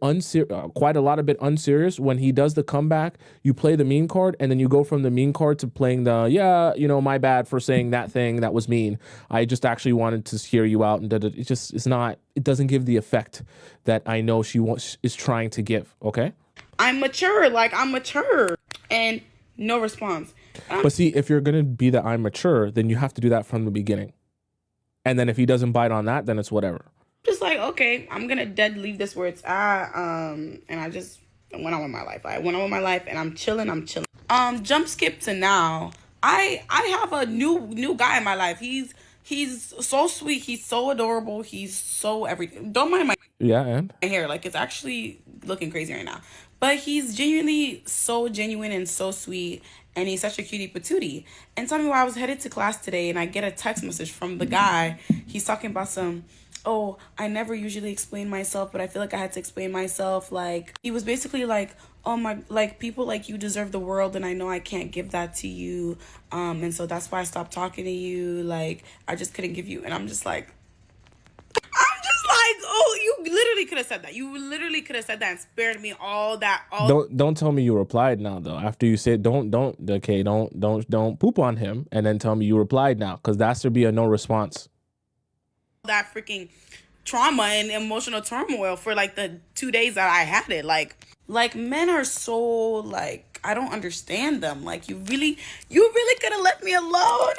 quite a lot of bit unserious when he does the comeback. You play the mean card, and then you go from the mean card to playing the, yeah, you know, my bad for saying that thing that was mean. I just actually wanted to hear you out, and it just is not. It doesn't give the effect that I know is trying to give. Okay. I'm mature. Like, I'm mature. And no response. But see, if you're going to be that I'm mature, then you have to do that from the beginning. And then if he doesn't bite on that, then it's whatever. Just like, okay, I'm going to dead leave this where it's at. And I just went on with my life. I went on with my life and I'm chilling. Jump skip to now. I have a new guy in my life. He's so sweet. He's so adorable. He's so everything. Don't mind my hair. Like, it's actually looking crazy right now. But he's genuinely so genuine and so sweet. And he's such a cutie patootie. And tell me why I was headed to class today and I get a text message from the guy. He's talking about some, oh, I never usually explain myself, but I feel like I had to explain myself. Like, he was basically like, oh my, like, people like you deserve the world and I know I can't give that to you. And so that's why I stopped talking to you. Like, I just couldn't give you. And I'm just like, oh, you literally could have said that. You literally could have said that and spared me all that. Don't tell me you replied now though. After you said don't poop on him and then tell me you replied now, because that should be a no response. That freaking trauma and emotional turmoil for like the 2 days that I had it. Like men are so like, I don't understand them. Like you really could have left me alone.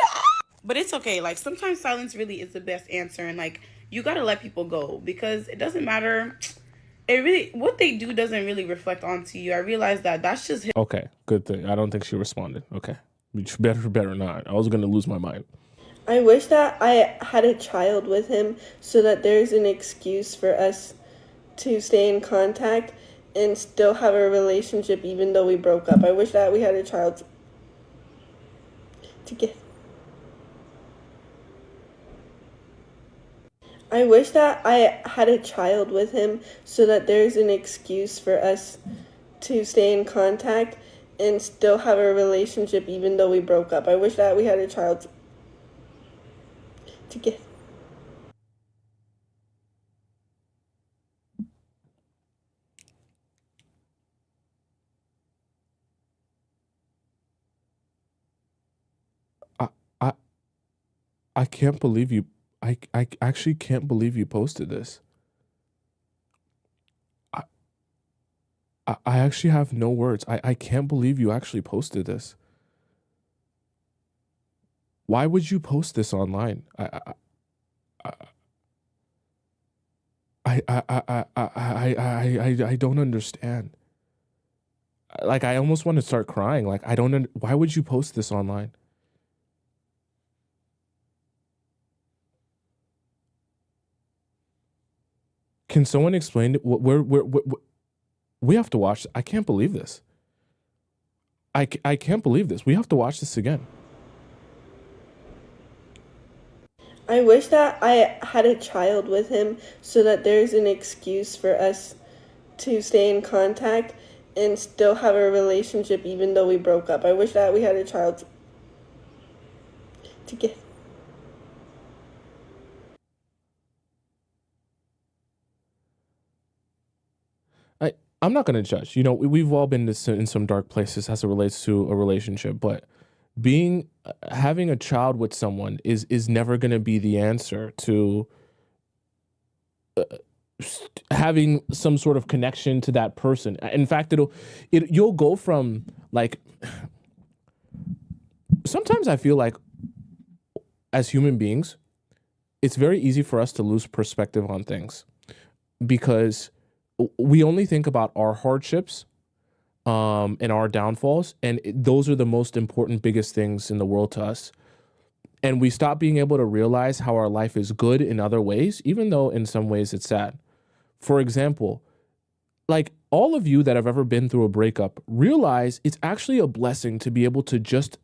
But it's okay. Like sometimes silence really is the best answer, and like you gotta let people go because it doesn't matter. What they do doesn't really reflect onto you. I realize that that's just his. Okay, good thing. I don't think she responded. Okay, better not. I was gonna lose my mind. I wish that I had a child with him so that there's an excuse for us to stay in contact and still have a relationship even though we broke up. I wish that we had a child together. I wish that I had a child with him so that there's an excuse for us to stay in contact and still have a relationship even though we broke up. I wish that we had a child together. I can't believe you. I actually can't believe you posted this. I actually have no words. I can't believe you actually posted this. Why would you post this online? I don't understand. Like I almost want to start crying. Like why would you post this online? Can someone explain it? We have to watch. I can't believe this. I can't believe this. We have to watch this again. I wish that I had a child with him so that there's an excuse for us to stay in contact and still have a relationship even though we broke up. I wish that we had a child together. I'm not going to judge. We've all been in some dark places as it relates to a relationship, but having a child with someone is never going to be the answer to having some sort of connection to that person. In fact, you'll go from like, sometimes I feel like as human beings, it's very easy for us to lose perspective on things because we only think about our hardships and our downfalls, and those are the most important, biggest things in the world to us. And we stop being able to realize how our life is good in other ways, even though in some ways it's sad. For example, like all of you that have ever been through a breakup, realize it's actually a blessing to be able to just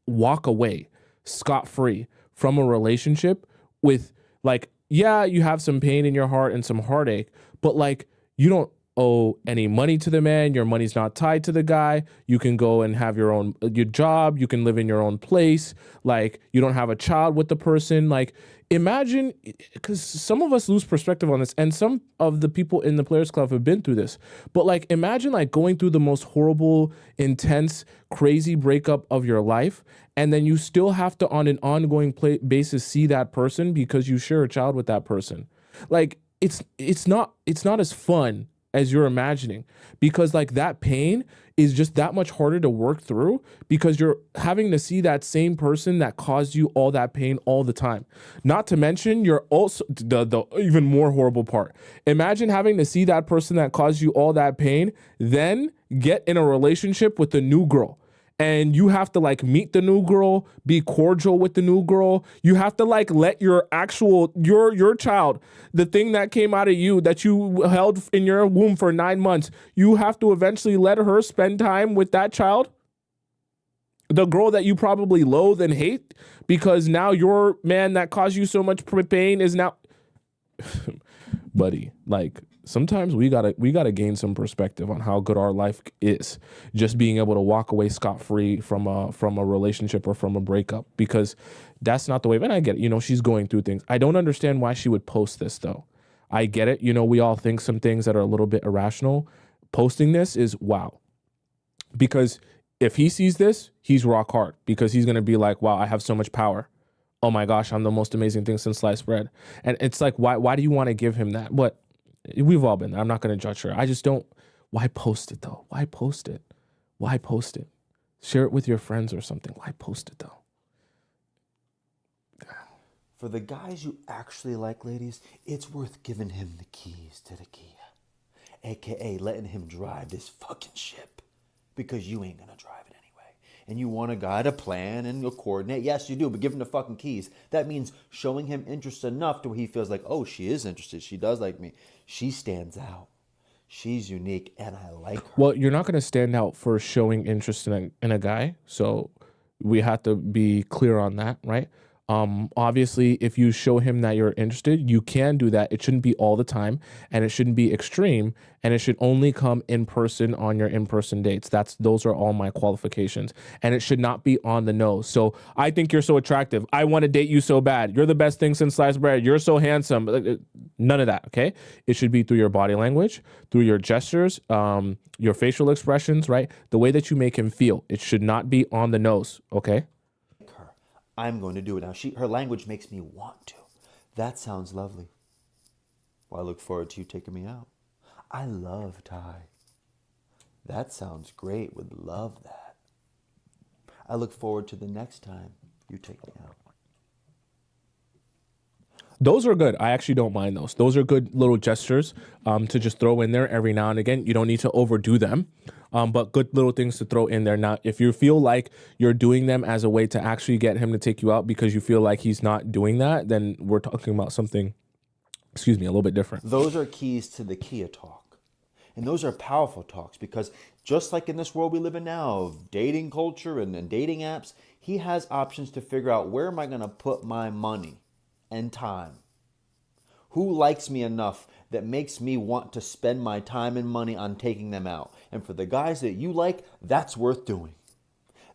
walk away scot-free from a relationship with, like, yeah, you have some pain in your heart and some heartache, but like you don't owe any money to the man. Your money's not tied to the guy. You can go and have your job. You can live in your own place. Like, you don't have a child with the person. Like, imagine, because some of us lose perspective on this, and some of the people in the Players Club have been through this, but like, imagine like going through the most horrible, intense, crazy breakup of your life, and then you still have to, on an ongoing basis, see that person because you share a child with that person. Like, it's not as fun as you're imagining, because like that pain is just that much harder to work through because you're having to see that same person that caused you all that pain all the time. Not to mention, you're also the even more horrible part. Imagine having to see that person that caused you all that pain, then get in a relationship with a new girl. And you have to like meet the new girl, be cordial with the new girl. You have to like let your child, the thing that came out of you that you held in your womb for 9 months, you have to eventually let her spend time with that child. The girl that you probably loathe and hate because now your man that caused you so much pain is now buddy, like, sometimes we gotta gain some perspective on how good our life is, just being able to walk away scot-free from a relationship or from a breakup, because that's not the way. And I get it, she's going through things. I don't understand why she would post this though. I get it, we all think some things that are a little bit irrational. Posting this is wow, because if he sees this, he's rock hard, because he's gonna be like, wow, I have so much power. Oh my gosh, I'm the most amazing thing since sliced bread. And it's like, why do you want to give him that? What? We've all been there. I'm not going to judge her. I just don't. Why post it though? Why post it? Why post it? Share it with your friends or something. Why post it though? For the guys you actually like, ladies, it's worth giving him the keys to the Kia. AKA letting him drive this fucking ship. Because you ain't going to drive it anyway. And you want a guy to plan and you'll coordinate. Yes, you do, but give him the fucking keys. That means showing him interest enough to where he feels like, oh, she is interested. She does like me. She stands out. She's unique, and I like her. Well, you're not going to stand out for showing interest in a guy. So we have to be clear on that, right? Obviously, if you show him that you're interested, you can do that. It shouldn't be all the time, and it shouldn't be extreme, and it should only come in person on your in-person dates. Those are all my qualifications, and it should not be on the nose. So I think you're so attractive. I want to date you so bad. You're the best thing since sliced bread. You're so handsome. None of that, okay? It should be through your body language, through your gestures, your facial expressions, right? The way that you make him feel. It should not be on the nose, okay? I'm going to do it now. Her language makes me want to. That sounds lovely. Well, I look forward to you taking me out. I love Thai. That sounds great. Would love that. I look forward to the next time you take me out. Those are good. I actually don't mind those. Those are good little gestures to just throw in there every now and again. You don't need to overdo them, but good little things to throw in there. Now, if you feel like you're doing them as a way to actually get him to take you out because you feel like he's not doing that, then we're talking about something, a little bit different. Those are keys to the Kia talk. And those are powerful talks, because just like in this world we live in now of dating culture and dating apps, he has options to figure out, where am I going to put my money and time? Who likes me enough that makes me want to spend my time and money on taking them out? And for the guys that you like, that's worth doing.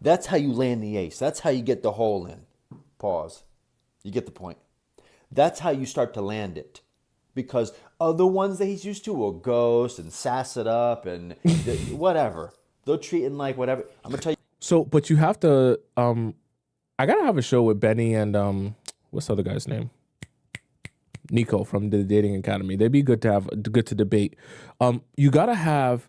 That's how you land the ace. That's how you get the hole in. Pause. You get the point. That's how you start to land it. Because Other ones that he's used to will ghost and sass it up and whatever. They'll treat him like whatever. I'm gonna tell you. So, but you have to. I gotta have a show with Benny and what's the other guy's name? Nico from the Dating Academy. They'd be good to debate. You gotta have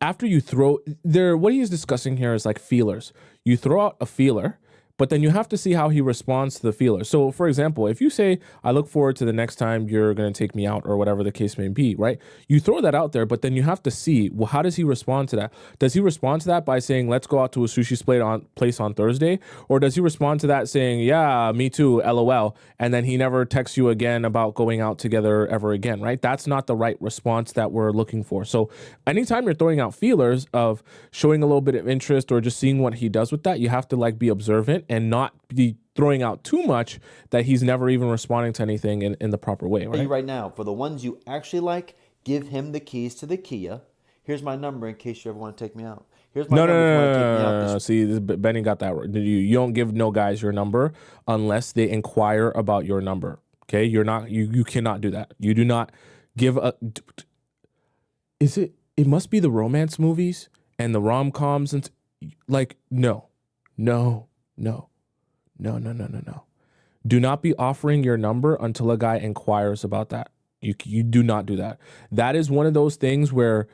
after you throw there. What he's discussing here is like feelers. You throw out a feeler, but then you have to see how he responds to the feeler. So, for example, if you say, I look forward to the next time you're going to take me out or whatever the case may be, right? You throw that out there, but then you have to see, well, how does he respond to that? Does he respond to that by saying, let's go out to a sushi place on Thursday? Or does he respond to that saying, yeah, me too, LOL, and then he never texts you again about going out together ever again, right? That's not the right response that we're looking for. So anytime you're throwing out feelers of showing a little bit of interest or just seeing what he does with that, you have to like be observant and not be throwing out too much that he's never even responding to anything in the proper way, right? Right now, for the ones you actually like, give him the keys to the Kia. Here's my number in case you ever want to take me out. Here's my number if you want to take me out. No. See, Benny got that right. You don't give no guys your number unless they inquire about your number. Okay, you cannot do that. You do not give a. It must be the romance movies and the rom-coms and like no. Do not be offering your number until a guy inquires about that. You do not do that. That is one of those things where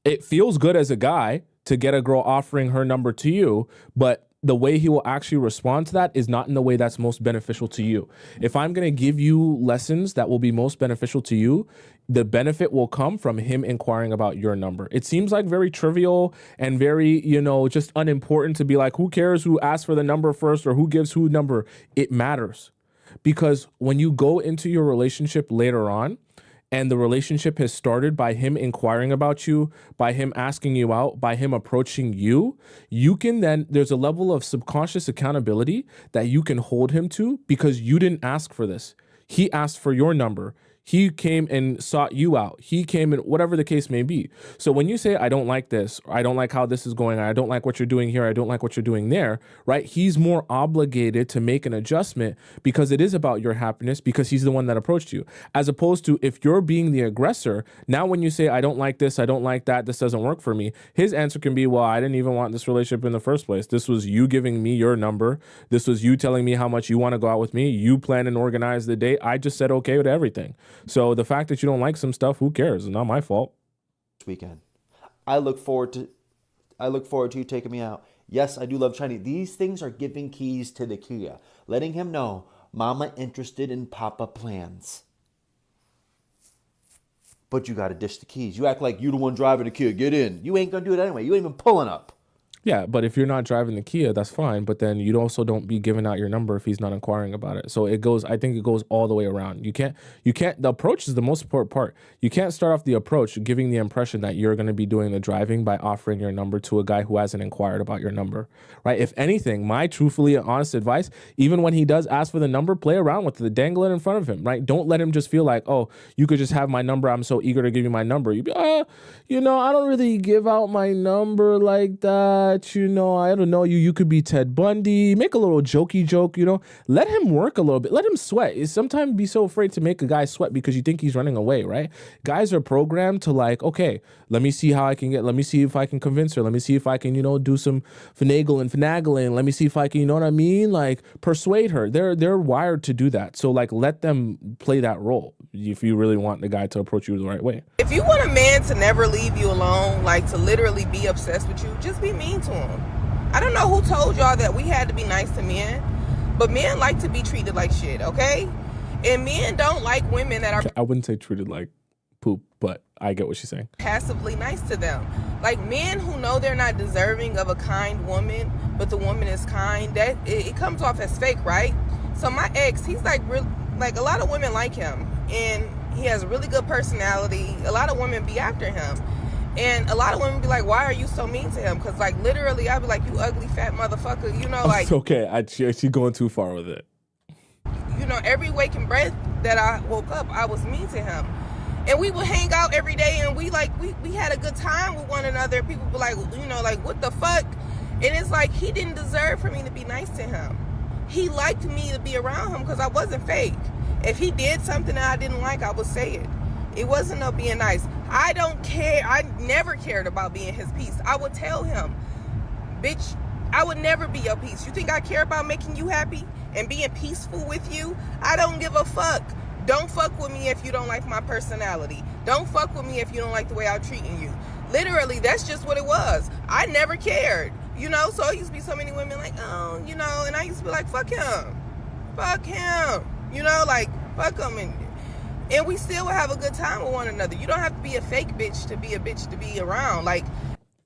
it feels good as a guy to get a girl offering her number to you, but the way he will actually respond to that is not in the way that's most beneficial to you. If I'm going to give you lessons that will be most beneficial to you, the benefit will come from him inquiring about your number. It seems like very trivial and very, just unimportant to be like, who cares who asks for the number first or who gives who number? It matters because when you go into your relationship later on, and the relationship has started by him inquiring about you, by him asking you out, by him approaching you, you can then, there's a level of subconscious accountability that you can hold him to because you didn't ask for this. He asked for your number. He came and sought you out. He came and whatever the case may be. So when you say, I don't like this, or I don't like how this is going, I don't like what you're doing here, I don't like what you're doing there, right? He's more obligated to make an adjustment because it is about your happiness because he's the one that approached you. As opposed to if you're being the aggressor, now when you say, I don't like this, I don't like that, this doesn't work for me, his answer can be, well, I didn't even want this relationship in the first place. This was you giving me your number. This was you telling me how much you want to go out with me. You plan and organize the date. I just said okay with everything. So the fact that you don't like some stuff, who cares? It's not my fault. Weekend. I look forward to you taking me out. Yes, I do love Chinese. These things are giving keys to the Kia. Letting him know mama interested in papa plans. But you got to dish the keys. You act like you the one driving the Kia. Get in. You ain't going to do it anyway. You ain't even pulling up. Yeah, but if you're not driving the Kia, that's fine. But then you also don't be giving out your number if he's not inquiring about it. So I think it goes all the way around. You can't, the approach is the most important part. You can't start off the approach giving the impression that you're going to be doing the driving by offering your number to a guy who hasn't inquired about your number, right? If anything, my truthfully and honest advice, even when he does ask for the number, play around with it, dangle it in front of him, right? Don't let him just feel like, oh, you could just have my number. I'm so eager to give you my number. You'd be, I don't really give out my number like that. I don't know, you could be Ted Bundy, make a little jokey joke, let him work a little bit, let him sweat. Sometimes be so afraid to make a guy sweat because you think he's running away, right? Guys are programmed to like, okay, let me see let me see if I can convince her. Let me see if I can, do some finagling. Let me see if I can, like persuade her. They're wired to do that. So like, let them play that role if you really want the guy to approach you the right way. If you want a man to never leave you alone, like to literally be obsessed with you, just be mean to him. I don't know who told y'all that we had to be nice to men, but men like to be treated like shit, okay? And men don't like women that are... I wouldn't say treated like poop, but I get what she's saying. ...passively nice to them. Like men who know they're not deserving of a kind woman, but the woman is kind, that it comes off as fake, right? So my ex, he's like a lot of women like him, and he has a really good personality. A lot of women be after him. And a lot of women be like, why are you so mean to him? Because, like, literally, I'd be like, you ugly, fat motherfucker. Like... Okay, she's going too far with it. Every waking breath that I woke up, I was mean to him. And we would hang out every day, and we had a good time with one another. People be like, like, what the fuck? And it's like, he didn't deserve for me to be nice to him. He liked me to be around him because I wasn't fake. If he did something that I didn't like, I would say it. It wasn't no being nice. I don't care. I never cared about being his piece. I would tell him, bitch, I would never be your piece. You think I care about making you happy and being peaceful with you? I don't give a fuck. Don't fuck with me if you don't like my personality. Don't fuck with me if you don't like the way I'm treating you. Literally, that's just what it was. I never cared. You know, so it used to be so many women like, oh, you know, and I used to be like, fuck him. Fuck him. You know, like, fuck him. And we still would have a good time with one another. You don't have to be a fake bitch to be a bitch to be around. Like,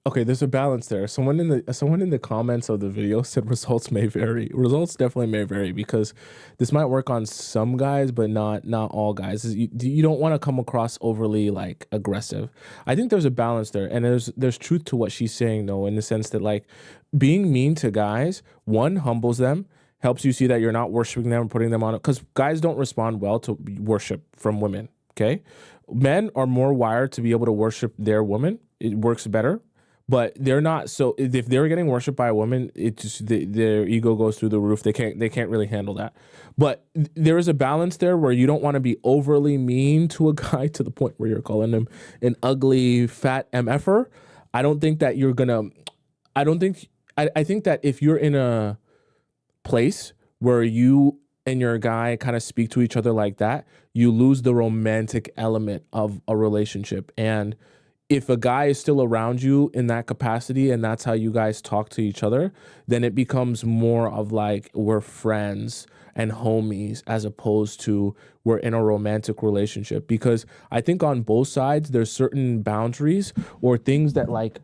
okay, there's a balance there. Someone in the comments of the video said results may vary. Results definitely may vary because this might work on some guys, but not all guys. You don't want to come across overly like aggressive. I think there's a balance there, and there's truth to what she's saying though, in the sense that like being mean to guys, one, humbles them, helps you see that you're not worshiping them, putting them on it, because guys don't respond well to worship from women. Okay, men are more wired to be able to worship their woman. It works better. But they're not, so if they're getting worshipped by a woman, it just their ego goes through the roof. They can't really handle that. But there is a balance there where you don't want to be overly mean to a guy to the point where you're calling him an ugly fat MFer. I don't think that you're gonna. I think that if you're in a place where you and your guy kind of speak to each other like that, you lose the romantic element of a relationship. And if a guy is still around you in that capacity and that's how you guys talk to each other, then it becomes more of like we're friends and homies as opposed to we're in a romantic relationship. Because I think on both sides, there's certain boundaries or things that like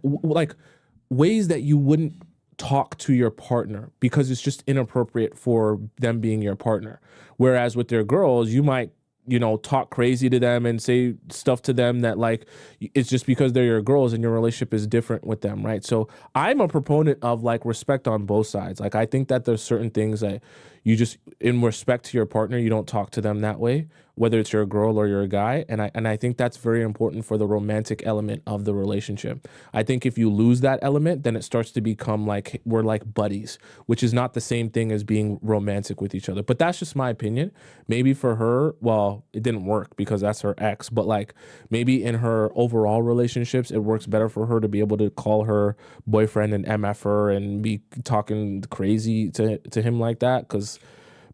ways that you wouldn't talk to your partner because it's just inappropriate for them being your partner. Whereas with their girls, you might, you know, talk crazy to them and say stuff to them that like it's just because they're your girls and your relationship is different with them, right? So I'm a proponent of like respect on both sides. Like I think that there's certain things that you just, in respect to your partner, you don't talk to them that way, whether it's your girl or your guy. And I think that's very important for the romantic element of the relationship. I think if you lose that element, then it starts to become like we're like buddies, which is not the same thing as being romantic with each other. But that's just my opinion. Maybe for her, well, it didn't work because that's her ex, but like maybe in her overall relationships, it works better for her to be able to call her boyfriend an MFer and be talking crazy to him like that.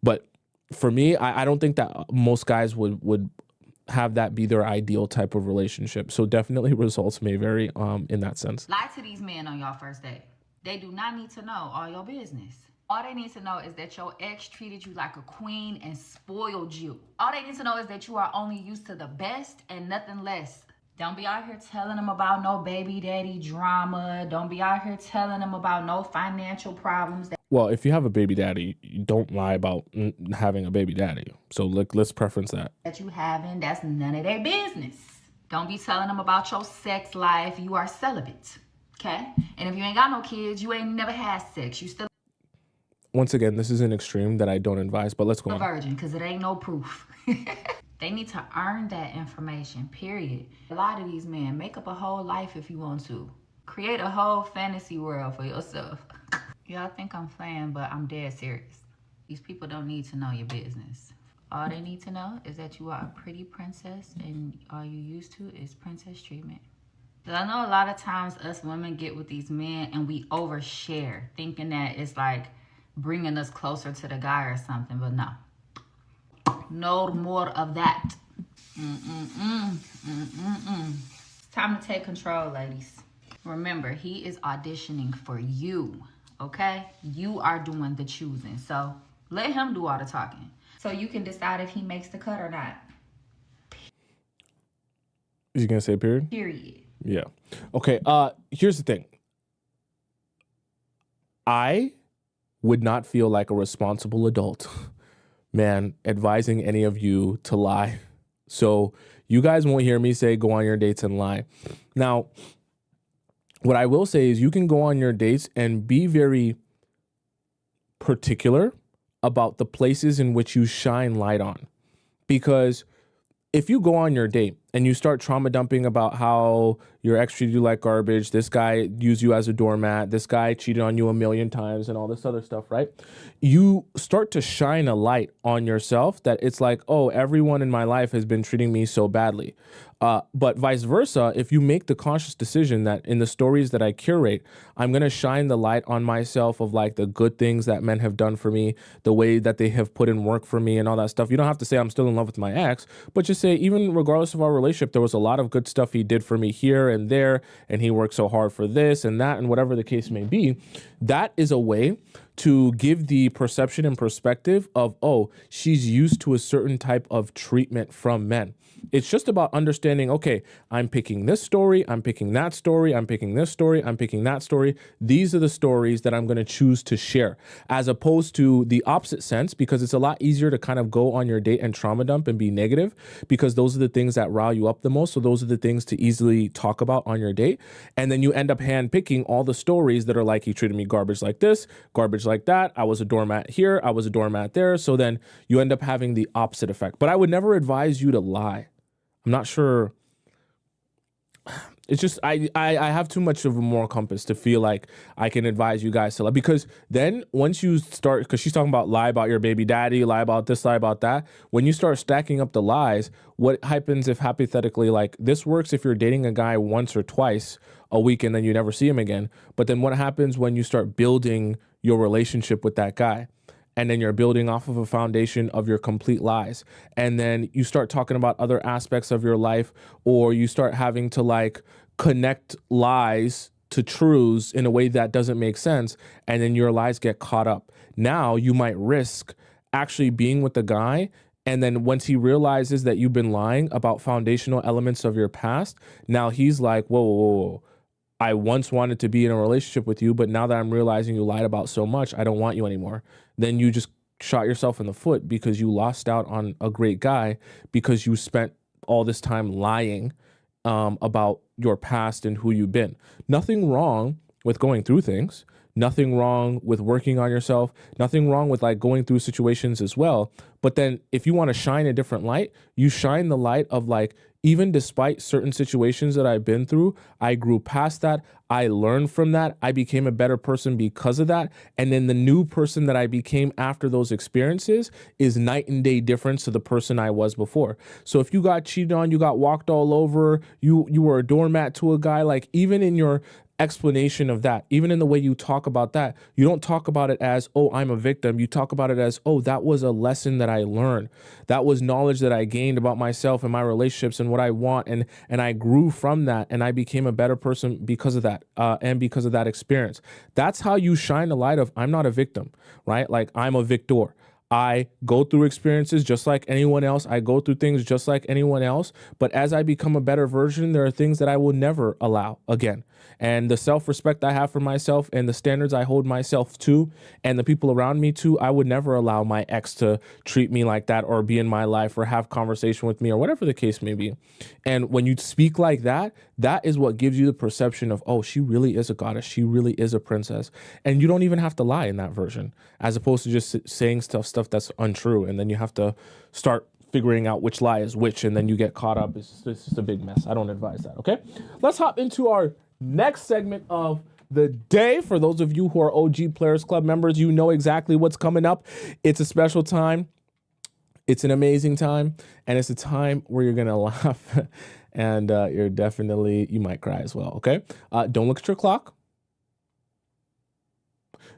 But for me, I don't think that most guys would have that be their ideal type of relationship. So definitely results may vary in that sense. Lie to these men on your first date. They do not need to know all your business. All they need to know is that your ex treated you like a queen and spoiled you. All they need to know is that you are only used to the best and nothing less. Don't be out here telling them about no baby daddy drama. Don't be out here telling them about no financial problems. Well, if you have a baby daddy, you don't lie about having a baby daddy. So let's preference that. That you having, that's none of their business. Don't be telling them about your sex life. You are celibate, okay? And if you ain't got no kids, you ain't never had sex. You still once again, this is an extreme that I don't advise, but let's go a on. Virgin, because it ain't no proof. They need to earn that information, period. A lot of these men, make up a whole life if you want to. Create a whole fantasy world for yourself. Y'all think I'm playing, but I'm dead serious. These people don't need to know your business. All they need to know is that you are a pretty princess and all you used to is princess treatment. But I know a lot of times us women get with these men and we overshare, thinking that it's like bringing us closer to the guy or something, but no. No more of that. It's time to take control, ladies. Remember, he is auditioning for you, okay? You are doing the choosing. So let him do all the talking. So you can decide if he makes the cut or not. Is he gonna say period? Period. Yeah. Okay, here's the thing. I would not feel like a responsible adult, man, advising any of you to lie. So you guys won't hear me say go on your dates and lie. Now, what I will say is you can go on your dates and be very particular about the places in which you shine light on. Because if you go on your date and you start trauma dumping about how your ex treated you like garbage, this guy used you as a doormat, this guy cheated on you a million times and all this other stuff, right? You start to shine a light on yourself that it's like, oh, everyone in my life has been treating me so badly. But vice versa, if you make the conscious decision that in the stories that I curate, I'm going to shine the light on myself of like the good things that men have done for me, the way that they have put in work for me and all that stuff. You don't have to say I'm still in love with my ex, but just say, even regardless of our relationship, there was a lot of good stuff he did for me here and there, and he worked so hard for this and that, and whatever the case may be. That is a way to give the perception and perspective of, oh, she's used to a certain type of treatment from men. It's just about understanding, okay, I'm picking this story, I'm picking that story, I'm picking this story, I'm picking that story. These are the stories that I'm going to choose to share, as opposed to the opposite sense, because it's a lot easier to kind of go on your date and trauma dump and be negative, because those are the things that rile you up the most. So those are the things to easily talk about on your date. And then you end up hand picking all the stories that are like, he treated me garbage like this, garbage like that. I was a doormat here, I was a doormat there. So then you end up having the opposite effect. But I would never advise you to lie. I'm not sure. It's just I have too much of a moral compass to feel like I can advise you guys to lie, because then once you start, because she's talking about lie about your baby daddy, lie about this, lie about that. When you start stacking up the lies, what happens if hypothetically, like, this works if you're dating a guy once or twice a week and then you never see him again. But then what happens when you start building your relationship with that guy? And then you're building off of a foundation of your complete lies. And then you start talking about other aspects of your life, or you start having to like connect lies to truths in a way that doesn't make sense. And then your lies get caught up. Now you might risk actually being with the guy. And then once he realizes that you've been lying about foundational elements of your past, now he's like, whoa, whoa, whoa, whoa. I once wanted to be in a relationship with you, but now that I'm realizing you lied about so much, I don't want you anymore. Then you just shot yourself in the foot, because you lost out on a great guy because you spent all this time lying about your past and who you've been. Nothing wrong with going through things. Nothing wrong with working on yourself. Nothing wrong with like going through situations as well. But then if you want to shine a different light, you shine the light of like, even despite certain situations that I've been through, I grew past that. I learned from that. I became a better person because of that. And then the new person that I became after those experiences is night and day difference to the person I was before. So if you got cheated on, you got walked all over, you were a doormat to a guy, like, even in your explanation of that, even in the way you talk about that, you don't talk about it as, oh, I'm a victim. You talk about it as, oh, that was a lesson that I learned. That was knowledge that I gained about myself and my relationships and what I want. And I grew from that, and I became a better person because of that, and because of that experience. That's how you shine the light of, I'm not a victim, right? Like, I'm a victor. I go through experiences just like anyone else. I go through things just like anyone else. But as I become a better version, there are things that I will never allow again. And the self-respect I have for myself and the standards I hold myself to and the people around me to, I would never allow my ex to treat me like that or be in my life or have conversation with me or whatever the case may be. And when you speak like that, that is what gives you the perception of, oh, she really is a goddess. She really is a princess. And you don't even have to lie in that version, as opposed to just saying stuff that's untrue. And then you have to start figuring out which lie is which, and then you get caught up. It's just a big mess. I don't advise that, okay? Let's hop into our next segment of the day. For those of you who are OG Players Club members, you know exactly what's coming up. It's a special time. It's an amazing time, and it's a time where you're gonna laugh, and you might cry as well, okay? Don't look at your clock.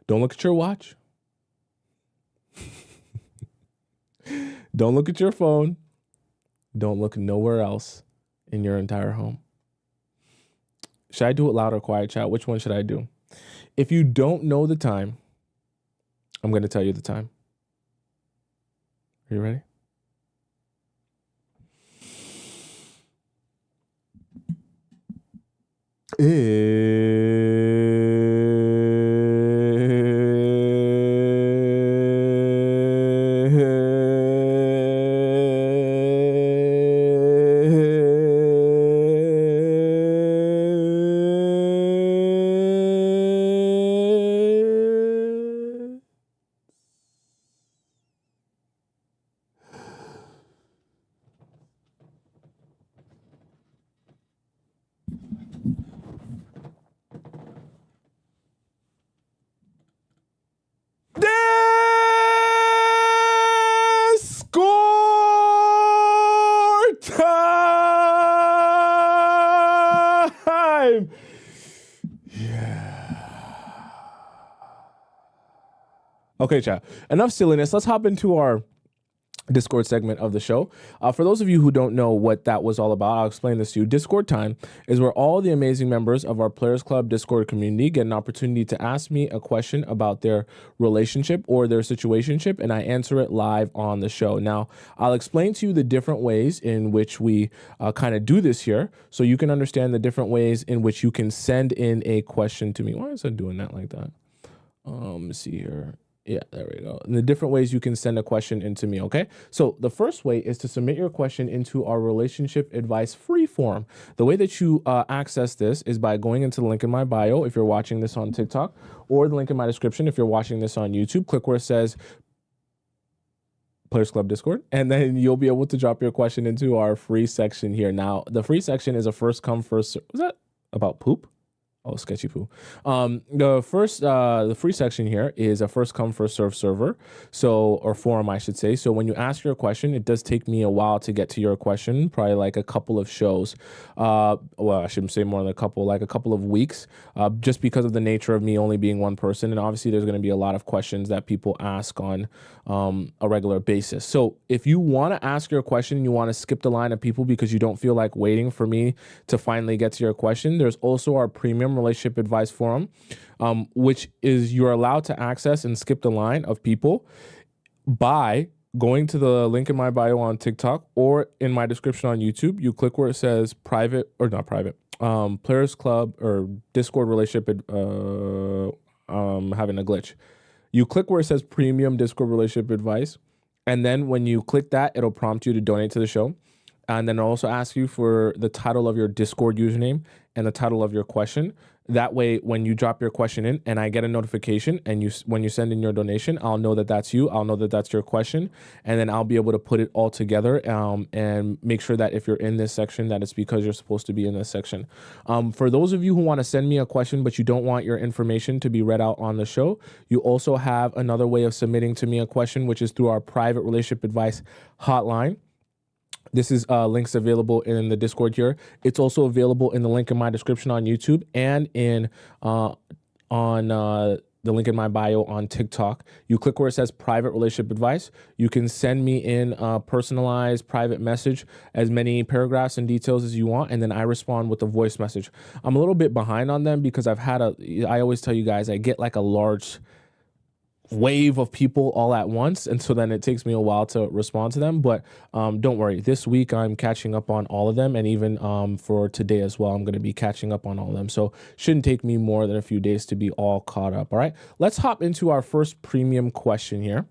Don't look at your watch. Don't look at your phone. Don't look nowhere else in your entire home. Should I do it loud or quiet, chat? Which one should I do? If you don't know the time, I'm going to tell you the time. Are you ready? Okay, chat. Enough silliness. Let's hop into our Discord segment of the show. For those of you who don't know what that was all about, I'll explain this to you. Discord time is where all the amazing members of our Players Club Discord community get an opportunity to ask me a question about their relationship or their situationship, and I answer it live on the show. Now, I'll explain to you the different ways in which we kind of do this here, so you can understand the different ways in which you can send in a question to me. Why is it doing that like that? Let's see here. Yeah, there we go. And the different ways you can send a question into me, okay? So the first way is to submit your question into our relationship advice free form. The way that you access this is by going into the link in my bio if you're watching this on TikTok, or the link in my description if you're watching this on YouTube. Click where it says Players Club Discord, and then you'll be able to drop your question into our free section here. Now, the free section is a first come, first serve. Was that about poop? Oh, sketchy poo. The free section here is a first come, first serve server. So, or forum, I should say. So when you ask your question, it does take me a while to get to your question, probably like a couple of shows. Well, I shouldn't say more than a couple, like a couple of weeks, just because of the nature of me only being one person. And obviously there's going to be a lot of questions that people ask on a regular basis. So if you want to ask your question and you want to skip the line of people because you don't feel like waiting for me to finally get to your question, there's also our premium relationship advice forum, which is you're allowed to access and skip the line of people by going to the link in my bio on TikTok or in my description on YouTube. You click where it says private, or not private, Players Club or Discord relationship, having a glitch. You click where it says premium Discord relationship advice. And then when you click that, it'll prompt you to donate to the show. And then it'll also ask you for the title of your Discord username and the title of your question. That way, when you drop your question in and I get a notification and when you send in your donation, I'll know that that's you. I'll know that that's your question. And then I'll be able to put it all together and make sure that if you're in this section, that it's because you're supposed to be in this section. For those of you who want to send me a question, but you don't want your information to be read out on the show, you also have another way of submitting to me a question, which is through our private relationship advice hotline. This is links available in the Discord here. It's also available in the link in my description on YouTube and in the link in my bio on TikTok. You click where it says private relationship advice. You can send me in a personalized private message, as many paragraphs and details as you want, and then I respond with a voice message. I'm a little bit behind on them because I always tell you guys, I get like a large wave of people all at once, and so then it takes me a while to respond to them, but don't worry, this week I'm catching up on all of them, and even for today as well, I'm going to be catching up on all of them, so shouldn't take me more than a few days to be all caught up. All right, let's hop into our first premium question here,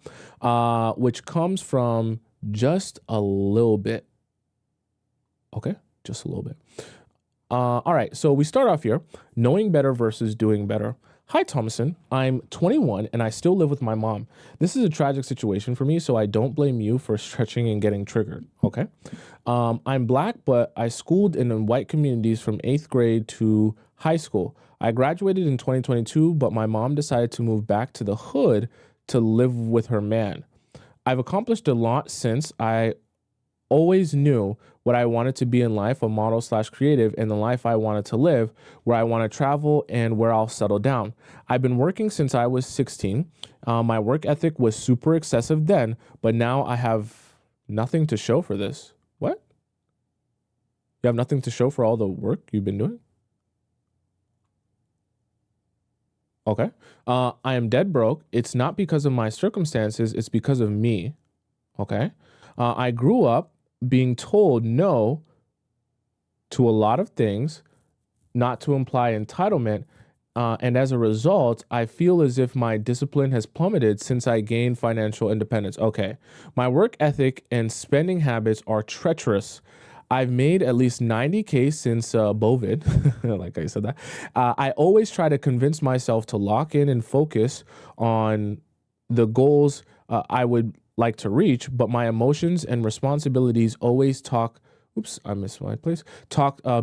which comes from just a little bit. Okay, just a little bit. All right, so we start off here, knowing better versus doing better. Hi, Tomisin. I'm 21 and I still live with my mom. This is a tragic situation for me, so I don't blame you for stretching and getting triggered, okay? I'm Black, but I schooled in white communities from 8th grade to high school. I graduated in 2022, but my mom decided to move back to the hood to live with her man. I've accomplished a lot since. I always knew what I wanted to be in life, a model/creative, and the life I wanted to live, where I want to travel and where I'll settle down. I've been working since I was 16. My work ethic was super excessive then, but now I have nothing to show for this. What? You have nothing to show for all the work you've been doing? Okay. I am dead broke. It's not because of my circumstances, it's because of me. Okay. I grew up being told no to a lot of things, not to imply entitlement. And as a result, I feel as if my discipline has plummeted since I gained financial independence. Okay. My work ethic and spending habits are treacherous. I've made at least 90K since COVID, like I said that. I always try to convince myself to lock in and focus on the goals I would like to reach, but my emotions and responsibilities always talk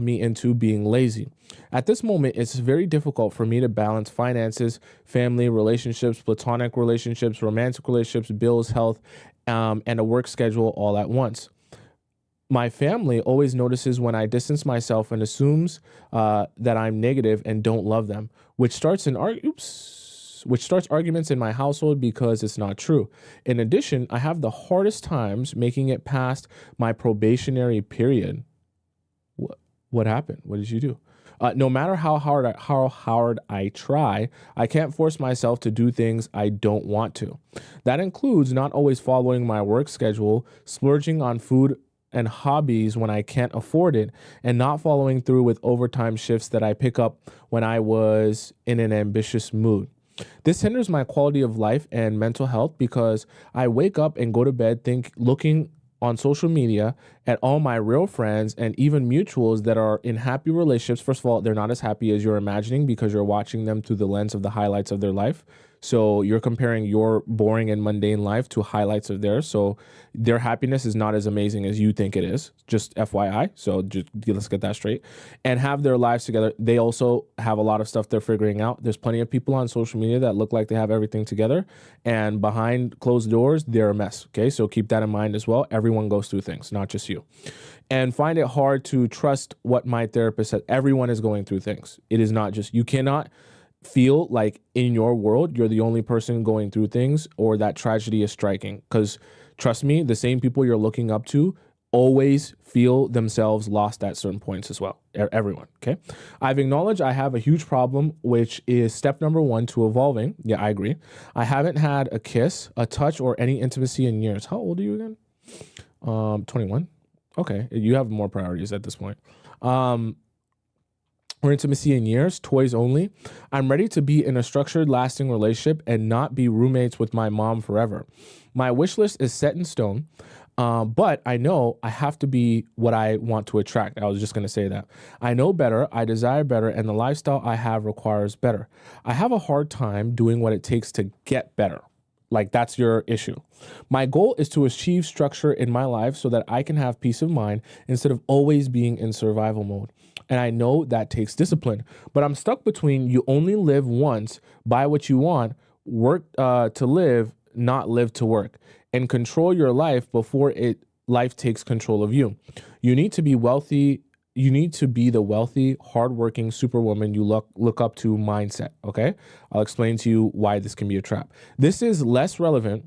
me into being lazy. At this moment, it's very difficult for me to balance finances, family, relationships, platonic relationships, romantic relationships, bills, health, and a work schedule all at once. My family always notices when I distance myself and assumes that I'm negative and don't love them, which starts arguments in my household because it's not true. In addition, I have the hardest times making it past my probationary period. What happened? What did you do? No matter how hard I try, I can't force myself to do things I don't want to. That includes not always following my work schedule, splurging on food and hobbies when I can't afford it, and not following through with overtime shifts that I pick up when I was in an ambitious mood. This hinders my quality of life and mental health because I wake up and go to bed looking on social media at all my real friends and even mutuals that are in happy relationships. First of all, they're not as happy as you're imagining because you're watching them through the lens of the highlights of their life. So you're comparing your boring and mundane life to highlights of theirs. So their happiness is not as amazing as you think it is. Just FYI. So just let's get that straight. And have their lives together. They also have a lot of stuff they're figuring out. There's plenty of people on social media that look like they have everything together, and behind closed doors, they're a mess. Okay, so keep that in mind as well. Everyone goes through things, not just you. And find it hard to trust what my therapist said. Everyone is going through things. It is not just you. Cannot feel like in your world you're the only person going through things or that tragedy is striking, because trust me, the same people you're looking up to always feel themselves lost at certain points as well. Everyone. Okay, I've acknowledged I have a huge problem, which is step number 1 to evolving. Yeah, I agree. I haven't had a kiss, a touch, or any intimacy in years. How old are you again? 21. Okay, you have more priorities at this point. Or intimacy in years, toys only. I'm ready to be in a structured, lasting relationship and not be roommates with my mom forever. My wish list is set in stone, but I know I have to be what I want to attract. I was just going to say that. I know better, I desire better, and the lifestyle I have requires better. I have a hard time doing what it takes to get better. Like, that's your issue. My goal is to achieve structure in my life so that I can have peace of mind instead of always being in survival mode. And I know that takes discipline, but I'm stuck between you only live once, buy what you want, work to live, not live to work, and control your life before life takes control of you. You need to be wealthy. You need to be the wealthy, hardworking superwoman you look up to mindset. Okay, I'll explain to you why this can be a trap. This is less relevant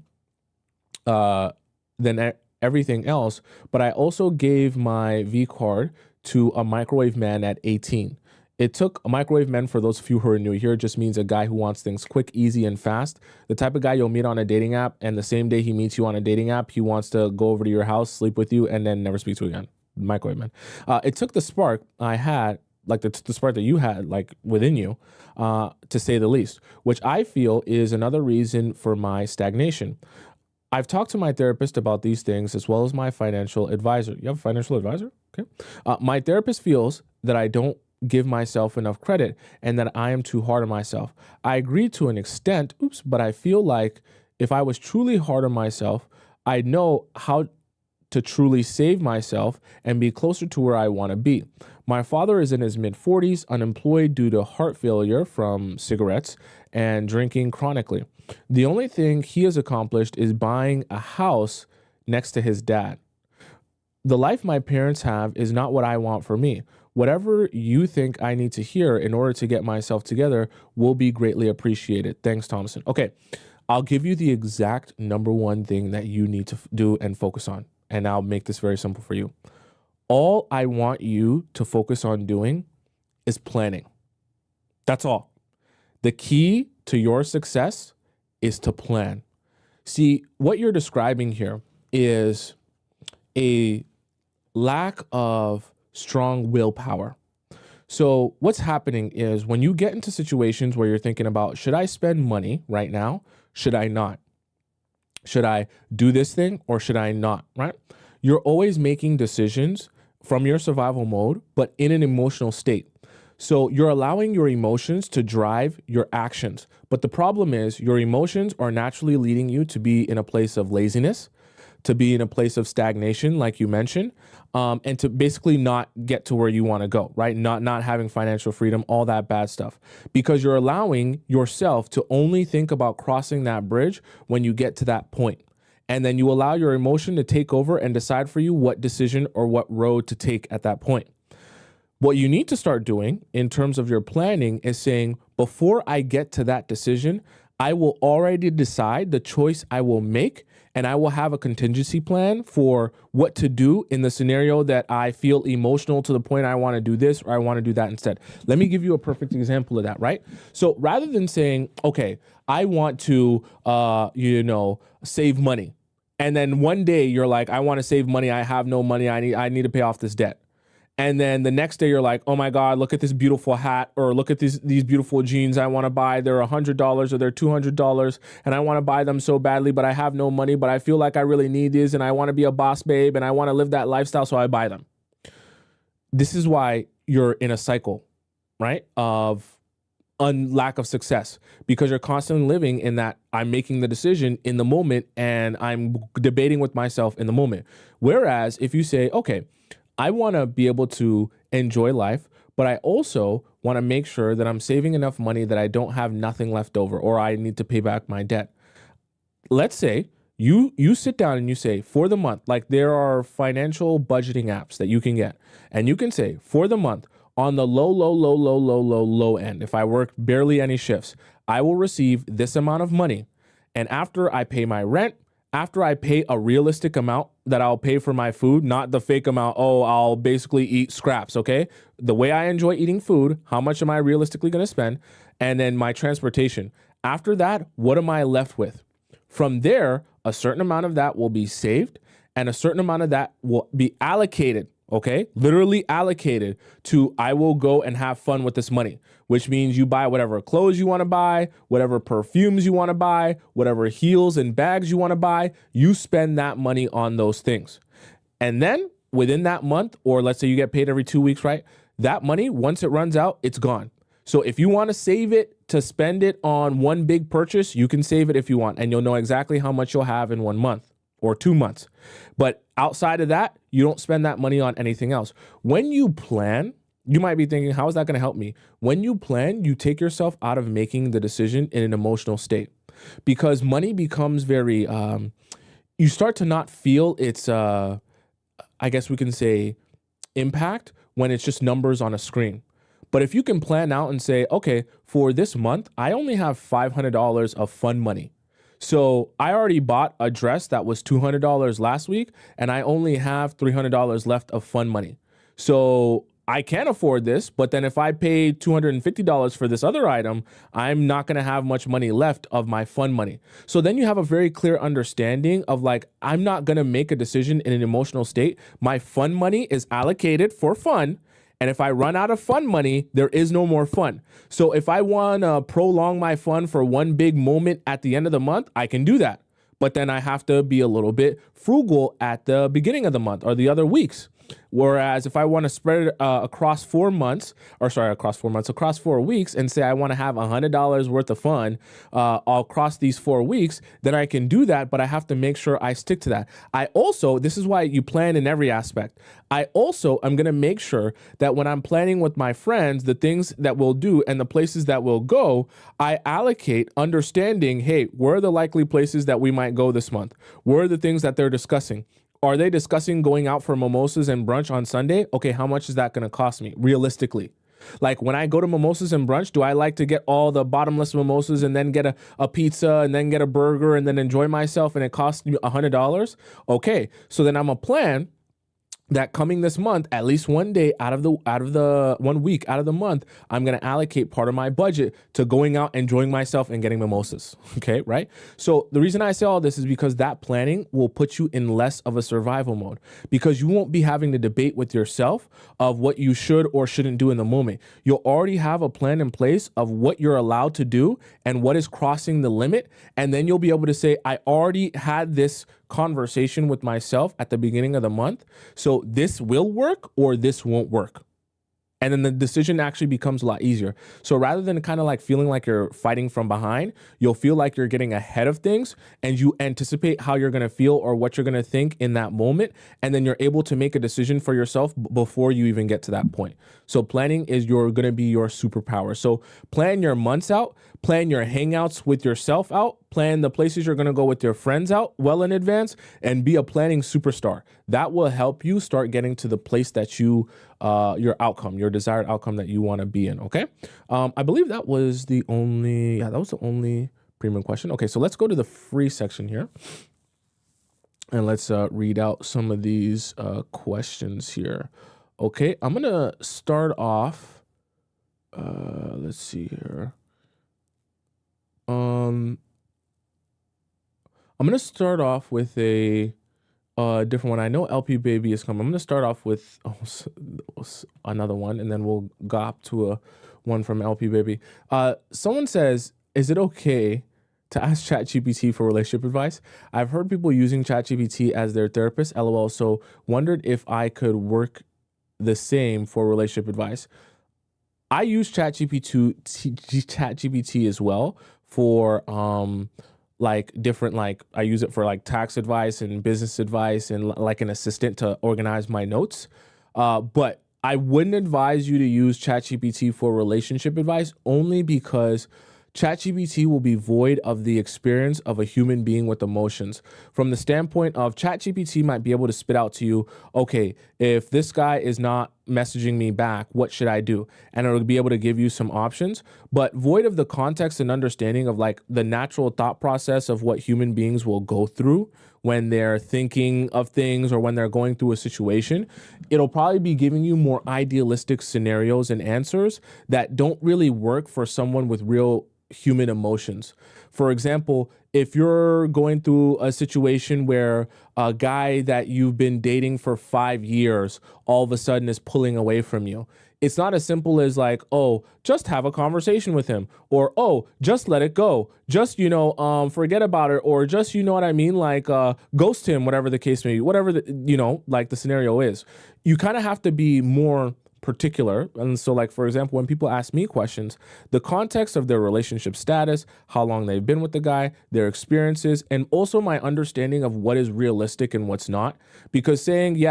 than everything else, but I also gave my V card to a microwave man at 18. It took a microwave man, for those of you who are new here, just means a guy who wants things quick, easy, and fast. The type of guy you'll meet on a dating app, and the same day he meets you on a dating app, he wants to go over to your house, sleep with you, and then never speak to you again. Microwave man. It took the spark I had, like the spark that you had, like within you, to say the least, which I feel is another reason for my stagnation. I've talked to my therapist about these things as well as my financial advisor. You have a financial advisor? Okay. My therapist feels that I don't give myself enough credit and that I am too hard on myself. I agree to an extent, but I feel like if I was truly hard on myself, I'd know how to truly save myself and be closer to where I want to be. My father is in his mid-40s, unemployed due to heart failure from cigarettes and drinking chronically. The only thing he has accomplished is buying a house next to his dad. The life my parents have is not what I want for me. Whatever you think I need to hear in order to get myself together will be greatly appreciated. Thanks, Tomisin. Okay, I'll give you the exact number 1 thing that you need to do and focus on. And I'll make this very simple for you. All I want you to focus on doing is planning. That's all. The key to your success is to plan. See, what you're describing here is a lack of strong willpower. So what's happening is when you get into situations where you're thinking about, should I spend money right now? Should I not? Should I do this thing or should I not, right? You're always making decisions from your survival mode, but in an emotional state. So you're allowing your emotions to drive your actions. But the problem is your emotions are naturally leading you to be in a place of laziness, to be in a place of stagnation, like you mentioned, and to basically not get to where you want to go, right? Not having financial freedom, all that bad stuff, because you're allowing yourself to only think about crossing that bridge when you get to that point. And then you allow your emotion to take over and decide for you what decision or what road to take at that point. What you need to start doing in terms of your planning is saying, before I get to that decision, I will already decide the choice I will make, and I will have a contingency plan for what to do in the scenario that I feel emotional to the point I want to do this or I want to do that instead. Let me give you a perfect example of that, right? So rather than saying, okay, I want to, save money. And then one day you're like, I want to save money. I have no money. I need to pay off this debt. And then the next day you're like, oh my God, look at this beautiful hat, or look at these beautiful jeans I want to buy. They're $100 or they're $200 and I want to buy them so badly, but I have no money, but I feel like I really need these and I want to be a boss babe and I want to live that lifestyle, so I buy them. This is why you're in a cycle, right, of lack of success, because you're constantly living in that I'm making the decision in the moment and I'm debating with myself in the moment. Whereas if you say, okay, I want to be able to enjoy life, but I also want to make sure that I'm saving enough money that I don't have nothing left over or I need to pay back my debt. Let's say you sit down and you say, for the month, like there are financial budgeting apps that you can get, and you can say, for the month, on the low end, if I work barely any shifts, I will receive this amount of money. And after I pay my rent, after I pay a realistic amount that I'll pay for my food, not the fake amount, I'll basically eat scraps, okay? The way I enjoy eating food, how much am I realistically going to spend? And then my transportation. After that, what am I left with? From there, a certain amount of that will be saved and a certain amount of that will be allocated, okay? Literally allocated to, I will go and have fun with this money, which means you buy whatever clothes you want to buy, whatever perfumes you want to buy, whatever heels and bags you want to buy, you spend that money on those things. And then within that month, or let's say you get paid every 2 weeks, right? That money, once it runs out, it's gone. So if you want to save it to spend it on one big purchase, you can save it if you want, and you'll know exactly how much you'll have in 1 month or 2 months. But outside of that, you don't spend that money on anything else. When you plan, you might be thinking, how is that going to help me? When you plan, you take yourself out of making the decision in an emotional state, because money becomes very, you start to not feel its, I guess we can say, impact when it's just numbers on a screen. But if you can plan out and say, okay, for this month, I only have $500 of fun money. So I already bought a dress that was $200 last week, and I only have $300 left of fun money. So I can afford this, but then if I pay $250 for this other item, I'm not going to have much money left of my fun money. So then you have a very clear understanding of like, I'm not going to make a decision in an emotional state. My fun money is allocated for fun. And if I run out of fun money, there is no more fun. So if I want to prolong my fun for one big moment at the end of the month, I can do that. But then I have to be a little bit frugal at the beginning of the month or the other weeks. Whereas if I want to spread it across 4 weeks and say I want to have $100 worth of fun across these 4 weeks, then I can do that, but I have to make sure I stick to that. I also, this is why you plan in every aspect. I also am going to make sure that when I'm planning with my friends, the things that we'll do and the places that we'll go, I allocate understanding, hey, where are the likely places that we might go this month? Where are the things that they're discussing? Are they discussing going out for mimosas and brunch on Sunday? Okay, how much is that going to cost me realistically? Like when I go to mimosas and brunch, do I like to get all the bottomless mimosas and then get a pizza and then get a burger and then enjoy myself and it costs me $100? Okay, so then I'm a plan that coming this month, at least one day out of the 1 week out of the month, I'm going to allocate part of my budget to going out, enjoying myself and getting mimosas. Okay, right? So the reason I say all this is because that planning will put you in less of a survival mode, because you won't be having to debate with yourself of what you should or shouldn't do in the moment. You'll already have a plan in place of what you're allowed to do and what is crossing the limit. And then you'll be able to say, I already had this conversation with myself at the beginning of the month. So this will work or this won't work. And then the decision actually becomes a lot easier. So rather than kind of like feeling like you're fighting from behind, you'll feel like you're getting ahead of things and you anticipate how you're going to feel or what you're going to think in that moment. And then you're able to make a decision for yourself before you even get to that point. So planning is going to be your superpower. So plan your months out, plan your hangouts with yourself out, plan the places you're going to go with your friends out well in advance, and be a planning superstar. That will help you start getting to the place that you, your outcome, your desired outcome that you want to be in. Okay. I believe that was the only premium question. Okay. So let's go to the free section here. And let's read out some of these questions here. Okay, I'm gonna start off. Let's see here. I'm gonna start off with a different one. I know LP Baby is coming. I'm gonna start off with another one, and then we'll go up to a one from LP Baby. Someone says, "Is it okay to ask ChatGPT for relationship advice? I've heard people using ChatGPT as their therapist, LOL, so wondered if I could work the same for relationship advice." I use ChatGPT as well for like different, like I use it for like tax advice and business advice and like an assistant to organize my notes. But I wouldn't advise you to use ChatGPT for relationship advice, only because ChatGPT will be void of the experience of a human being with emotions. From the standpoint of ChatGPT might be able to spit out to you, okay, if this guy is not messaging me back, what should I do? And it'll be able to give you some options, but void of the context and understanding of like the natural thought process of what human beings will go through when they're thinking of things or when they're going through a situation. It'll probably be giving you more idealistic scenarios and answers that don't really work for someone with real human emotions. For example, if you're going through a situation where a guy that you've been dating for 5 years all of a sudden is pulling away from you, it's not as simple as like, oh, just have a conversation with him, or oh, just let it go, just forget about it, or just, you know what I mean, like ghost him, whatever the case may be, whatever like the scenario is. You kind of have to be more particular. And so like, for example, when people ask me questions, the context of their relationship status, how long they've been with the guy, their experiences, and also my understanding of what is realistic and what's not. Because saying,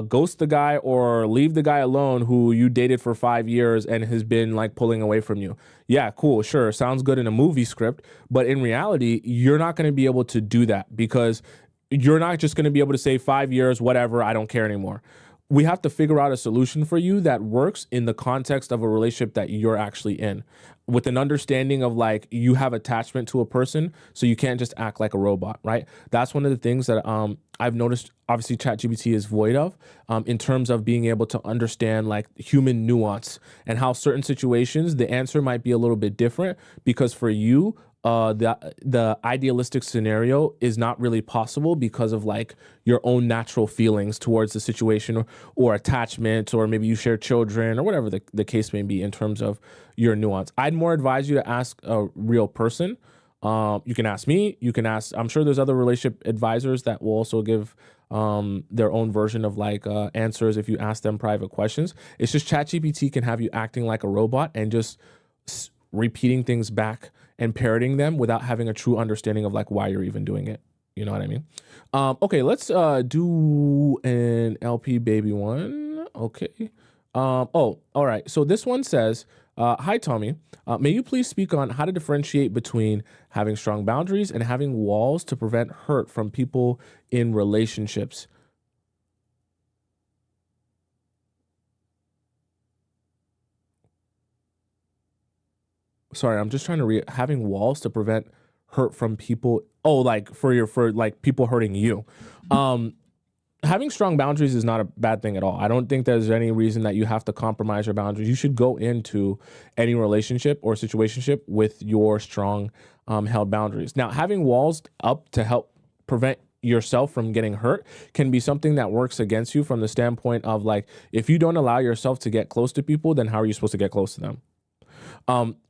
ghost the guy or leave the guy alone who you dated for 5 years and has been like pulling away from you. Yeah, cool, sure, sounds good in a movie script, but in reality, you're not going to be able to do that, because you're not just going to be able to say 5 years, whatever, I don't care anymore. We have to figure out a solution for you that works in the context of a relationship that you're actually in, with an understanding of like you have attachment to a person, so you can't just act like a robot, right? That's one of the things that I've noticed obviously ChatGPT is void of, in terms of being able to understand like human nuance and how certain situations the answer might be a little bit different, because for you the idealistic scenario is not really possible because of like your own natural feelings towards the situation, or attachment, or maybe you share children, or whatever the case may be in terms of your nuance. I'd more advise you to ask a real person. You can ask me, you can ask, I'm sure there's other relationship advisors that will also give their own version of like answers if you ask them private questions. It's just ChatGPT can have you acting like a robot and just repeating things back and parroting them without having a true understanding of like why you're even doing it. You know what I mean? Okay, let's do an LP Baby one. Okay. All right. So this one says, hi, Tommy. May you please speak on how to differentiate between having strong boundaries and having walls to prevent hurt from people in relationships? Sorry, I'm just trying to read. Having walls to prevent hurt from people. Oh, like for like people hurting you. Having strong boundaries is not a bad thing at all. I don't think there's any reason that you have to compromise your boundaries. You should go into any relationship or situationship with your strong held boundaries. Now, having walls up to help prevent yourself from getting hurt can be something that works against you, from the standpoint of like, if you don't allow yourself to get close to people, then how are you supposed to get close to them?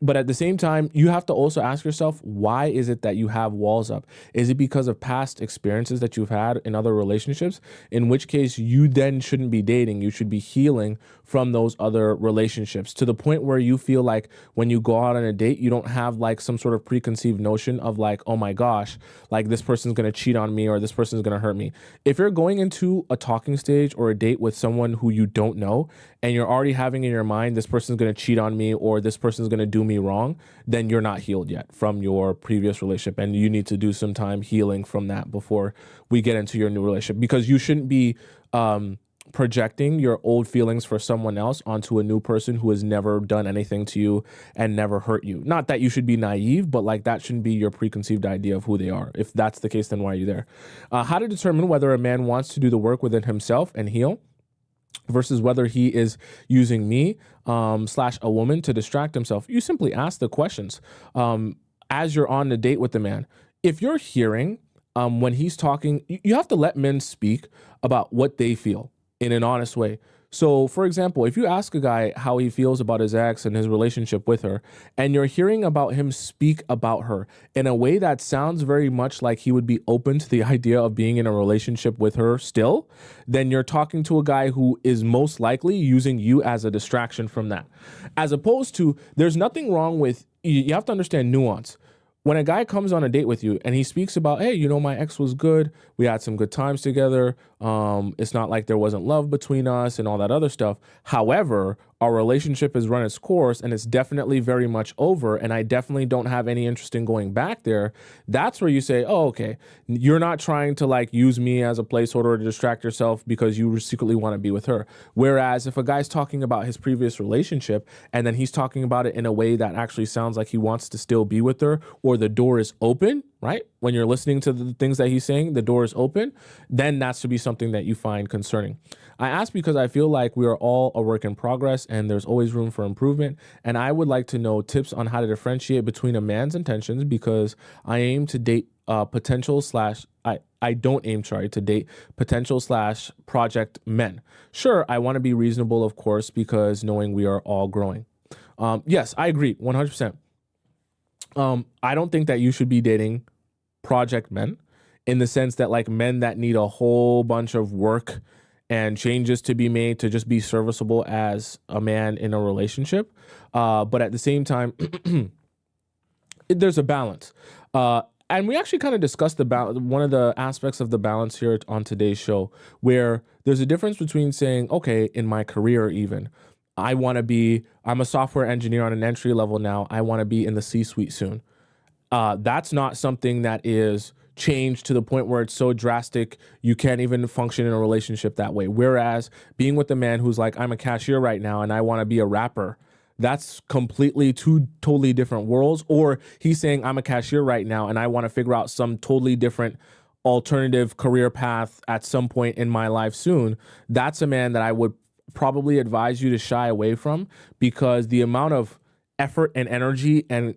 But at the same time, you have to also ask yourself, why is it that you have walls up? Is it because of past experiences that you've had in other relationships? In which case, you then shouldn't be dating. You should be healing from those other relationships, to the point where you feel like when you go out on a date, you don't have like some sort of preconceived notion of like, oh my gosh, like this person's going to cheat on me, or this person's going to hurt me. If you're going into a talking stage or a date with someone who you don't know, and you're already having in your mind, this person's going to cheat on me, or this person's going to do me wrong, then you're not healed yet from your previous relationship. And you need to do some time healing from that before we get into your new relationship, because you shouldn't be projecting your old feelings for someone else onto a new person who has never done anything to you and never hurt you. Not that you should be naive, but like that shouldn't be your preconceived idea of who they are. If that's the case, then why are you there? How to determine whether a man wants to do the work within himself and heal versus whether he is using me slash a woman to distract himself. You simply ask the questions as you're on the date with the man. If you're hearing when he's talking, you have to let men speak about what they feel in an honest way. So, for example, if you ask a guy how he feels about his ex and his relationship with her, and you're hearing about him speak about her in a way that sounds very much like he would be open to the idea of being in a relationship with her still, then you're talking to a guy who is most likely using you as a distraction from that. As opposed to, there's nothing wrong with, you have to understand nuance. When a guy comes on a date with you and he speaks about, hey, you know, my ex was good, we had some good times together, it's not like there wasn't love between us and all that other stuff. However, our relationship has run its course and it's definitely very much over, and I definitely don't have any interest in going back there. That's where you say, oh, okay, you're not trying to like use me as a placeholder to distract yourself because you secretly want to be with her. Whereas if a guy's talking about his previous relationship and then he's talking about it in a way that actually sounds like he wants to still be with her, or the door is open, right? When you're listening to the things that he's saying, the door is open, then that should be something that you find concerning. I ask because I feel like we are all a work in progress and there's always room for improvement. And I would like to know tips on how to differentiate between a man's intentions, because I aim to date potential slash I don't aim, to date potential slash project men. Sure, I want to be reasonable, of course, because knowing we are all growing. Yes, I agree 100%. I don't think that you should be dating project men, in the sense that like men that need a whole bunch of work and changes to be made to just be serviceable as a man in a relationship. But at the same time, there's a balance. And we actually kind of discussed one of the aspects of the balance here on today's show, where there's a difference between saying, okay, in my career even, I'm a software engineer on an entry level now, I want to be in the C-suite soon. That's not something that is changed to the point where it's so drastic you can't even function in a relationship that way. Whereas being with a man who's like, I'm a cashier right now and I want to be a rapper, that's completely two totally different worlds. Or he's saying, I'm a cashier right now and I want to figure out some totally different alternative career path at some point in my life soon. That's a man that I would probably advise you to shy away from, because the amount of effort and energy and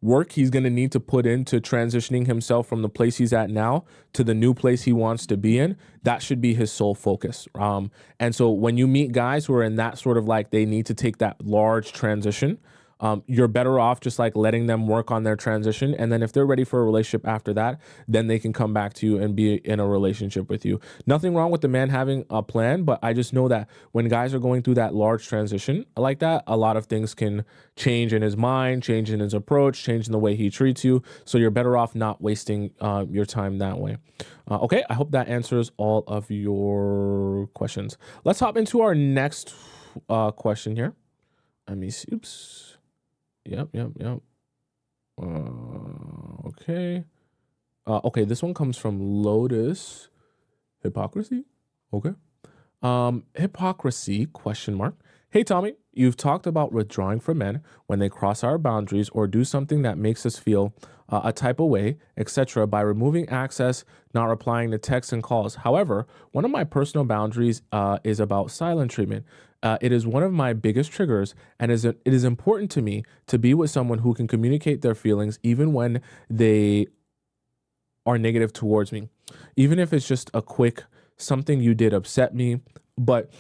work he's going to need to put into transitioning himself from the place he's at now to the new place he wants to be in, that should be his sole focus. And so when you meet guys who are in that sort of like, they need to take that large transition, you're better off just like letting them work on their transition. And then if they're ready for a relationship after that, then they can come back to you and be in a relationship with you. Nothing wrong with the man having a plan, but I just know that when guys are going through that large transition like that, a lot of things can change in his mind, change in his approach, change in the way he treats you. So you're better off not wasting your time that way. Okay, I hope that answers all of your questions. Let's hop into our next question here. Let me see. Oops. Yep. Okay. Okay, this one comes from Lotus. Hypocrisy? Okay. Hypocrisy, question mark. Hey, Tommy, you've talked about withdrawing from men when they cross our boundaries or do something that makes us feel a type of way, etc., by removing access, not replying to texts and calls. However, one of my personal boundaries is about silent treatment. It is one of my biggest triggers, and it is important to me to be with someone who can communicate their feelings even when they are negative towards me. Even if it's just a quick, something you did upset me, but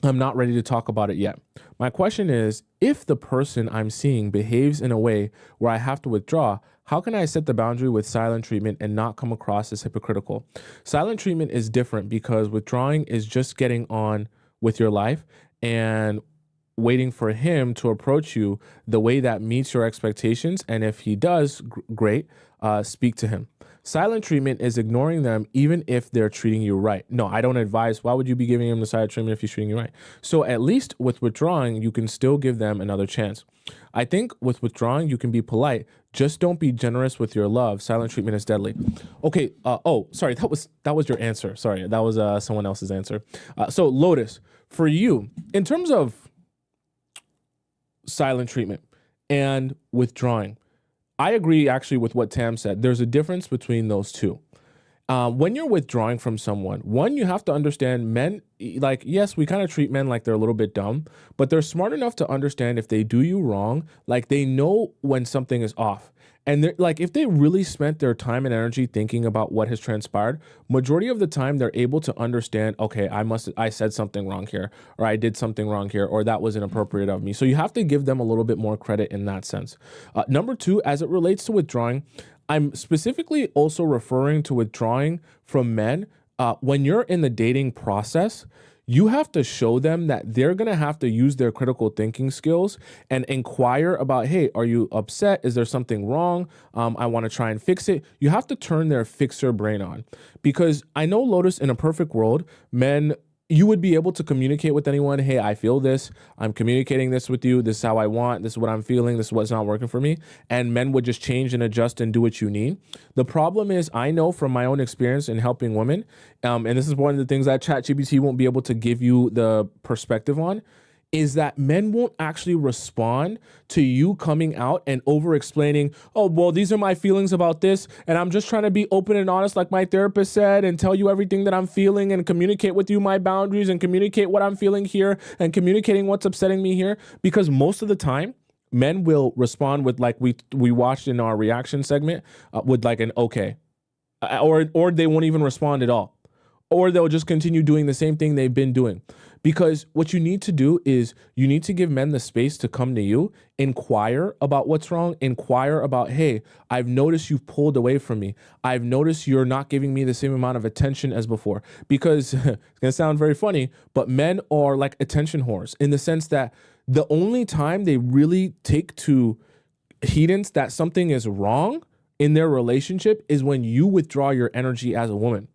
I'm not ready to talk about it yet. My question is, if the person I'm seeing behaves in a way where I have to withdraw, how can I set the boundary with silent treatment and not come across as hypocritical? Silent treatment is different because withdrawing is just getting on with your life, and waiting for him to approach you the way that meets your expectations. And if he does, great, speak to him. Silent treatment is ignoring them even if they're treating you right. No, I don't advise. Why would you be giving him the silent treatment if he's treating you right? So at least with withdrawing, you can still give them another chance. I think with withdrawing, you can be polite. Just don't be generous with your love. Silent treatment is deadly. Okay. Sorry. That was your answer. Sorry. That was someone else's answer. So Lotus, for you, in terms of silent treatment and withdrawing, I agree actually with what Tam said. There's a difference between those two. When you're withdrawing from someone, one, you have to understand men, like, yes, we kind of treat men like they're a little bit dumb, but they're smart enough to understand if they do you wrong, like they know when something is off. And they're like, if they really spent their time and energy thinking about what has transpired, majority of the time they're able to understand, okay, I said something wrong here, or I did something wrong here, or that was inappropriate of me. So you have to give them a little bit more credit in that sense. Number two, as it relates to withdrawing, I'm specifically also referring to withdrawing from men. When you're in the dating process, you have to show them that they're going to have to use their critical thinking skills and inquire about, hey, are you upset? Is there something wrong? I want to try and fix it. You have to turn their fixer brain on, because I know, Lotus, in a perfect world, men, you would be able to communicate with anyone. Hey, I feel this. I'm communicating this with you. This is how I want. This is what I'm feeling. This is what's not working for me. And men would just change and adjust and do what you need. The problem is, I know from my own experience in helping women, and this is one of the things that ChatGPT won't be able to give you the perspective on, is that men won't actually respond to you coming out and over explaining, oh, well, these are my feelings about this, and I'm just trying to be open and honest like my therapist said, and tell you everything that I'm feeling and communicate with you my boundaries and communicate what I'm feeling here and communicating what's upsetting me here. Because most of the time, men will respond with, like we watched in our reaction segment, with like an okay, or they won't even respond at all, or they'll just continue doing the same thing they've been doing. Because what you need to do is you need to give men the space to come to you, inquire about what's wrong, inquire about, hey, I've noticed you've pulled away from me. I've noticed you're not giving me the same amount of attention as before. Because it's going to sound very funny, but men are like attention whores, in the sense that the only time they really take to heedance that something is wrong in their relationship is when you withdraw your energy as a woman.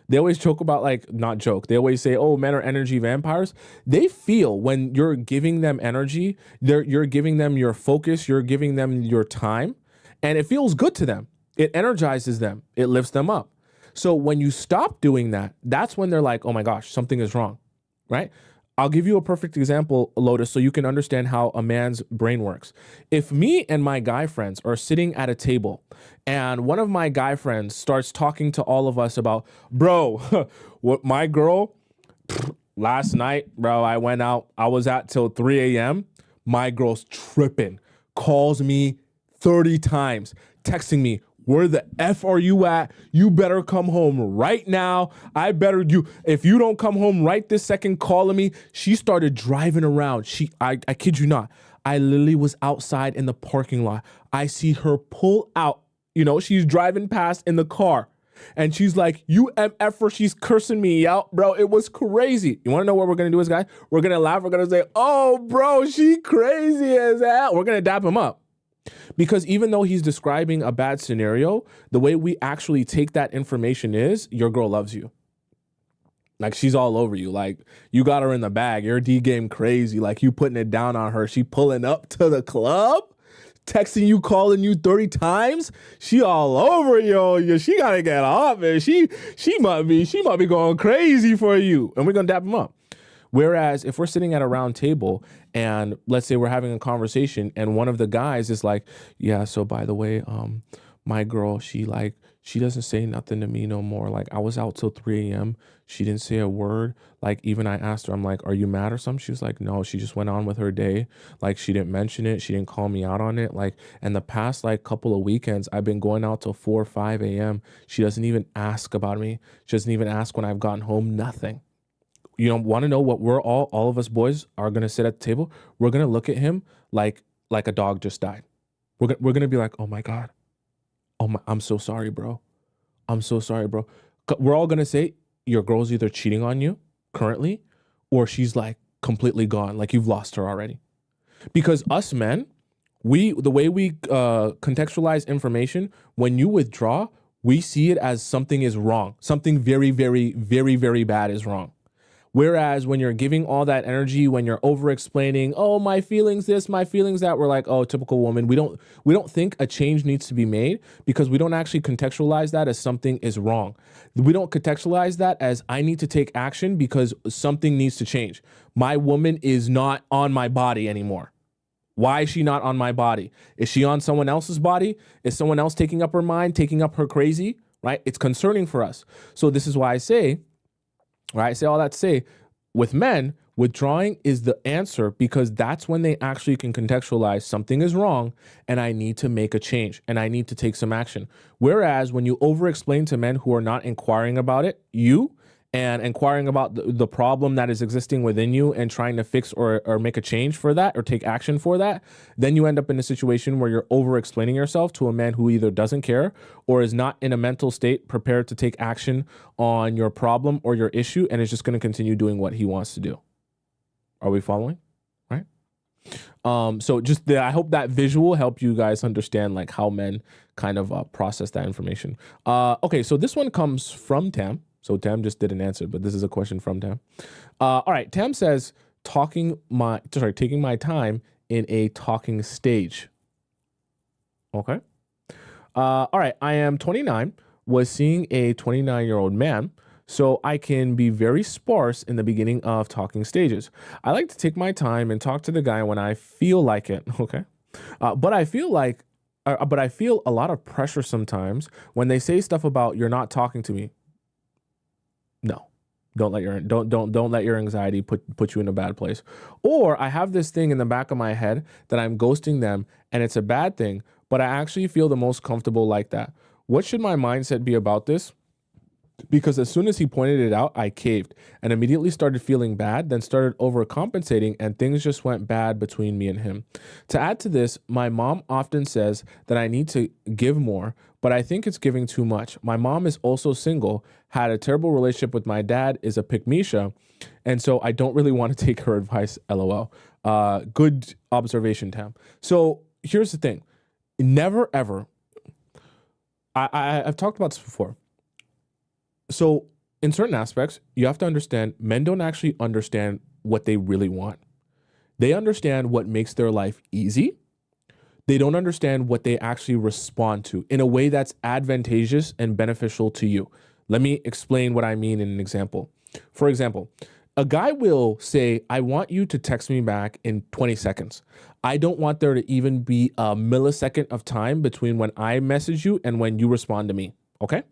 They always joke about, like, not joke, they always say, oh, men are energy vampires. They feel when you're giving them energy, you're giving them your focus, you're giving them your time, and it feels good to them. It energizes them. It lifts them up. So when you stop doing that, that's when they're like, oh my gosh, something is wrong, right? I'll give you a perfect example, Lotus, so you can understand how a man's brain works. If me and my guy friends are sitting at a table and one of my guy friends starts talking to all of us about, bro, what my girl, last night, bro, I went out, I was out till 3 a.m. My girl's tripping, calls me 30 times, texting me, where the F are you at? You better come home right now. If you don't come home right this second, calling me. She started driving around. I kid you not. I literally was outside in the parking lot. I see her pull out. She's driving past in the car. And she's like, you MFer, she's cursing me out, bro. It was crazy. You want to know what we're going to do as guys? We're going to laugh. We're going to say, oh, bro, she crazy as hell. We're going to dap him up. Because even though he's describing a bad scenario, the way we actually take that information is your girl loves you. Like, she's all over you. Like, you got her in the bag. Your D game crazy. Like, you putting it down on her. She pulling up to the club, texting you, calling you 30 times. She all over you. She got to get off it. She might be going crazy for you. And we're going to dap him up. Whereas if we're sitting at a round table and let's say we're having a conversation and one of the guys is like, yeah, so by the way, my girl, she doesn't say nothing to me no more. Like, I was out till 3 a.m. She didn't say a word. Like, even I asked her, I'm like, are you mad or something? She was like, no, she just went on with her day. Like, she didn't mention it. She didn't call me out on it. Like, and the past couple of weekends, I've been going out till 4 or 5 a.m. She doesn't even ask about me. She doesn't even ask when I've gotten home. Nothing. You don't want to know what we're all of us boys are going to sit at the table. We're going to look at him like a dog just died. We're going to be like, oh my God. I'm so sorry, bro. I'm so sorry, bro. We're all going to say your girl's either cheating on you currently, or she's like completely gone, like you've lost her already. Because us men, the way we contextualize information, when you withdraw, we see it as something is wrong. Something very, very, very, very bad is wrong. Whereas when you're giving all that energy, when you're over explaining, oh, my feelings this, my feelings that, we're like, oh, typical woman. We don't think a change needs to be made because we don't actually contextualize that as something is wrong. We don't contextualize that as I need to take action because something needs to change. My woman is not on my body anymore. Why is she not on my body? Is she on someone else's body? Is someone else taking up her mind, taking up her crazy, right? It's concerning for us. So this is why I say, right? I say all that to say, with men, withdrawing is the answer because that's when they actually can contextualize something is wrong and I need to make a change and I need to take some action. Whereas when you over-explain to men who are not inquiring about it, and inquiring about the problem that is existing within you and trying to fix or make a change for that or take action for that, then you end up in a situation where you're over-explaining yourself to a man who either doesn't care or is not in a mental state prepared to take action on your problem or your issue and is just going to continue doing what he wants to do. Are we following? Right? So just I hope that visual helped you guys understand like how men kind of process that information. Okay, so this one comes from Tam. So Tam just didn't answer, but this is a question from Tam. All right, Tam says, taking my time in a talking stage. Okay. All right, I am 29, was seeing a 29-year-old man, so I can be very sparse in the beginning of talking stages. I like to take my time and talk to the guy when I feel like it, okay? But I feel a lot of pressure sometimes when they say stuff about you're not talking to me. No, don't let your anxiety put you in a bad place. Or I have this thing in the back of my head that I'm ghosting them and it's a bad thing, but I actually feel the most comfortable like that. What should my mindset be about this? Because as soon as he pointed it out, I caved and immediately started feeling bad, then started overcompensating, and things just went bad between me and him. To add to this, my mom often says that I need to give more, but I think it's giving too much. My mom is also single, had a terrible relationship with my dad, is a pick-me-sha, and so I don't really want to take her advice, LOL. Good observation, Tam. So here's the thing. Never, ever, I've talked about this before. So in certain aspects, you have to understand men don't actually understand what they really want. They understand what makes their life easy. They don't understand what they actually respond to in a way that's advantageous and beneficial to you. Let me explain what I mean in an example. For example, a guy will say, I want you to text me back in 20 seconds. I don't want there to even be a millisecond of time between when I message you and when you respond to me. Okay?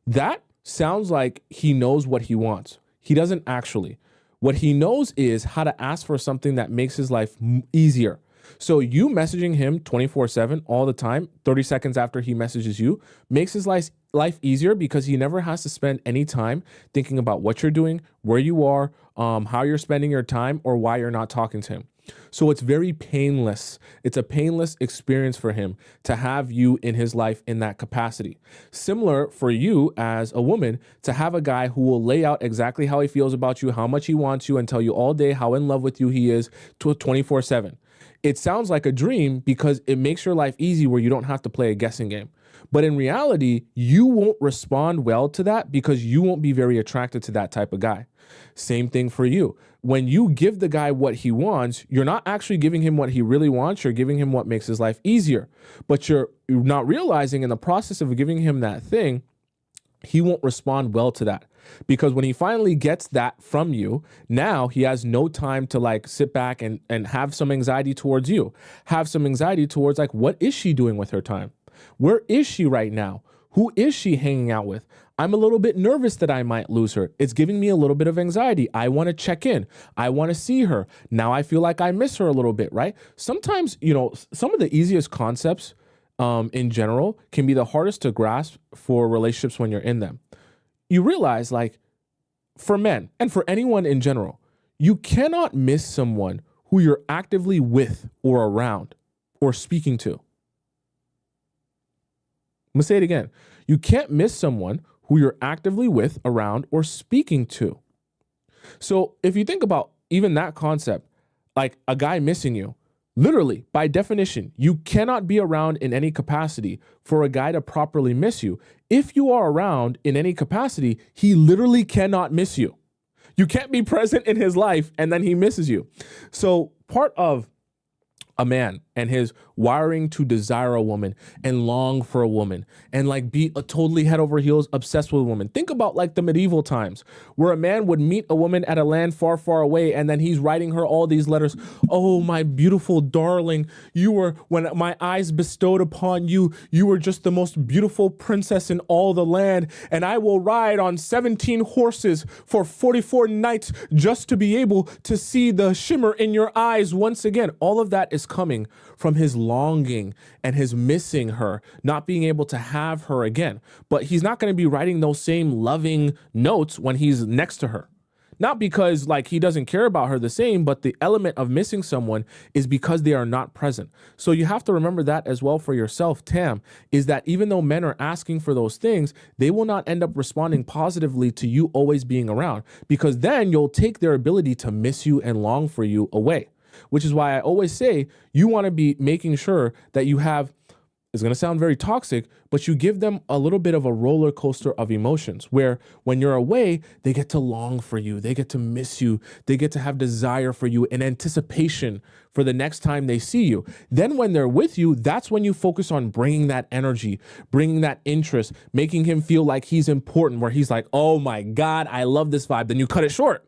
That sounds like he knows what he wants. He doesn't actually. What he knows is how to ask for something that makes his life easier. So you messaging him 24/7 all the time, 30 seconds after he messages you, makes his life easier because he never has to spend any time thinking about what you're doing, where you are, how you're spending your time, or why you're not talking to him. So it's very painless. It's a painless experience for him to have you in his life in that capacity. Similar for you as a woman to have a guy who will lay out exactly how he feels about you, how much he wants you, and tell you all day how in love with you he is 24/7. It sounds like a dream because it makes your life easy where you don't have to play a guessing game. But in reality, you won't respond well to that because you won't be very attracted to that type of guy. Same thing for you. When you give the guy what he wants, you're not actually giving him what he really wants. You're giving him what makes his life easier. But you're not realizing in the process of giving him that thing, he won't respond well to that. Because when he finally gets that from you, now he has no time to like sit back and have some anxiety towards you. Have some anxiety towards like, what is she doing with her time? Where is she right now? Who is she hanging out with? I'm a little bit nervous that I might lose her. It's giving me a little bit of anxiety. I want to check in. I want to see her. Now I feel like I miss her a little bit, right? Sometimes, some of the easiest concepts in general can be the hardest to grasp for relationships when you're in them. You realize, like, for men and for anyone in general, you cannot miss someone who you're actively with or around or speaking to. I'm going to say it again. You can't miss someone who you're actively with, around, or speaking to. So if you think about even that concept, like a guy missing you, literally, by definition, you cannot be around in any capacity for a guy to properly miss you. If you are around in any capacity, he literally cannot miss you. You can't be present in his life and then he misses you. So part of a man and his wiring to desire a woman and long for a woman and like be a totally head over heels obsessed with a woman. Think about like the medieval times where a man would meet a woman at a land far, far away and then he's writing her all these letters. Oh, my beautiful darling, you were, when my eyes bestowed upon you, you were just the most beautiful princess in all the land, and I will ride on 17 horses for 44 nights just to be able to see the shimmer in your eyes once again. All of that is coming from his longing and his missing her, not being able to have her again. But he's not going to be writing those same loving notes when he's next to her. Not because like he doesn't care about her the same, but the element of missing someone is because they are not present. So you have to remember that as well for yourself, Tam, is that even though men are asking for those things, they will not end up responding positively to you always being around, because then you'll take their ability to miss you and long for you away. Which is why I always say you want to be making sure that you have, it's going to sound very toxic, but you give them a little bit of a roller coaster of emotions where when you're away, they get to long for you. They get to miss you. They get to have desire for you and anticipation for the next time they see you. Then when they're with you, that's when you focus on bringing that energy, bringing that interest, making him feel like he's important, where he's like, oh my God, I love this vibe. Then you cut it short.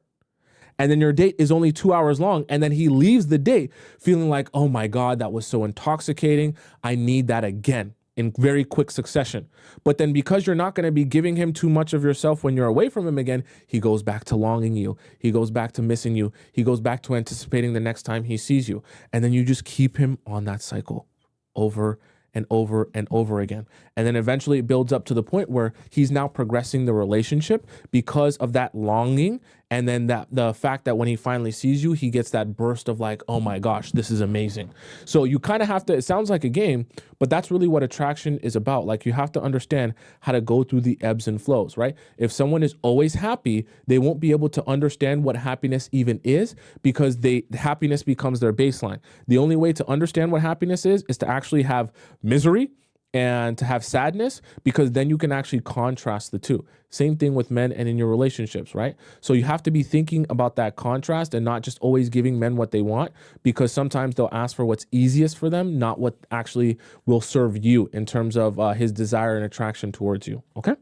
And then your date is only 2 hours long. And then he leaves the date feeling like, oh my God, that was so intoxicating. I need that again in very quick succession. But then because you're not going to be giving him too much of yourself when you're away from him again, he goes back to longing you. He goes back to missing you. He goes back to anticipating the next time he sees you. And then you just keep him on that cycle over and over and over again. And then eventually it builds up to the point where he's now progressing the relationship because of that longing. And then that the fact that when he finally sees you, he gets that burst of like, oh my gosh, this is amazing. So you kind of have to, it sounds like a game, but that's really what attraction is about. Like you have to understand how to go through the ebbs and flows, right? If someone is always happy, they won't be able to understand what happiness even is, because happiness becomes their baseline. The only way to understand what happiness is to actually have misery and to have sadness, because then you can actually contrast the two. Same thing with men and in your relationships, right? So you have to be thinking about that contrast and not just always giving men what they want, because sometimes they'll ask for what's easiest for them, not what actually will serve you in terms of his desire and attraction towards you, okay?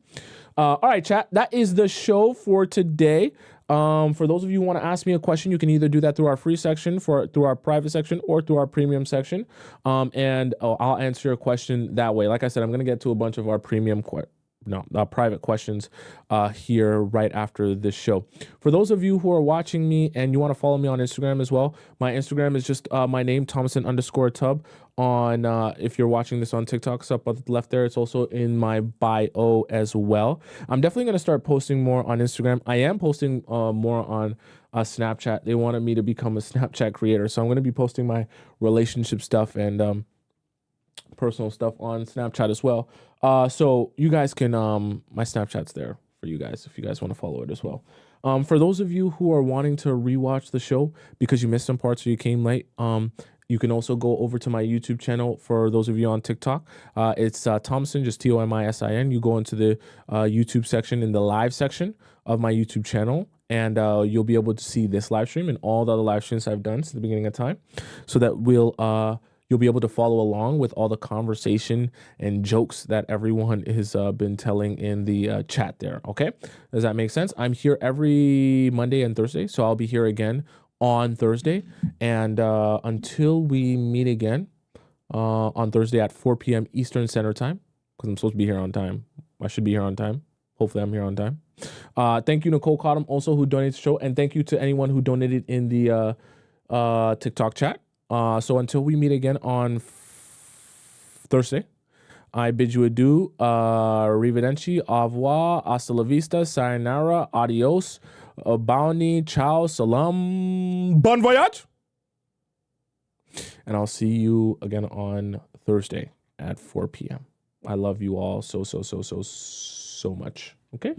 All right, chat, that is the show for today. For those of you who want to ask me a question, you can either do that through our free section, through our private section, or through our premium section. And I'll answer your question that way. Like I said, I'm going to get to a bunch of our private questions here right after this show. For those of you who are watching me and you want to follow me on Instagram as well, my Instagram is just my name, Tomisin_Tub. On if you're watching this on TikTok, it's up on the left there. It's also in my bio as well. I'm definitely going to start posting more on Instagram. I am posting more on Snapchat. They wanted me to become a Snapchat creator, so I'm going to be posting my relationship stuff and personal stuff on Snapchat as well. So you guys can my Snapchat's there for you guys if you guys want to follow it as well. For those of you who are wanting to rewatch the show because you missed some parts or you came late, you can also go over to my YouTube channel. For those of you on TikTok, it's Tomisin, just Tomisin. You go into the YouTube section in the live section of my YouTube channel, and you'll be able to see this live stream and all the other live streams I've done since the beginning of time, so that you'll be able to follow along with all the conversation and jokes that everyone has been telling in the chat there. Okay, does that make sense? I'm here every Monday and Thursday, so I'll be here again on Thursday, and until we meet again on Thursday at 4 p.m. Eastern Standard Time, because I'm supposed to be here on time. I should be here on time. Hopefully I'm here on time. Thank you, Nicole Cottom, also, who donates to the show, and thank you to anyone who donated in the TikTok chat. So until we meet again on Thursday, I bid you adieu, arrivederci, au revoir, hasta la vista, sayonara, adios, bounty, ciao, salam, bon voyage. And I'll see you again on Thursday at 4 p.m. I love you all so much. Okay?